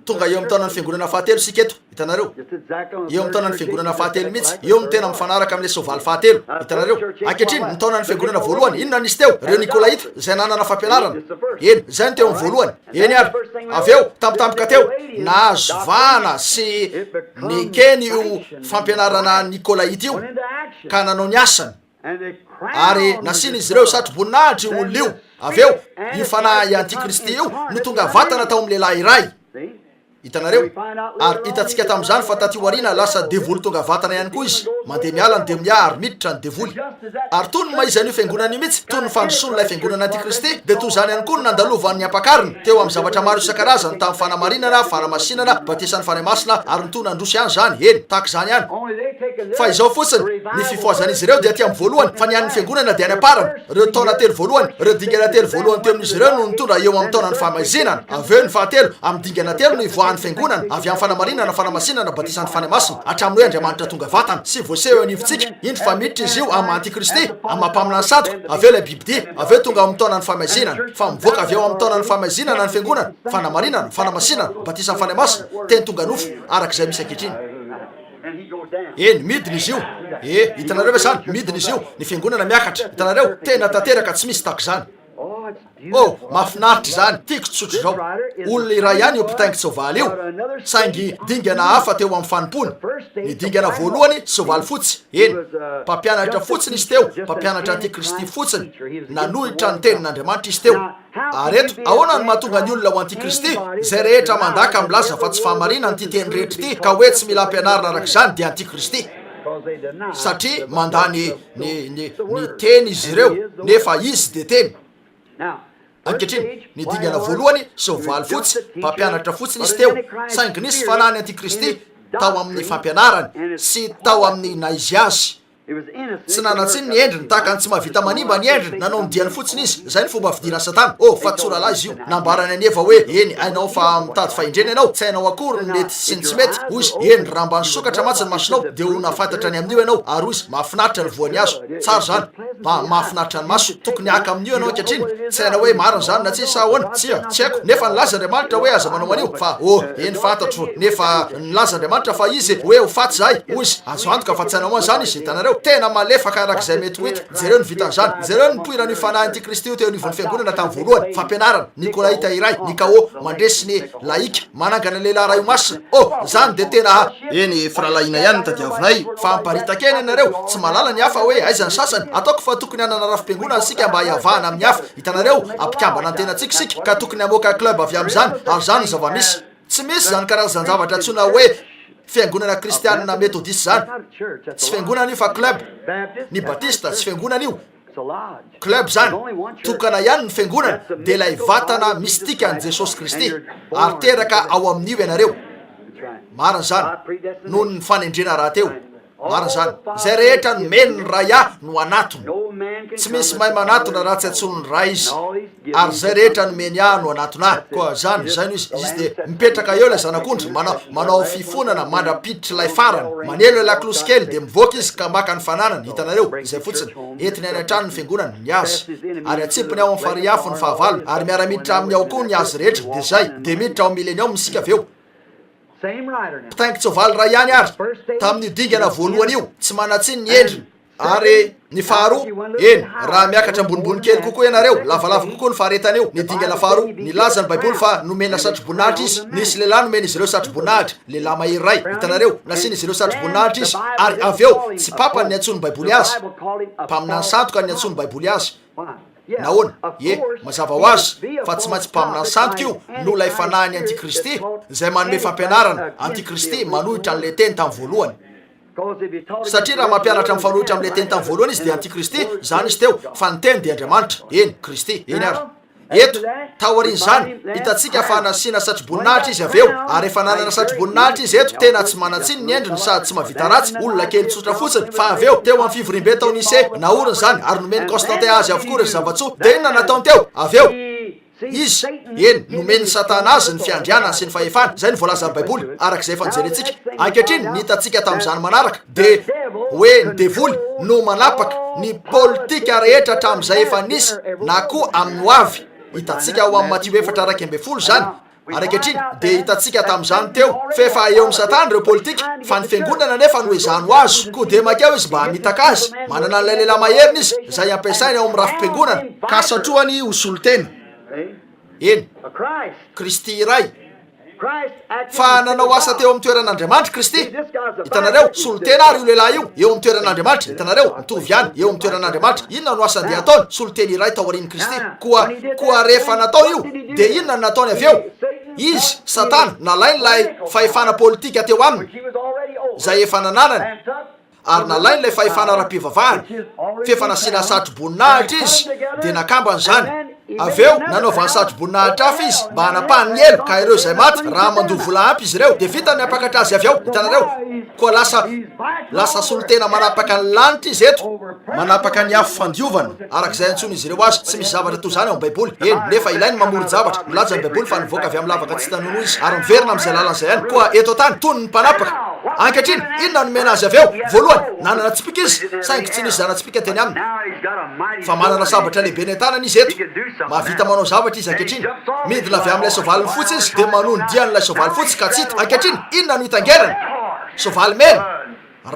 tonga eo amin'ny taonany fiangonana fahatelo sika eto hitanareo eo amin'ny taonany fiangonana fahatelo mihitsy eo ny tena mifanaraka amin'le soavaly fahatelo hitanareo ankehitriny ny taonany fiangonana voalohany inona nisy teo reo nikolaita zay nanana fampianarana eny zay no teo amin'ny voalohany eny ary avy eo tampotampoka teo nahazo vana sy nikeny io fampianarana nikolaita io ka nanao ny asany ary nasiny izy ireo satry boninahitra io olona io avy eo io fanahy antikristy io no tonga vatana tao amin'ny lehilahy iray hitanareo ary hitantsika tamin'izany fa taty oarina lasa devoly tonga vatana ihany koa izy mandeha mialany de miah ary miditra ny devoly ary toy ny maizan'io fiangonana mihitsy toy ny fandrosoan'ilay fiangonana antikristy de toy zany ihany koa no nandalovan'ny ampakariny teo amin'ny zavatra maro isan-karazany tamin'ny fanamarinana fanamasinana batesan'ny fanahy masina ary ny toy nandroso ihany zany eny tahaka zany ihany fa izao fotsiny ny fifoazan'izy ireo de aty amin'ny voalohany fa nian'ny fiangonana de any aparana reo taona telo voalohany reo dingana telo voalohany teo amin'izy ireo no nitondra eo amin'ny taonany fahamazinana avy eo ny fahatelo amin'ny dingana telo no ivoahan'ny fiangonana avy amin'ny fanamarinana fanamasinana batesan'ny fanahy masina hatramin'ny hoe andriamanitra tonga vatana sy voaseho anivontsika indry fa miditra izy io amin'ny antikristy amin'ny mampaminany satroka aveo ilay bibidia aveo tonga amin'ny taonany famazinana fa mivoaka aveo amin'ny taonany famazinana ny fiangonana fanamarinana fanamasinana batisa fany masina teny tonga nofo arak'izay misy ankehitriny eny midina izy io hitanareo ve zany midina izy io ny fiangonana miakatra hitanareo tena tanteraka tsy misy tak zany mahafinaritra zany tiako tsotro zao olona iray ihany io mpitaingy soavaly io saingy dingana hafa teo amin'ny fanimpony ny dingana voalohany soavaly fotsy eny mpampianatra fotsiny izy teo mpampianatra antikristy fotsiny nanohitra ny tenin'Andriamanitra izy teo ary eto ahoana ny mahatonga ny olona ho antikristy zay rehetra mandaka milaza fa tsy fahamarinana ty teny rehetra ty ka hoe tsy mila ampianarina arak'izany dia antikristy satria mandany ny teny izy ireo nefa izy de teny ankehitriny ny dingana voalohany soavaly fotsy mpampianatra fotsiny izy teo saingy nisy fanany antikristy tao amin'ny fampianarany sy tao amin'ny naizy azy tsy nanatsiny ny endriny tahaka ny tsy mahavita manimba ny endriny nanao ny diany fotsiny izy zay ny fomba fidina satana fa tsoralahy izy io nambarany aneva hoe eny ainao fa mitady fahendrena ianao tsy hainao akory ny mety sy ny tsy mety ozy eny raha mba nisokatra matsy ny masonao de ho nafantatra ny amin'io ianao ary ozy mahafinaritra ny voany azo tsara zany mahafinaritra ny maso tokony haka amin'io ianao ankehitriny tsy haina hoe marina zany na tsy sahoana tsy haiko nefa nilaza Andriamanitra hoe aza manao an'io fa eny fantatro nefa nilaza Andriamanitra fa izy hoe ho faty zahay ozy azo antoka fa tsy hainao zany izy hitanareo tena malefaka arak'izay mety ho hita jereo ny vitan'izany jereo ny poirany fanahy antikristy io teo anivon'ny fiangonana tamin'ny voalohany fampianarana nikolaita iray nikao mandresy ny laika manangana lehilahy ray masina zany de tena eny firalaina ihany tadiavinay fa mparitaka eny ianareo tsy malala ny hafa hoe aiza ny sasany ataoko fa tokony hanana rafim-piangonana sika mba hiavahana amin'ny hafa hitanareo ampikambana ny tenantsika sika ka tokony hamoaka club avy amin'izany ary zany ny zava-misy tsy misy zany karazany zavatra tsona hoe fiangonana kristianina metodiste zany tsy fiangonana io fa club ny batista tsy fiangonana io club zany tokana ihany ny fiangonana de ilay vatana mistika ny Jesosy Kristy ary teraka ao amin'io ianareo marina zany noho ny fanendrena raha teo marina zany zay rehetra ny meno ny raya no anatony tsy misy mahay manatona raha tsy atsony ny ray izy ary zay rehetra ny meny ah no anatona koa zany zay no izy de mipetraka eo ilay zanak'ondry manao fifonana mandrapiditra ilay farany manelo ilay klosy kely de mivoaka izy ka maka ny fananany hitanareo zay fotsiny entiny any an-trano ny fiangonana ny azy ary atsipiny ao amin'ny fariafo ny fahavalo ary miara-miditra amin'ny ao koa ny azy rehetra de zay de miditra ao milenium misika aveo mpitaingy tsoavaly ray ihany ary tamin'io dingana voalohany io tsy manatsiny ny endriny ary ny faharoa eny raha miakatra ambonimbony kely kokoa ianareo lavalava kokoa ny faharetana eo ny dingana faharoa nilaza ny baiboly fa nomena satro-boninahitra izy nisy lehilahy nomena izy ireo satro-boninahitra lehilahy mahery ray hitanareo nasina izy ireo satro-boninahitra izy ary aveo tsy papany ny antsony baiboly azy mpaminany santoka ny antsony baiboly azy nahoana mazava ho azy fa tsy maintsy mpaminany santoka io no lay fanahiny antikristy zay manome fampianarana antikristy manohitra an'le teny tamin'ny voalohany satria raha mampianatra amin'ny fanohitra amin'le teny tamin'ny voalohany izy de antikristy zany izy teo fa ny teny de Andriamanitra eny kristy eny ary eto taoriany zany hitatsika fa nasina satro-boninahitra izy aveo ary efa nanana satro-boninahitra izy eto tena tsy manatsiny ny endriny sady tsy mahavita ratsy olona kely tsotra fotsiny fa aveo teo amin'ny fivorimbe tao nise naoriny zany ary nomeny Constantin azy avokoa rezy zavatsoa de inona nataony teo aveo izy eny nomeny satana azy ny fiandrianany sy ny fahefana zay ny voalazan'ny baiboly arak'izay efa nijerentsika ankehitriny ny hitatsika tamin'izany manaraka de hoe ny devoly no manapaka ny politika rehetra hatramin'izay efa nisy na koa amin'ny hoavy hitatsika ao amin'ny Matthieu 4:12 zany ankehitriny de hitatsika tamin'izany teo fefa eo amin'ny satana reo politika fa ny fiangonana nefa no izano azo ko de makeo izy mba hamitaka azy manana n'ilay lehilahy maheriny izy zay ampiasainy ao amin'ny rafim-piangonana ka satroany hosolo teny eny Kristy iray fa nanao asa teo amin'ny toeran'Andriamanitra Kristy hitanareo solotena ary io lehilahy io eo amin'ny toeran'Andriamanitra hitanareo mitovy ihany eo amin'ny toeran'Andriamanitra inona no asany dia ataony soloteny iray tao aorian'ny Kristy koa rehefa natao io de inona no nataony aveo izy satana nalainy lay fahefana politika teo aminy zay efa nananany ary nalainy lay fahefana ara-pivavahana fefa nasina satro-boninahitra izy de nakambany zany avy eo nanaovany satro-boninahitra hafa izy mba hanapahany elo ka ireo zay maty raha mandoha vola ampy izy ireo de vita ny apakatra azy avy ao hitanareo koa lasa solotena manapaka ny lanitra izy eto manapaka ny afo fandiovana arak'izay antsony izy ireo azy tsy misy zavatra toy zany ao amin'ny baiboly eny nefa ilainy mamory zavatra milaza ny baiboly fa nivoaka avy amin'ny lavaka tsy tanono izy ary miverina am'izay lalan'izay ihany koa eto tany tony ny mpanapaka ankehitriny inona no mena azy avy eo voalohany nanana tsipika izy saingy tsy nisy zana-tsipika teny aminy fa manana sabatra lehibe ny an-tanany izy eto mahavita manao zavatra izy ankehitriny midina avy amin'ilay sovaliny fotsy izy de manony dian'ilay sovaly fotsy ka tsy hita ankehitriny inona no hitangerany sovaly mena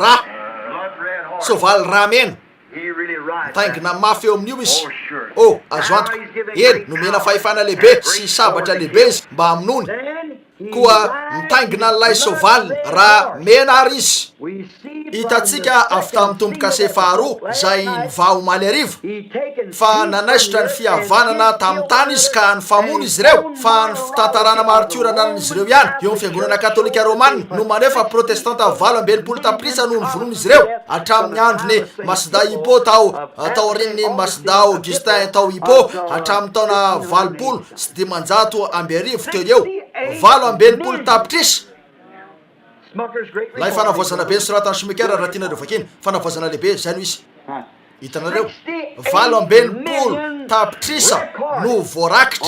ra sovaly ra mena taingina mafy eo amin'io izy azo antoka eny nomena fahefana lehibe sy sabatra lehibe izy mba aminony koa mitaingina n'ilay sovaly raha mena ary izy hitatsika avy tamin'ny tombo-kase faharoa zay nivao maly arivo fa nanaisotra ny fihavanana tamin'ny tany izy ka nifamono izy ireo fa ny fitantarana maritiora nan'izy ireo ihany eo amin'ny fiangonana katolika romanina no manefa protestanta valo ambinipolo taprisa no nivonono izy ireo hatramin'ny androny masda hipo tao reniny masda augustin tao hipo hatramin'ny taona valopolo sy dimanjato amby arivo teo eo valo ambinipolo tapitrisa lay fanavoazana be ny soratany somekera raha tianareo vakiny fanavoazana lehibe zay no izy hitanareo valo ambenipolo tapitrisa no voarakitra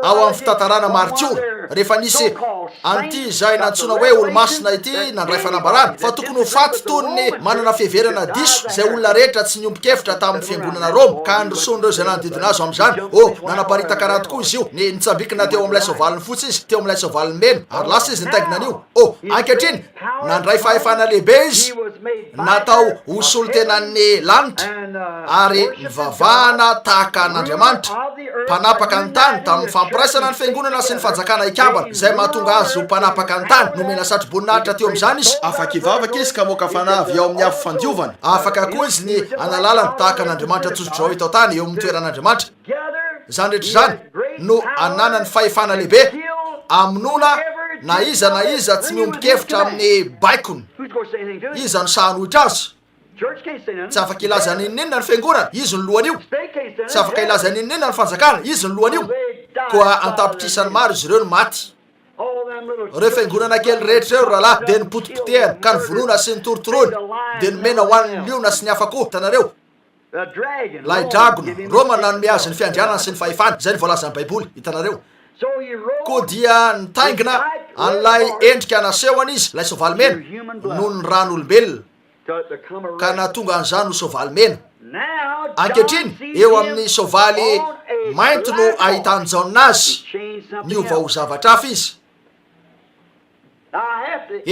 ao amin'ny fitantarana maritiora rehefa nisy anty zay nantsona hoe olo-masina ity nandray fanambarana fa tokony ho faty tony ny manana fiheverana diso zay olona rehetra tsy niompikevitra tamin'ny fiangonana roma ka androsonireo zay nanodidina azo am'izany nanaparitaka raha tokoa izy io ny nitsambikina teo amin'ilay sovaliny fotsy izy teo amin'ilay sovaliny mena ary lasa izy nitaingina an'io ankehitriny nandray fahefana lehibe izy natao hosolotenan'ny lanitra ary nivavahana tahaka an'Andriamanitra mpanapaka ny tany tamin'ny fampiraisana ny fiangonana sy ny fanjakana ikambana zay mahatonga azy ho mpanapaka ny tany nomena satro-boninahitra teo amin'izany izy afaka ivavaka izy ka moka fanavy ao amin'ny afo fandiovana afaka koa izy ny analalany tahaka an'Andriamanitra tsotra ao ito tany eo amin'ny toeran'Andriamanitra zany rehetra zany no ananany fahefana lehibe aminona na iza tsy miombikevitra amin'ny baikony iza no sahanohitra azy tsy afaka ilaza ninninona ny fiangonana izy ny lohany io tsy afaka ilaza ninninona ny fanjakana izy ny lohany io koa antapitrisany maro izy ireo no maty reo fiangonana kely rehetra reo rahalahy de nipotipotehana ka ny vonona sy ny torotorony de nomena ho an'ny liona sy ny hafa koa tanareo lay dragona roma nanome azy ny fiandrianana sy ny fahefana zay ny voalazany baiboly hitanareo koa dia nitaingina an'lay endrika nasehoany izy lay sovaly mena noho ny ran'olombelona ka nahatonga an'izany ho sovaly mena ankehitriny eo amin'ny sovaly mainty no ahitanjaonina azy niova ho zavatra hafa izy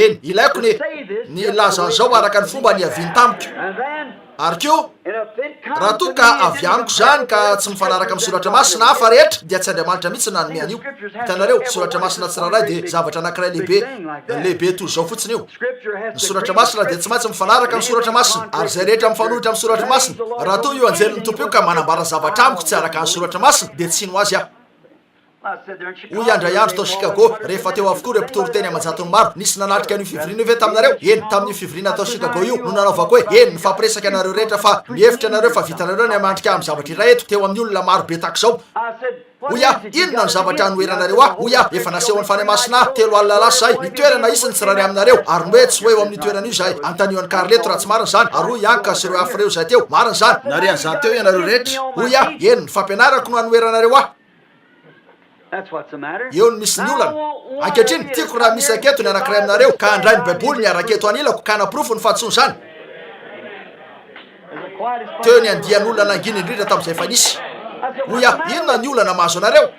eny ilaiko ny lazan'izao araka ny fomba ny aviany tamiko ary keo raha toa ka avy amiko zany ka tsy mifanaraka amin'ny soratra masina hafa rehetra dia tsy Andriamanitra mihitsy nanome an'io hitanareo soratra masina tsirairay de zavatra anankiray lehibe toy zao fotsiny io ny soratra masina de tsy maintsy mifanaraka amin'ny soratra masina ary zay rehetra mifanohitra amin'ny soratra masina raha toa io anjelin'ny tompo io ka manambara zavatra amiko tsy araka ny soratra masina de tsy ino azy aho hoy andray andro tao Chicago rehefa teo avokoa reo mpitoroteny amanjatony maro nisy nanatrika an'io fivirina io ve taminareo eny tamin'io fivirina tao Chicago io no nanaovako hoe eny nifampiresaka anareo rehetra fa mihevitra anareo fa vitanareo ny amandrika amin'ny zavatra iray eto teo amin'ny olona maro be tako zao hoy inona ny zavatra noeranareo hoy efa nasehoan'ny fany masina 3 alina lasa zay ny toerana isiny tsy rany aminareo ary hoe tsy hoe eo amin'ny toerana io zay antanioan'ny Carleto raha tsy marina zany ary hoy ka sy reo afireo zay teo marina zany nare an'izany teo ianareo rehetra hoy eny ny fampianarako no anoeranareo eo ny misy ny olana ankehitriny tiako raha misy aketo ny anankiray aminareo ka andray ny baiboly ny araketo anilako ka naprofo ny fahatsony zany teo ny andian'olona nanginy indrindra tamin'izay fa nisy hoy inona ny olana mahazo anareo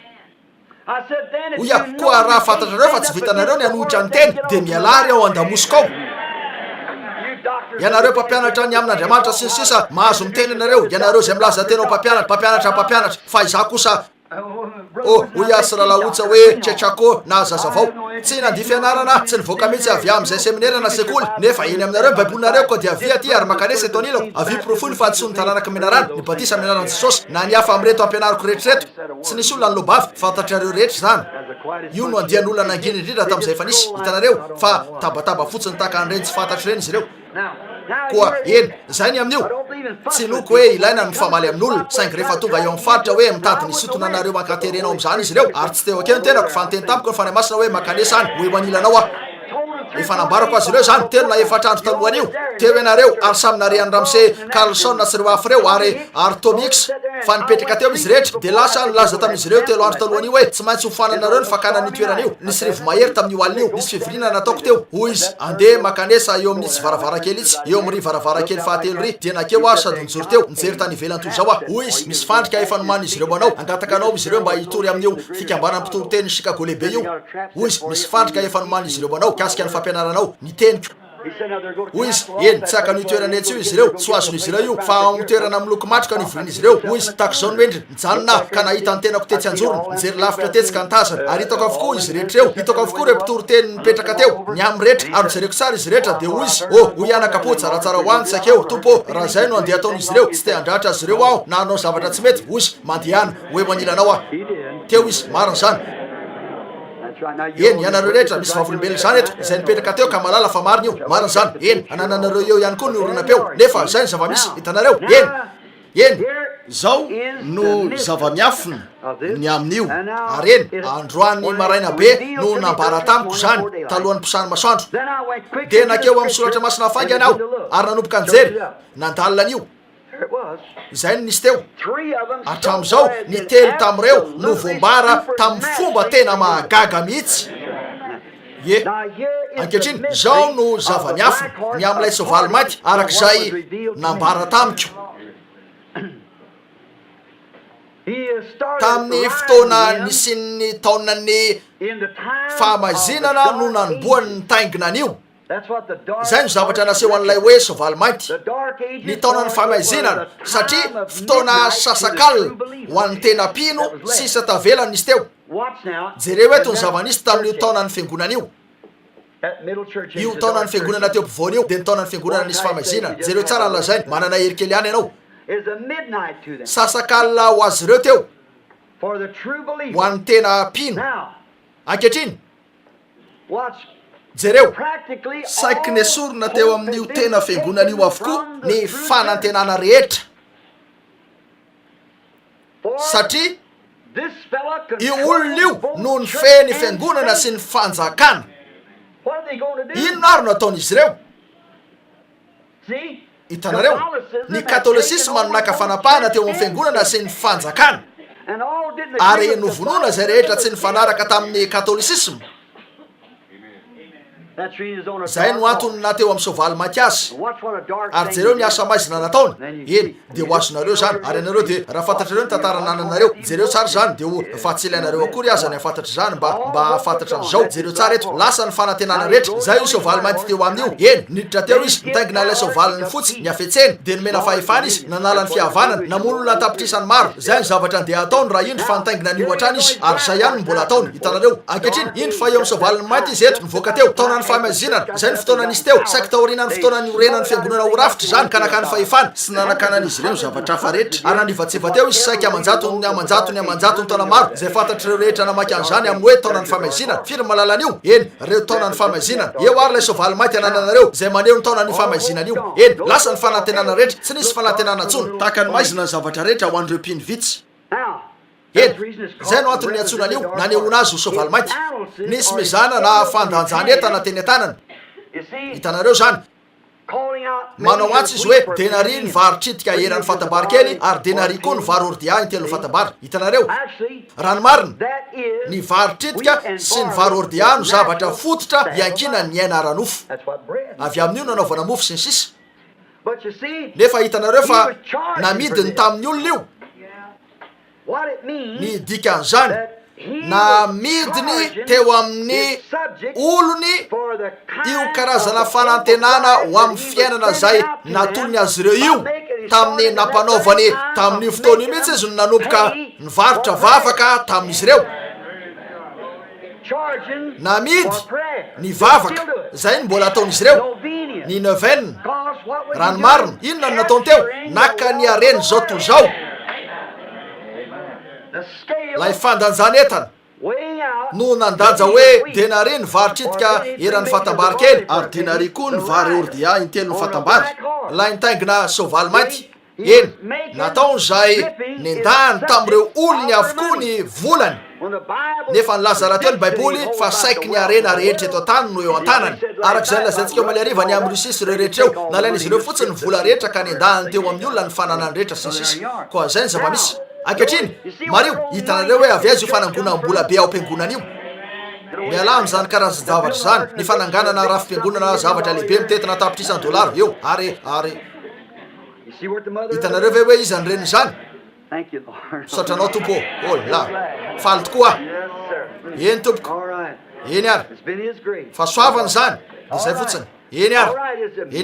hoy koa raha fantatrareo fa tsy vitanareo ny anohitra ny teny de mialary ao an-damosika ao ianareo mpampianatra ny amin'Andriamanitra sy ny sisa mahazo miteny anareo ianareo zay milaza tena mpampianatra fa iza kosa hoy sy rahalaotsa hoe tsetrako na zazavao tsy nandia fianarana tsy nivoaka mihitsy avy amin'izay seminaire na sekoly nefa eny aminareo baibolinareo koa dia avy aty ary makanesa eto anilako avy profony fa tsy ny tanànaka menarana ny batisa menarana Jesosy na ny hafa amreto ampianariko rehetrareto tsy nisy olona ny lobavy fantatrareo rehetra zany io no andian'olona nanginy indrindra tamin'izay fa nisy hitanareo fa tabataba fotsiny tahaka an'ireny tsy fantatry ireny izy ireo koa eny zay ny amin'io tsy loko hoe ilaina ny famaly amin'olona saingy rehefa tonga eo amin'ny faritra hoe mitady ny sotona anareo mankaterenao am'zany izy ireo ary tsy teo akeo ny tenako fa nyteny tamiko ny fanahy masina hoe makanesany hoe manilanao ah efa nambarako azy ireo zany telo na efatra andro talohan'io teo ianareo ary saminariany ramse Carlson sy ireo hafa reo ary Artomix fa nipetraka teo izy rehetra de lasa nilaza tamin'izy ireo telo andro talohan'io hoe tsy maintsy hofananareo ny fakana ny toeran'io nisy rivo mahery tamin'io alin'io nisy fivirina nataoko teo hoy izy andeha makanesa eo amin'ny tsy varavarakely itsy eo amin'ny ry varavarakely fahatelo ry dia nakeo ah sady nijory teo nijery tany ivelany toy zao ah hoy izy misy fandrika efa nomany izy ireo anao angataka anao izy ireo mba hitory amin'io fikambanany mpitoriteny Chicago lehibe io hoy izy misy fandrika efa nomany izy ireo anao kasika ny fampianaranao ny teniko hoy izy eny tsy aka ny toerana etsy io izy ireo tsy azon'izy ireo io fa toerana miloko matroka ny vorian'izy ireo hoy izy tahaka zao noendry nijanona ka nahita ny tenako tetsy anjorony nijery lavitra tetsika ntazana ary hitako avokoa izy rehetra eo hitako avokoa reo mpitoriteny nipetraka teo ny amin'ny rehetra ary nijereko tsara izy rehetra de hoy izy ho ianakapo tsaratsara hoany tsakeo tompo raha zay no andeha ataon'izy ireo tsy te handratra azy ireo aho na anao zavatra tsy mety hoy izy mandehana hoe manilanao ah teo izy marina zany eny ianareo rehetra misy vavolombelona zany eto izay nipetraka teo ka malala fa marina io marina zany eny anananareo eo ihany koa ny oronapeo nefa zay ny zava-misy hitanareo eny zao no zava-miafina ny amin'io ary eny androany maraina be no nambara tamiko zany talohan'ny mpisany masoandro de nakeo amin'ny soratra masina afaingana aho ary nanomboka anjery nandalina zay no nisy teo hatram'izao ny telo tamin'ireo no voambara tamin'ny fomba tena mahagaga mihitsy ye ankehitriny zao no zava-miafina ny amin'ilay soavaly mainty arak'izay nambara tamiko tamin'ny fotoana nisy ny taonany fahamazinana no nanomboany ny tainginan'io zay no zavatra naseho an'ilay hoe soavaly mainty ny taonany fahamazinana satria fotoana sasakalina ho an'ny tena pino sisa tavelany nisy teo jereo eto ny zava-nisy tamin'io taonany fiangonana io taonany fiangonana teo ampovoany io de ny taonany fiangonana nisy fahamazinana jereo tsara nlazainy manana herikely any ianao sasakalina ho azy ireo teo ho an'ny tena pino ankehitriny jereo saiky ny sorona teo amin'io tena fiangonana io avokoa ny fanantenana rehetra satria io olona io no ny feny fiangonana sy ny fanjakana ino naro no ataon'izy ireo hitanareo ny katôlisisma no naka fanapahana teo amin'ny fiangonana sy ny fanjakana ary novonoana zay rehetra tsy ny fanaraka tamin'ny katôlisisma zay no antony nateo amin'ny soavaly mainty azy ary jereo ny asa maizina nataony eny de ho azonareo zany ary anareo de raha fantatrareo ny tantara nananareo jereo tsara zany de ho fa tsy ilainareo akory aza ny afantatra zany mba afantatra an'izao jereo tsara eto lasa ny fanantenana rehetra zay io soavaly mainty teo amin'io eny niditra teo izy nitaingina ilay sovaliny fotsy ny afetseny de nomena fahefana izy nanala ny fihavanana namonolona tapitrisany maro zay ny zavatra andeha ataony raha indro fa nitaingina nio hatrany izy ary zay ihany no mbola ataony hitanareo ankehitriny indro fa eo amin'ny sovaliny mainty izy eto nivoaka teo taonany fahamazinana zay ny fotoana nisy teo saiky taorinany fotoana ny orenany fiangonana ho rafitra zany ka nakany fahefana sy nanakanan'izy ireo zavatra hafa rehetra ary nanivatsefa teo izy saiky amanjatony amanjatony taona maro zay fantatrareo rehetra namaky an'izany amin'ny hoe taonany fahamazinana firy malalan'io eny reo taonany fahamazinana eo ary lay soavaly mainty anananareo zay maneho ny taonany fahamazinana io eny lasa ny fanantenana rehetra tsy nisy fanantenana tsony tahaka ny maizina ny zavatra rehetra ho an'ireo mpiny vitsy eny zay no antony ny antsonan'io nanehoana azy ho soavaly mainty nisy mizana na fandanjany etana teny an-tanana hitanareo zany manao antsy izy hoe denari ny vary tritika eran'ny fatabary ary denari koa ny vary ordia ny telo fatabary hitanareo rano marina ny vary tritika sy ny vary ordia no zavatra fototra iankina ny aina ranofo avy amin'io nanaovana mofo sy ny sisa nefa hitanareo fa namidiny tamin'ny olona io ny dikan'izany na midiny teo amin'ny olony io karazana fanantenana ho amin'ny fiainana zay natolony azy ireo io tamin'ny nampanaovany tamin'ny fotoany io mihitsy izy no nanomboka nivarotra vavaka tamin'izy ireo namidy ny vavaka zay ny mbola ataon'izy ireo ny neuvaine ranomarina inona no nataony teo naka ny areny zao toy zao lay fandanjany etana no nandanja hoe denare ny varotritika eran'ny fatambary kely ary denare koa ny vary ordia intelo ny fatambary lay nitaingina sovaly mainty eny nataon'zay nendany tamin'ireo olony avokoa ny volany nefa nilaza raha teo ny baiboly fa saiky ny arena rehetra eto an-tany no eo an-tanany arak'izay nylazantsika eo maliariva ny amin'ny risisy ireo rehetra eo nalaina izy ireo fotsiny ny vola rehetra ka nendany teo amin'ny olona ny fananany rehetra sisisy koa zay ny zava-misy ankehitriny mario hitanareo hoe avy azy io fanangonam-bola be ao am-piangonana io miala am'zany karazan-javatra zany ny fananganana rafi-piangonana zavatra lehibe mitetina $100 eo ary hitanareo ve hoe izany reny zany satranao tompo la faly tokoa eny tompoko eny ary fa soavany zany de zay fotsiny eny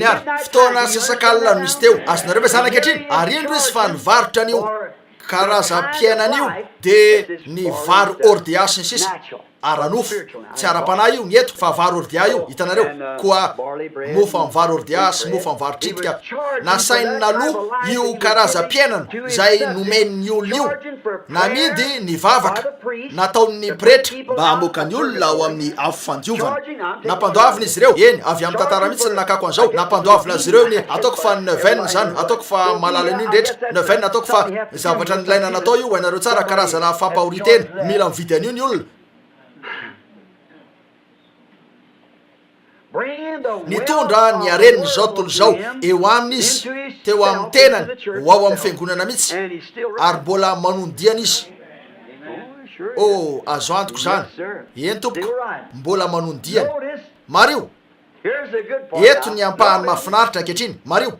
ary fotoana sasakalina misy teo azonareo ve zany ankehitriny ary indro izy fa nivarotra an'io karazam-piainan'io de ny vary ordia sy ny sisa aranofo tsy ara-panahy io ny eto fa vary ordia io hitanareo koa mofa amin'ny vary ordia sy mofa amin'ny vary tritika nasainina aloha io karazam-piainana zay nomen'ny olona io namidy ny vavaka nataon'ny pretra mba hamoaka ny olona ao amin'ny afo fandiovana nampandoavina izy ireo eny avy amin'ny tantara mihitsy ny nakako an'izao nampandoavina azy ireo ny ataoko fa neuvaine zany ataoko fa malala an'io ndrehetra neuvaine ataoko fa zavatra nilaina natao io hainareo tsara karazana fampahoritena mila mividy an'io ny olona nitondra ny areniny zao tontolo zao eo aminy izy teo amin'ny tenany ho ao amin'ny fiangonana mihitsy ary mbola manondiana izy azo antoko zany eny tompoko mbola manondiana mario eto ny ampahany mahafinaritra ankehitriny mario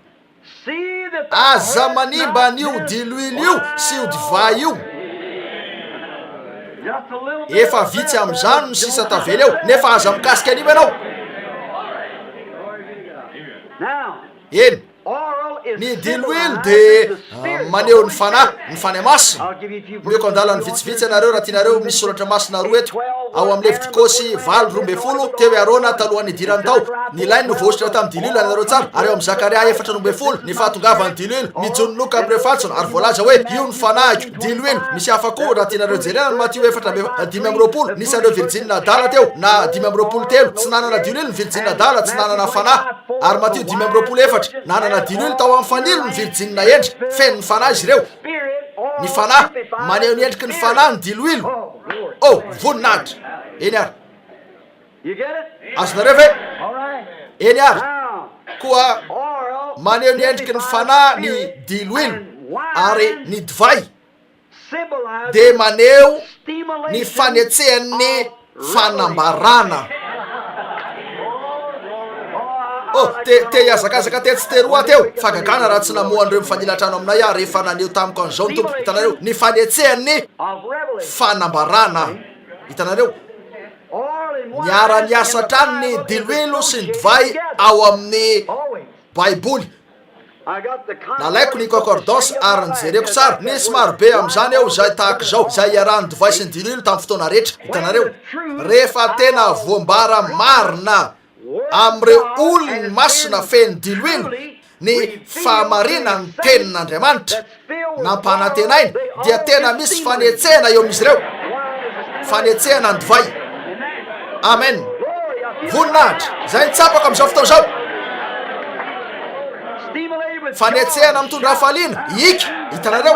aza manimba an'io diloilo io sy io divay io efa vitsy am'izany no sisa tavela eo nefa aza mikasika an'io ianao eny ny diloilo de maneho ny fanahy ny fanahy masina mioko andalany vitsivitsy anareo raha tianareo misy soratra masina roa eto ao amin'ny levitikosy 8:12 teo arona talohan'ny idirany tao ny lainy no voasitra tamin'ny diloilo anareo tsara ary eo amin'ny zakaria 4:12 ny fahatongavany diloilo mijononoka amin'ny refatsona ary voalaza hoe io ny fanahiko diloilo misy hafa koa raha tianareo jerena ny Matio 4:5 nisy an'ireo virjinina adala teo na 5:3 tsy nanana diloilo ny virjinina adala tsy nanana fanahy ary Matio 5:4 nanana diloilo tao amin'ny fanilo ny virjinina endry feno ny fanahy izy ireo ny fanahy maneho ny endriky ny fanahy ny diloilo voninahitra eny ary azonareo ve eny ary koa maneho ny endriky ny fanahy ny diloilo ary ny divay de maneho ny fanetsehan'ny fanambarana te hiazakazaka te tsy teroa teo fa gagana raha tsy namohan'ireo mifanilatrano aminay ah rehefa naneo tamiko an'izao ny tompo hitanareo ny fanetsehan'ny fanambarana hitanareo niara-ny asa trany ny diloilo sy ny divay ao amin'ny baiboly nalaiko ny concordance ary nijereko tsara nisy marobe am'izany eo zay tahaka zao zay iarahany divay sy ny diloilo tamin'ny fotoana rehetra hitanareo rehefa tena voambara marina am'ireo olony masina feny diloilo ny fahamarina ny tenin'Andriamanitra nampanatenainy dia tena misy fanetsehana eo amin'izy ireo fanetsehana ny divay amen voninahitra zay nitsapako am'izao fotoana zao fanetsehana mitondra hafaliana ika hitanareo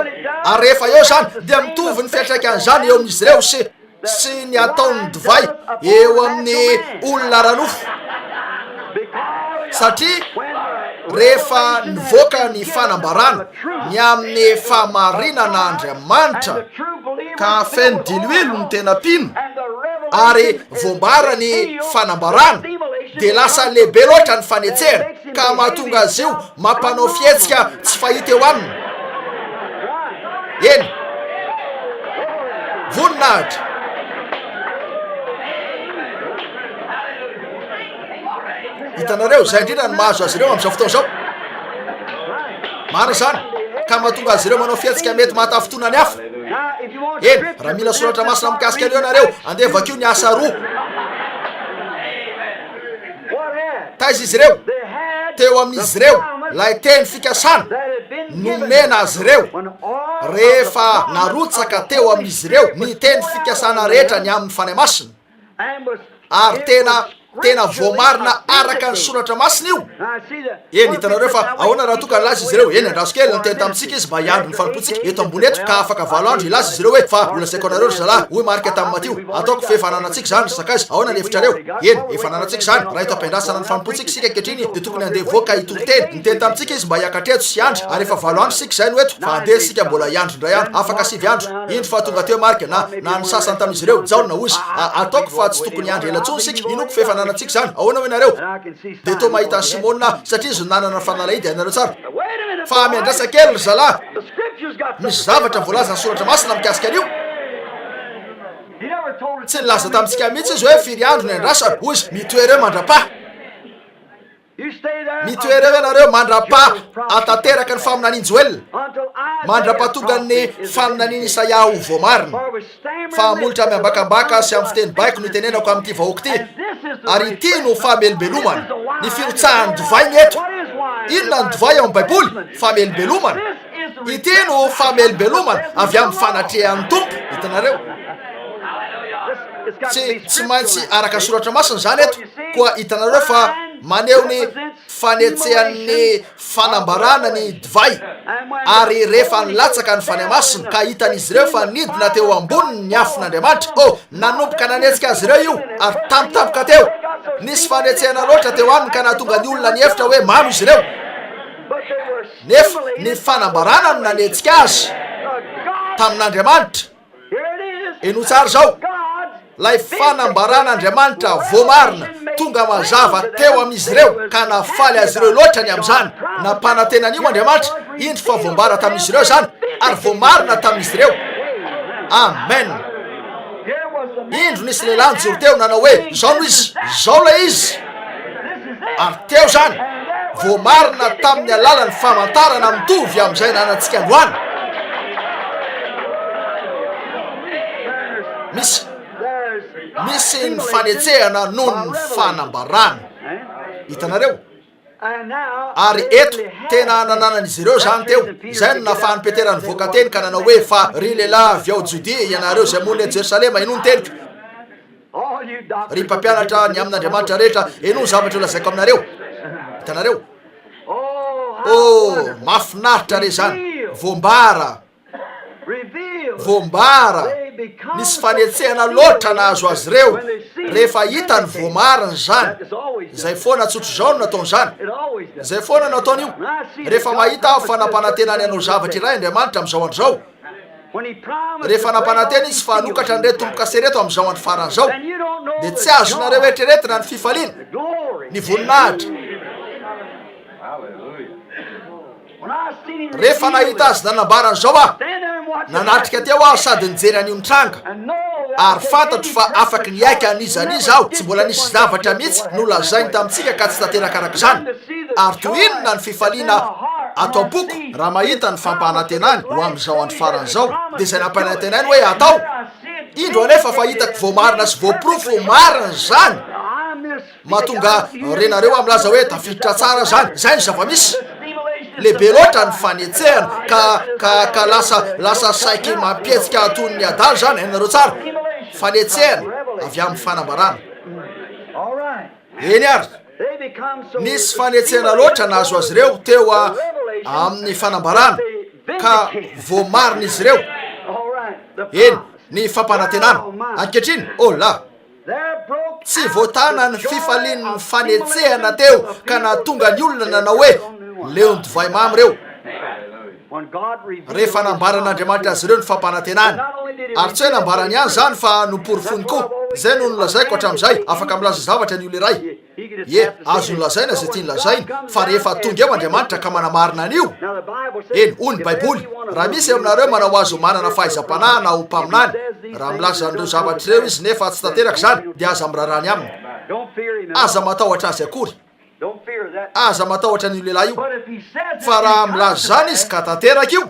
ary rehefa eo zany dia mitovy ny fiatraikan'izany eo amin'izy ireo sy ny ataon'ny divay eo amin'ny olona ranofo satria rehefa nivoaka ny fanambarana ny amin'ny fahamarinana Andriamanitra ka feny diloilo ny tena pino ary voambara ny fanambarana de lasa lehibe loatra ny fanetsehana ka mahatonga azy io mampanao fietsika tsy fahita eo aminy eny voninahitra hitanareo zay indrindra ny mahazo azy ireo am'izao fotoana zao marina zany ka mahatonga azy ireo manao fietsika mety mahatafotonany hafa eny raha mila soratra masina mikasika an'io nareo andeha vakio ny asa roa taizy izy ireo teo amin'izy ireo lay teny fikasana nomena azy ireo rehefa narotsaka teo amin'izy ireo ny teny fikasana rehetra ny amin'ny fanahy masina ary tena voamarina araka ny soratra masina io. Eny hitanareo fa ahoana raha toka laza izy ireo eny andraso kely ny teny tamintsika izy mba hiandro ny fanompoantsika eto ambony eto ka afaka 7 andro ilaza izy ireo hoe fa olazaiko anareo zalahy hoy marika tamin'ny Matio ataoko fa efa nanantsika zany sakaizy ahoana ny hevitra reo eny efa nanantsika zany raha ito ampiandrasana ny fanompoantsika sika ankehitriny de tokony andeha voaka itoro-teny ny teny tamintsika izy mba hiakatreto sy andro ary efa 7 andro sika zay no eto fa andeha sika mbola hiandro ndray andro afaka 7 andro indro fa tonga teo marika na ny sasany tamin'izy ireo jaona ozy ataoko fa tsy tokony andro elatsony sika inoko fa efa nanantsika zany ahoana hoe nareo de to mahita ny Simona satria izy nanana fanalahy de anareo tsara fa miandrasa kely ry zalahy misy zavatra voalaza ny soratra masina mikasika an'io tsy nilaza tamintsika mihitsy izy hoe firy andro ny andrasa ozy mitoereo mandrapa mitoereo ianareo mandrapa atateraka ny faminaniany Joel mandrapa tonga ny faminaniany Isaia ho voamarina fa molitra miambakambaka sy amin'ny fiteny baiko no itenenako amin'ity vahoaka ty ary ity no fahamelobelomana ny firotsahan'ny divay ny eto inona ny divay ao amin'ny baiboly fahamelobelomana ity no fahamelobelomana avy amin'ny fanatrehan'ny tompo hitanareo tsy maintsy araka soratra masina zany eto koa hitanareo fa maneho ny fanetsehan'ny fanambarana ny divay ary rehefa nilatsaka ny fanahy masina ka hitan'izy ireo fa nidina teo amboniny ny afin'Andriamanitra nanomboka nanetsika azy ireo io ary tampotampoka teo nisy fanetsehana loatra teo aminy ka nahatonga ny olona ny hefitra hoe mamo izy ireo nefa ny fanambarana no nanetsika azy tamin'Andriamanitra eno tsara zao lay fanambaran'Andriamanitra voamarina tonga mazava teo amin'izy ireo ka nafaly azy ireo loatra ny amin'izany nampanantenan'io Andriamanitra indro fa voambara tamin'izy ireo zany ary voamarina tamin'izy ireo amen. Indro nisy lehilahy nijoro teo nanao hoe zao no izy zao lay izy ary teo zany voamarina tamin'ny alalan'ny famantarana mitovy amin'izay nanantsika androany misy ny fanetsehana noho ny fanambarana hitanareo ary eto tena nananan'izy ireo zany teo zay no nafahan'ny Petera nivoaka teny ka nanao hoe fa ry lehilahy avy ao Jodea ianareo zay monina eto Jerosalema eno ny teniko ry mpampianatra ny amin'Andriamanitra rehetra eno ny zavatra lazaiko aminareo hitanareo mahafinaritra re zany voambara misy fanetsehana loatra nahazo azy ireo rehefa hita ny voamariny zany zay foana tsotro zao no nataony zany zay foana nataony io rehefa mahita fa nampanantenany anao zavatra iray Andriamanitra amin'izao andro zao rehefa nampanantena izy fa hanokatra ny reto tombonkase reto amin'izao andro farany zao de tsy azonareo eritreretina ny fifaliana ny voninahitra rehefa nahita azy nanambarany zao nanatrika teo aho sady nijery an'io ny tranga ary fantatro fa afaky niaika an'izaniza aho tsy mbola nisy zavatra mihitsy nolazainy tamintsika ka tsy tanteraka araka zany ary toy inona ny fifaliana atao boko raha mahita ny fampanantenany ho amin'izao andro farany zao de zay nampanantenany hoe atao indro anefa fa hitako voamarina sy voaporofo marina zany mahatonga renareo amlaza hoe tafiditra tsara zany zay ny zava-misy lehibe loatra ny fanetsehana ka lasa saiky mampietsika atony ny adalo zany hainareo tsara fanetsehana avy amin'ny fanambarana eny ary nisy fanetsehana loatra nahazo azy ireo teo amin'ny fanambarana ka voamarina izy ireo eny ny fampanantenana ankehitriny la tsy voatana ny fifalian'ny fanetsehana teo ka nahatonga ny olona nanao hoe leo ny divay mamy reo rehefa nambaran'Andriamanitra azy ireo ny fampanantenany ary tsy hoe nambarany ihany zany fa noporofony koa zay no nolazaiko hatramin'izay afaka milaza zavatra ny olo iray azo nolazaina zay tia nylazainy fa rehefa tonga eo Andriamanitra ka manamarina an'io eny hoy ny baiboly raha misy aminareo manao azo manana fahaiza-panahy na ho mpaminany raha milaza an'ireo zavatra ireo izy nefa tsy tanteraka zany de aza mirarany aminy aza matahotra azy akory aza matahotra ny lehilahy io fa raha milaza zany izy ka tanteraka io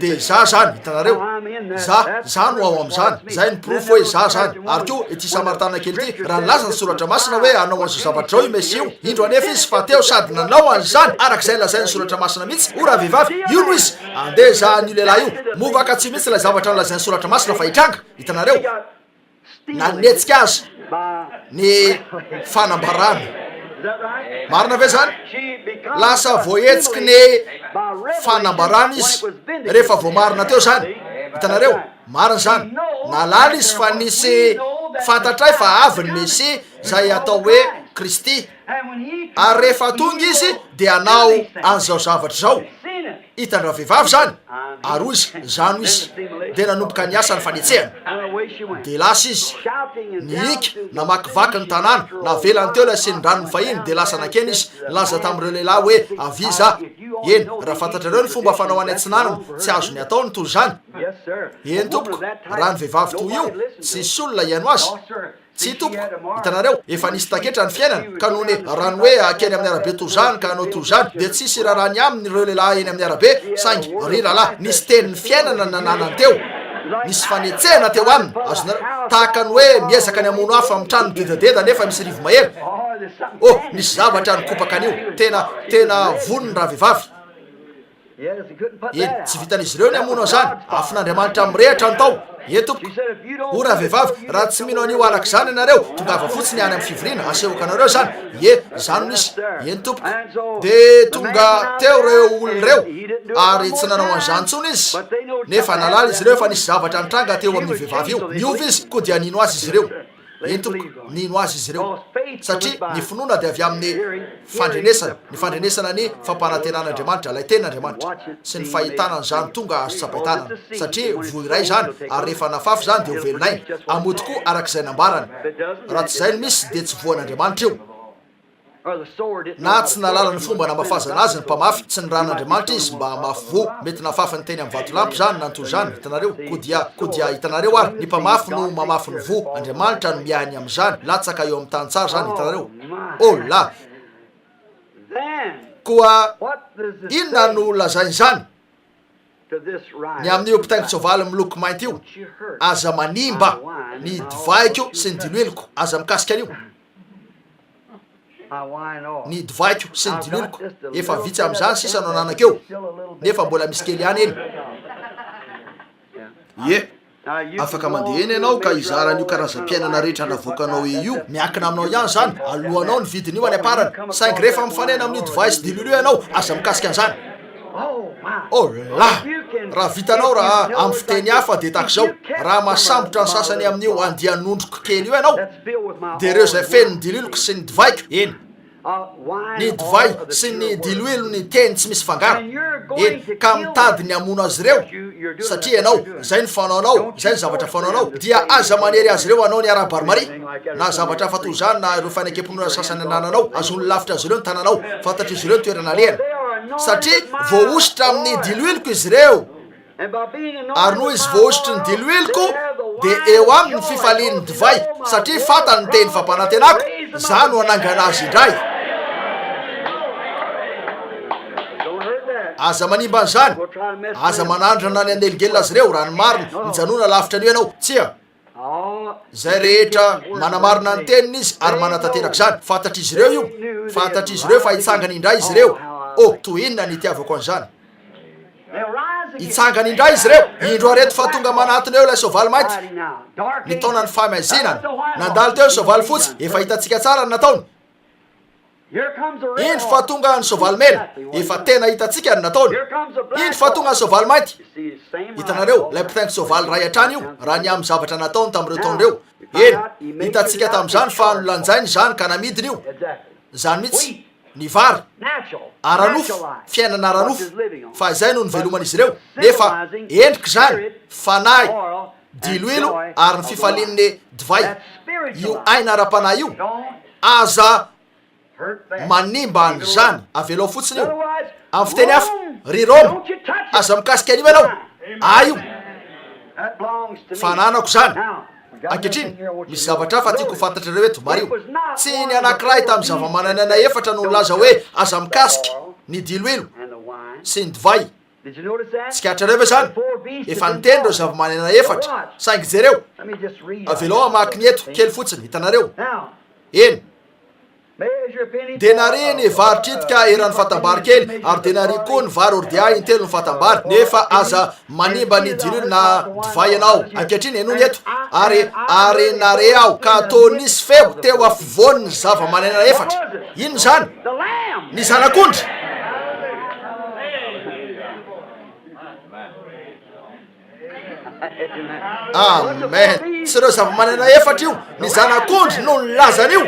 de za zany hitanareo za no ao am'zany zay ny profo hoe za zany ary ko ity samaritana kely ity raha nilaza ny soratra masina hoe anao an'zao zavatra ao io mesio indro anefa izy fa teo sady nanao an'zany arak'izay lazay ny soratra masina mihitsy o raha vehivavy io no izy andeha za n'io lehilahy io movaka tsy mihitsy lay zavatra no lazay ny soratra masina fa hitranga hitanareo nanetsika azy ny fanambarana marina ve zany lasa voahetsiky ny fanambarana izy rehefa voamarina teo zany hitanareo marina zany nalala izy fa nisy fantatray fa avy ny mesia zay atao hoe Kristy ary rehefa tonga izy de anao an'izao zavatra zao hitandra vehivavy zany ary izy zano izy de nanomboka ny asa ny fanetsehana de lasa izy nihiky namakivaky ny tanàna navelany teo la sendranony fahiny de lasa nakeny izy laza tamin'ireo lehilahy hoe aviza eny raha fantatrareo ny fomba fanao any antsinanana tsy azo ny atao ny toy zany eny tompoko raha ny vehivavy toy io tsisy olona iano azy tsy tompoko hitanareo efa nisy taketra ny fiainana ka nohony rano hoe akeny amin'ny arabe toy zany ka anao toy zany de tsisy raha ny aminy ireo lehilahy eny amin'ny arabe sangy ry rahalahy nisy tenin'ny fiainana nananany teo nisy fanetsehana teo aminy azonareo tahaka ny hoe miezaka ny amono hafa mitrano dedadeda nefa misy rivo mahery oh nisy zavatra nikopaka an'io tena vonony raha vehivavy eny tsy vitan'izy ireo ny amono an'izany afin'Andriamanitra mirehatra ny tao e tompoko o raha vehivavy raha tsy mino an'io arak' zany ianareo tongava fotsiny any amin'ny fivoriana asehoka anareo zany zany nisy eny tompoko de tonga teo reo olon reo ary tsy nanao an'izany tsony izy nefa nalala izy ireo fa nisy zavatra nitranga teo amin'ny vehivavy io miova izy ko dia nino azy izy ireo eny tompoko nino azy izy ireo satria ny finoana de avy amin'ny fandrenesana ny fandrenesana ny fampanantenan'Andriamanitra lay tenin'Andriamanitra sy ny fahitana n'zany tonga azo tsapahitanana satria voy iray zany ary rehefa nafafy zany de ho velonay amody koa arak'izay nambarany raha tsy zay ny misy de tsy voan'Andriamanitra io na tsy nalala ny fomba namafazana azy ny mpamafy tsy ny ran'Andriamanitra izy mba mafy vo mety nafafa ny teny amin'ny vatolampy zany nantoy zany hitanareo ko dia hitanareo ary ny mpamafy no mamafy ny vo Andriamanitra no miahiny am'zany latsaka eo amin'ny tany tsara zany hitanareo oh la koa inona no lazainy zany ny amin'io mpitaingitra soavaly miloko mainty io aza manimba ny divaiko sy ny diloeloko aza mikasika an'io ny divaiko sy ny diloeloko efa vitsy am'zany sisa no ananakeo nefa mbola misy kely any eny afaka mandeha eny ianao ka izaran'io karazam-piainana rehetra navoakanao io miankina aminao ihany zany alohanao ny vidin'io any aparany saingy rehefa mifanena amin'ny divay sy dilolo io ianao aza mikasika an'zany oh la raha vitanao raha amin'ny fiteny hafa de tak'izao raha masambotra ny sasany amin'io andianondroko kely io ianao de reo zay feno ny dililoko sy ny divaiko eny ny divay sy ny diloilo ny teny tsy misy fangaro eny ka mitady ny amono azy ireo satria ianao zay ny fanaonao zay ny zavatra fanaonao dia aza manery azy ireo anao ny arabaromary na zavatra fa toy zany na ireo fanekemponona sasany anananao azony lavitra azy ireo ny tananao fantatra izy ireo ny toerana lehana satria voaositra amin'ny diloiloko izy ireo ary noho izy voaositry ny diloiloko de eo aminy fifaliany divay satria fatany teny fampanantenako za no anangana azy indray aza manimba an'zany aza manandrana ny aneligelina azy ireo raha ny marina mijanona lavitra an'io ianao tsia zay rehetra manamarina ny teniny izy ary manatanteraky zany fantatra izy ireo io fantatra izy ireo fa hitsangany indray izy ireo oh to inona ny itiavako an'zany hitsangany indray izy ireo indro areto fa tonga manatony eo lay soavaly mainty ny taona ny famaizinany nandalo teo ny soavaly fotsy efa hitatsika tsara ny nataony indro fa tonga ny soavaly mena efa tena hitatsika ny nataony indro fa tonga ny soavaly mainty hitanareo lay mpitaingitra soavaly ray atrany io raha ny amin'ny zavatra nataony tamin'ireo taonireo eny hitatsika tamin'izany fa nolanjainy zany ka namidiny io zany mihitsy ny vary aranofo fiainana aranofo fa izay no ny velomana izy ireo nefa endriky zany fanahy diloilo ary ny fifalin'ny divay io aina ara-panahy io aza manimba an'zany avelao fotsiny io amin'ny fiteny hafa ry Roma aza mikasika an'io ianao io fananako zany ankehitriny misy zavatra fa tiako fantatra reo eto mario tsy ny anankiray tamin'ny zavamanana efatra no laza hoe aza mikasika ny diloilo sy ny divay tsikatra reo ve zany efa niteny reo zava-manana efatra saingy jereo avelao amaky ny eto kely fotsiny hitanareo eny de nary ny vary tritika eran'ny fatambary kely ary de nary koa ny vary ordia intelo ny fatambary nefa aza manimba ny dilolo na divay ianao ankehitriny enony eto ary nare aho ka atao nisy feo teo afovoany ny zava-manana efatra ino zany ny zanak'ondry amen sy reo zava-manana efatra io ny zanak'ondry no ny lazan'io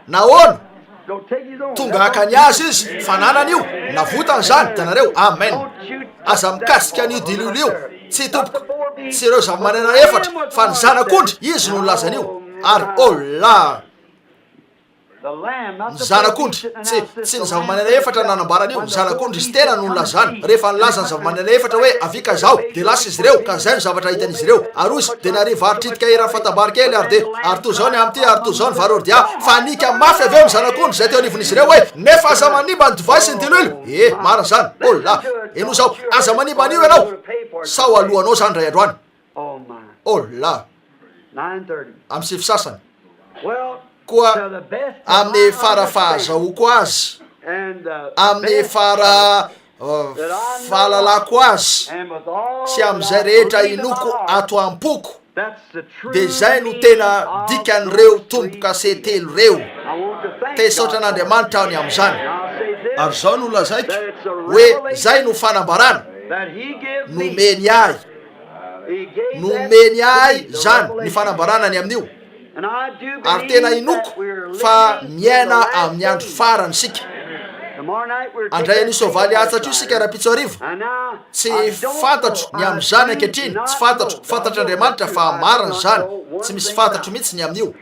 nahoana tonga akany azy izy fananana io navotany zany tanareo amen aza mikasika an'io dilolo io tsy tompoko tsy reo zava-manana efatra fa ny zanak'ondry izy no ny lazan'io ary ola ny zanak'ondry tsy ny zava-manana efatra nanambaran'io ny zanak'ondry izy tena no ny lazany rehefa nilaza ny zava-manana efatra hoe avika zao de lasa izy reo ka zay no zavatra hitan'izy ireo ary ozy de nary vary tritika eran'ny fatambary kely ary to zao ny amty ary to zao ny vary ordia fa nika mafy aveo ny zanak'ondry zay teo anivon'izy ireo hoe nefa aza manimba ny divay sy ny dilolo marina zany ola eno zao aza manimba an'io ianao sao alohanao zany ray androany ola amy sivy sasany koa amin'ny farafahazahoako azy amin'ny fahalalako azy sy am'izay rehetra inoko ato ampoko de zay no tena dikan'ireo tomboka se telo reo tesaotra an'andriamanitra any am'izany ary zao no lazaiky hoe zay no fanambarana nomeny ahy zany ny fanambarana ny amin'io ary tena inoko fa miaina amin'ny andro farany sika andray any sovaly atsatra io sika raha-pitso arivo tsy fantatro ny am'izany ankehitriny tsy fantatra Andriamanitra fa marina zany tsy misy fantatro mihitsy ny amin'io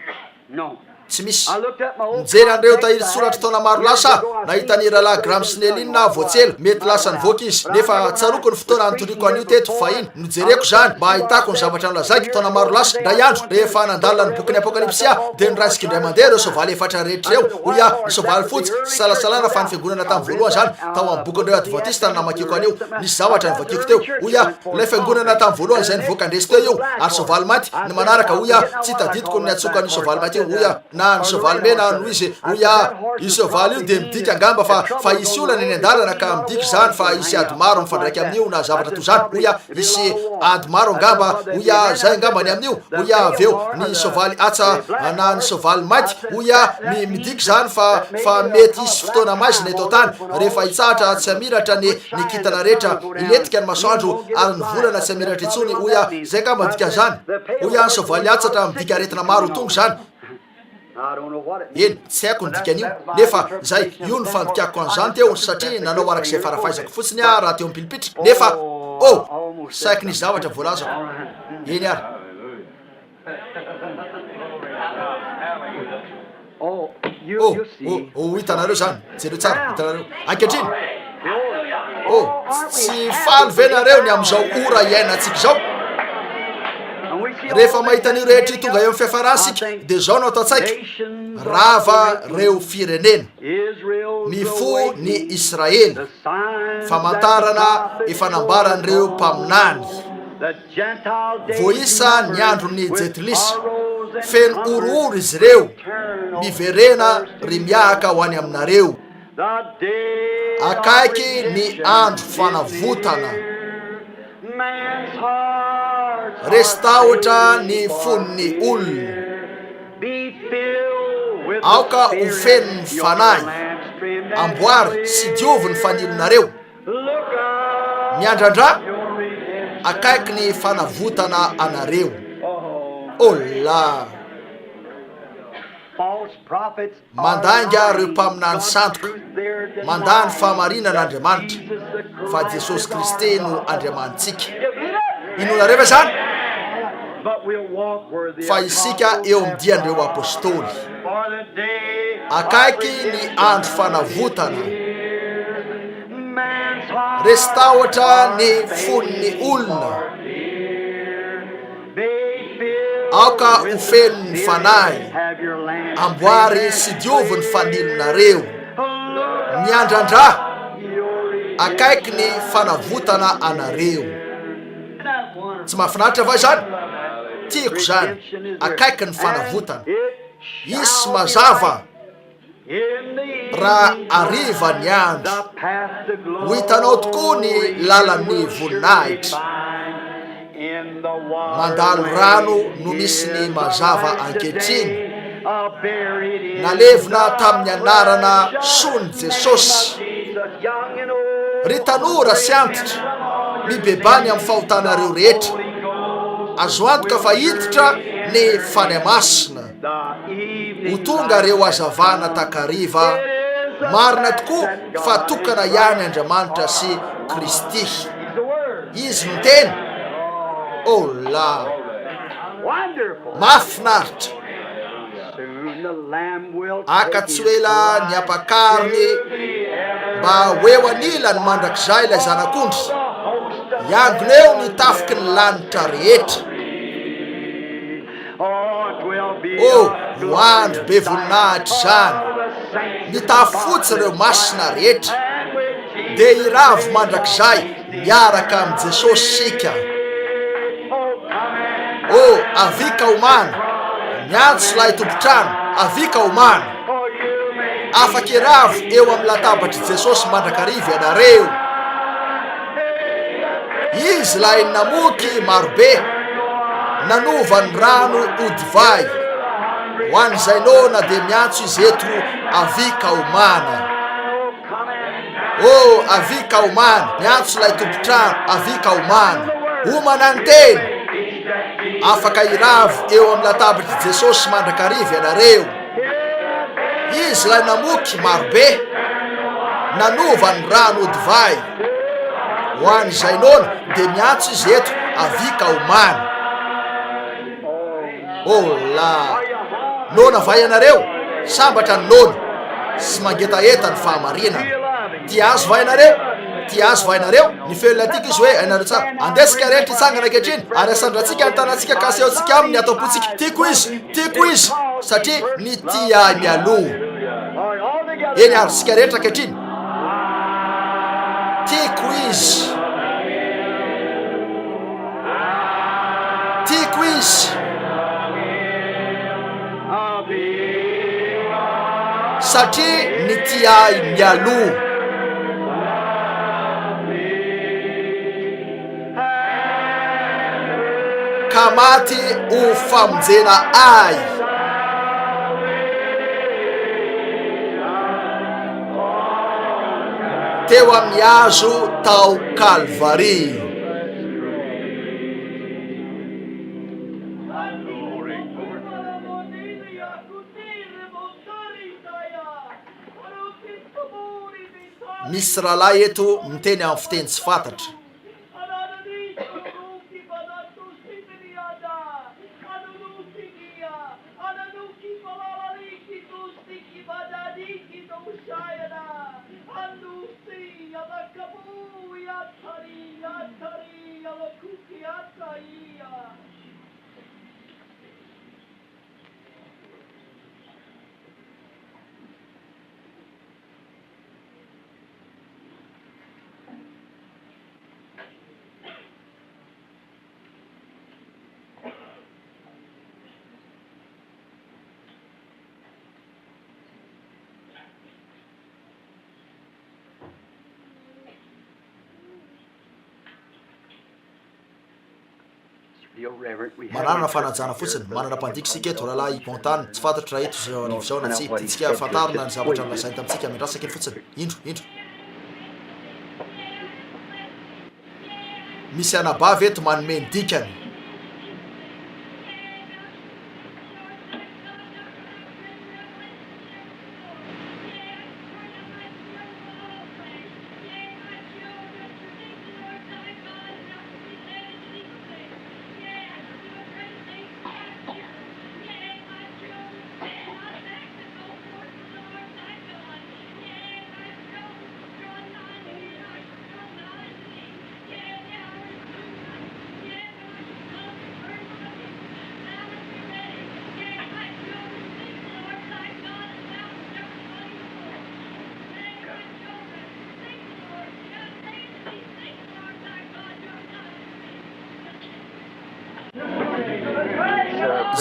tsy misy mijery an'ireo tahiry soratra taona maro lasa nahita ny rahalahy Graham Snell na voatselo mety lasa nivoaka izy nefa tsaroko ny fotoana antoriko an'io teto fa iny nijereko zany mba ahitako ny zavatra nylazaiky taona maro lasa ndray andro rehefa nandalina ny boky ny apokalipsia de niraisiky indray mandeha reo sovaly efatra rehetra reo oya ny sovaly fotsy salasalana fa ny fiangonana tamin'ny voalohany zany tao amin'ny bokin'ireo adventiste ny namakiko an'io nisy zavatra nivakiko teo oya ilay fiangonana tamin'ny voalohany zay nivoaka andresy teo io ary sovaly maty ny manaraka oya tsy tadidiko ny atsoka ny sovaly maty io oya na ny sovaly mena no izy oya i sovaly io de midika angamba fa isy olana eny andalana ka midiky zany fa isy ady maro mifandraiky amin'io na zavatra to zany oya isy ady maro angamba oya zay angamba ny amin'io oya aveo ny sovaly atsa na ny sovaly maty oya midiky zany fa mety isy fotoana maizina eto tany rehefa hitsahatra tsy amiratra ny kitana rehetra iletika ny masoandro ary ny volana tsy amiratra itsony oya zay angamba dika zany oya ny sovaly atsatra midika aretina maro tongo zany eny tsy haiko ny dikan'io nefa zay io ny fandikako an'izany teo satria nanao arak'izay farafaizako fotsiny raha teo amipilipitra nefa saiky nisy zavatra voalazako eny ary hitanareo zany jereo tsara hitanareo ankehitriny tsy faly venareo ny am'izao ora iainantsika zao rehefa mahitan'io rehetra tonga eo amin'ny fiafaransika de zao no atao tsaiky rava reo firenena mifo ny Israely famantarana efanambaran'ireo mpaminany voisa ny andro ny jetilisa feno orooro izy reo miverena ry miahaka ho any aminareo akaiky ny andro fanavotana resy tahotra ny fon'ny olona aoka ho feno ny fanahy amboary sy diovy ny fanilonareo miandrandra akaiky ny fanavotana anareo ola mandanga reo mpaminany santoka mandany fahamarinan'Andriamanitra fa Jesosy Kristy no Andriamanitsika inonareva zany fa isika eo midian'ireo apôstôly akaiky ny andro fanavotana resy tahotra ny fon'ny olona aoka ho feno ny fanahy amboary sy diovy ny fanilonareo miandrandra akaiky ny fanavotana anareo. Tsy mahafinaritra va zany? Tiako zany, akaiky ny fanavotana. Isy mazava raha ariva ny andro, ho hitanao tokoa ny lalan'ny voninahitra. Mandalo rano no misy ny mazava ankehitriny, nalevina tamin'ny anarana soany Jesosy. Ry tanora sy antitra, mibebany amin'ny fahotanareo rehetra, azo antoka fa hiditra ny fany masina. Ho tonga reo hazavana takariva, marina tokoa fa tokana ihany Andriamanitra sy Kristy. Izy no tena. Oh la, mahafinaritra. Akatswela ny apakariny mba hoeo anilany mandrakizay ilay zanak'ondry. Iangona eo ny tafiky ny lanitra rehetra. Oh, ho andro be voninahitra zany. Mitafy fotsy ireo masina rehetra, dia iravo mandrakizay miaraka amin'ny Jesosy sika. Oh, avika omana, miantso lahy tompotrano, avika omana. Afaka iravo eo amin'ny latabatry Jesosy mandrakariva ianareo. Izy lahy namoky marobe, nanova ny rano odivay. Ho an'izay nona dia miantso izy eto, avika omana. Oh, avika omana, miantso lahy tompotrano, avika omana. Homana ny teny. Afaka iravo eo amin'ny latabatry Jesosy mandrakariva ianareo. Izy lahy namoky marobe, nanova ny rano odivay. Ho an'izay nona dia miantso izy eto, avika omana. Oh la, nona va ianareo? Sambatra ny nona, sy mangetaeta ny fahamarinana. Tia azo va ianareo? Tia azo va ianareo? Ny feon'ilay tiako izy hoe ianareo tsara, andesika rehetra hitsangana ankehitriny, ary asandratsika ny tanantsika kasehotsika aminy ataopotsika. Tiako izy, satria ny tia mialoha. Eny ary sika rehetra ankehitriny. Tiako izy. Satria ny tia mialoha. Ka maty ho famonjena ay. Teo amin'ny hazo tao Kalvari. Misy rahalahy eto miteny amin'ny fiteny tsy fantatra. Manana fanajana fotsiny, manana mpandiky sika eto rahalahy Pontany, tsy fantatra eto zao na tsy tiantsika fantarina ny zavatra nolazainy tamintsika, miandrasaka eny fotsiny. Indro. Misy anabavy eto manome ny dikany.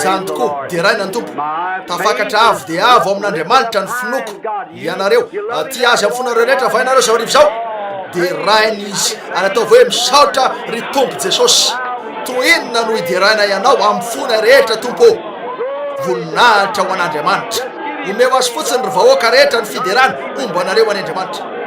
zany tokoa dia raina ny tompo tafakatra avy dia avo amin'Andriamanitra ny finoko ianareo ty azy amin'ny fonareo rehetra va ianareo zao rivo zao dia rainy izy ary atao hoe misaotra ry tompo Jesosy toinona no ideraina ianao amin'ny fona rehetra tompo voninahitra ho an'Andriamanitra omeo azy fotsiny ry vahoaka rehetra ny fiderana ombanareo an'Andriamanitra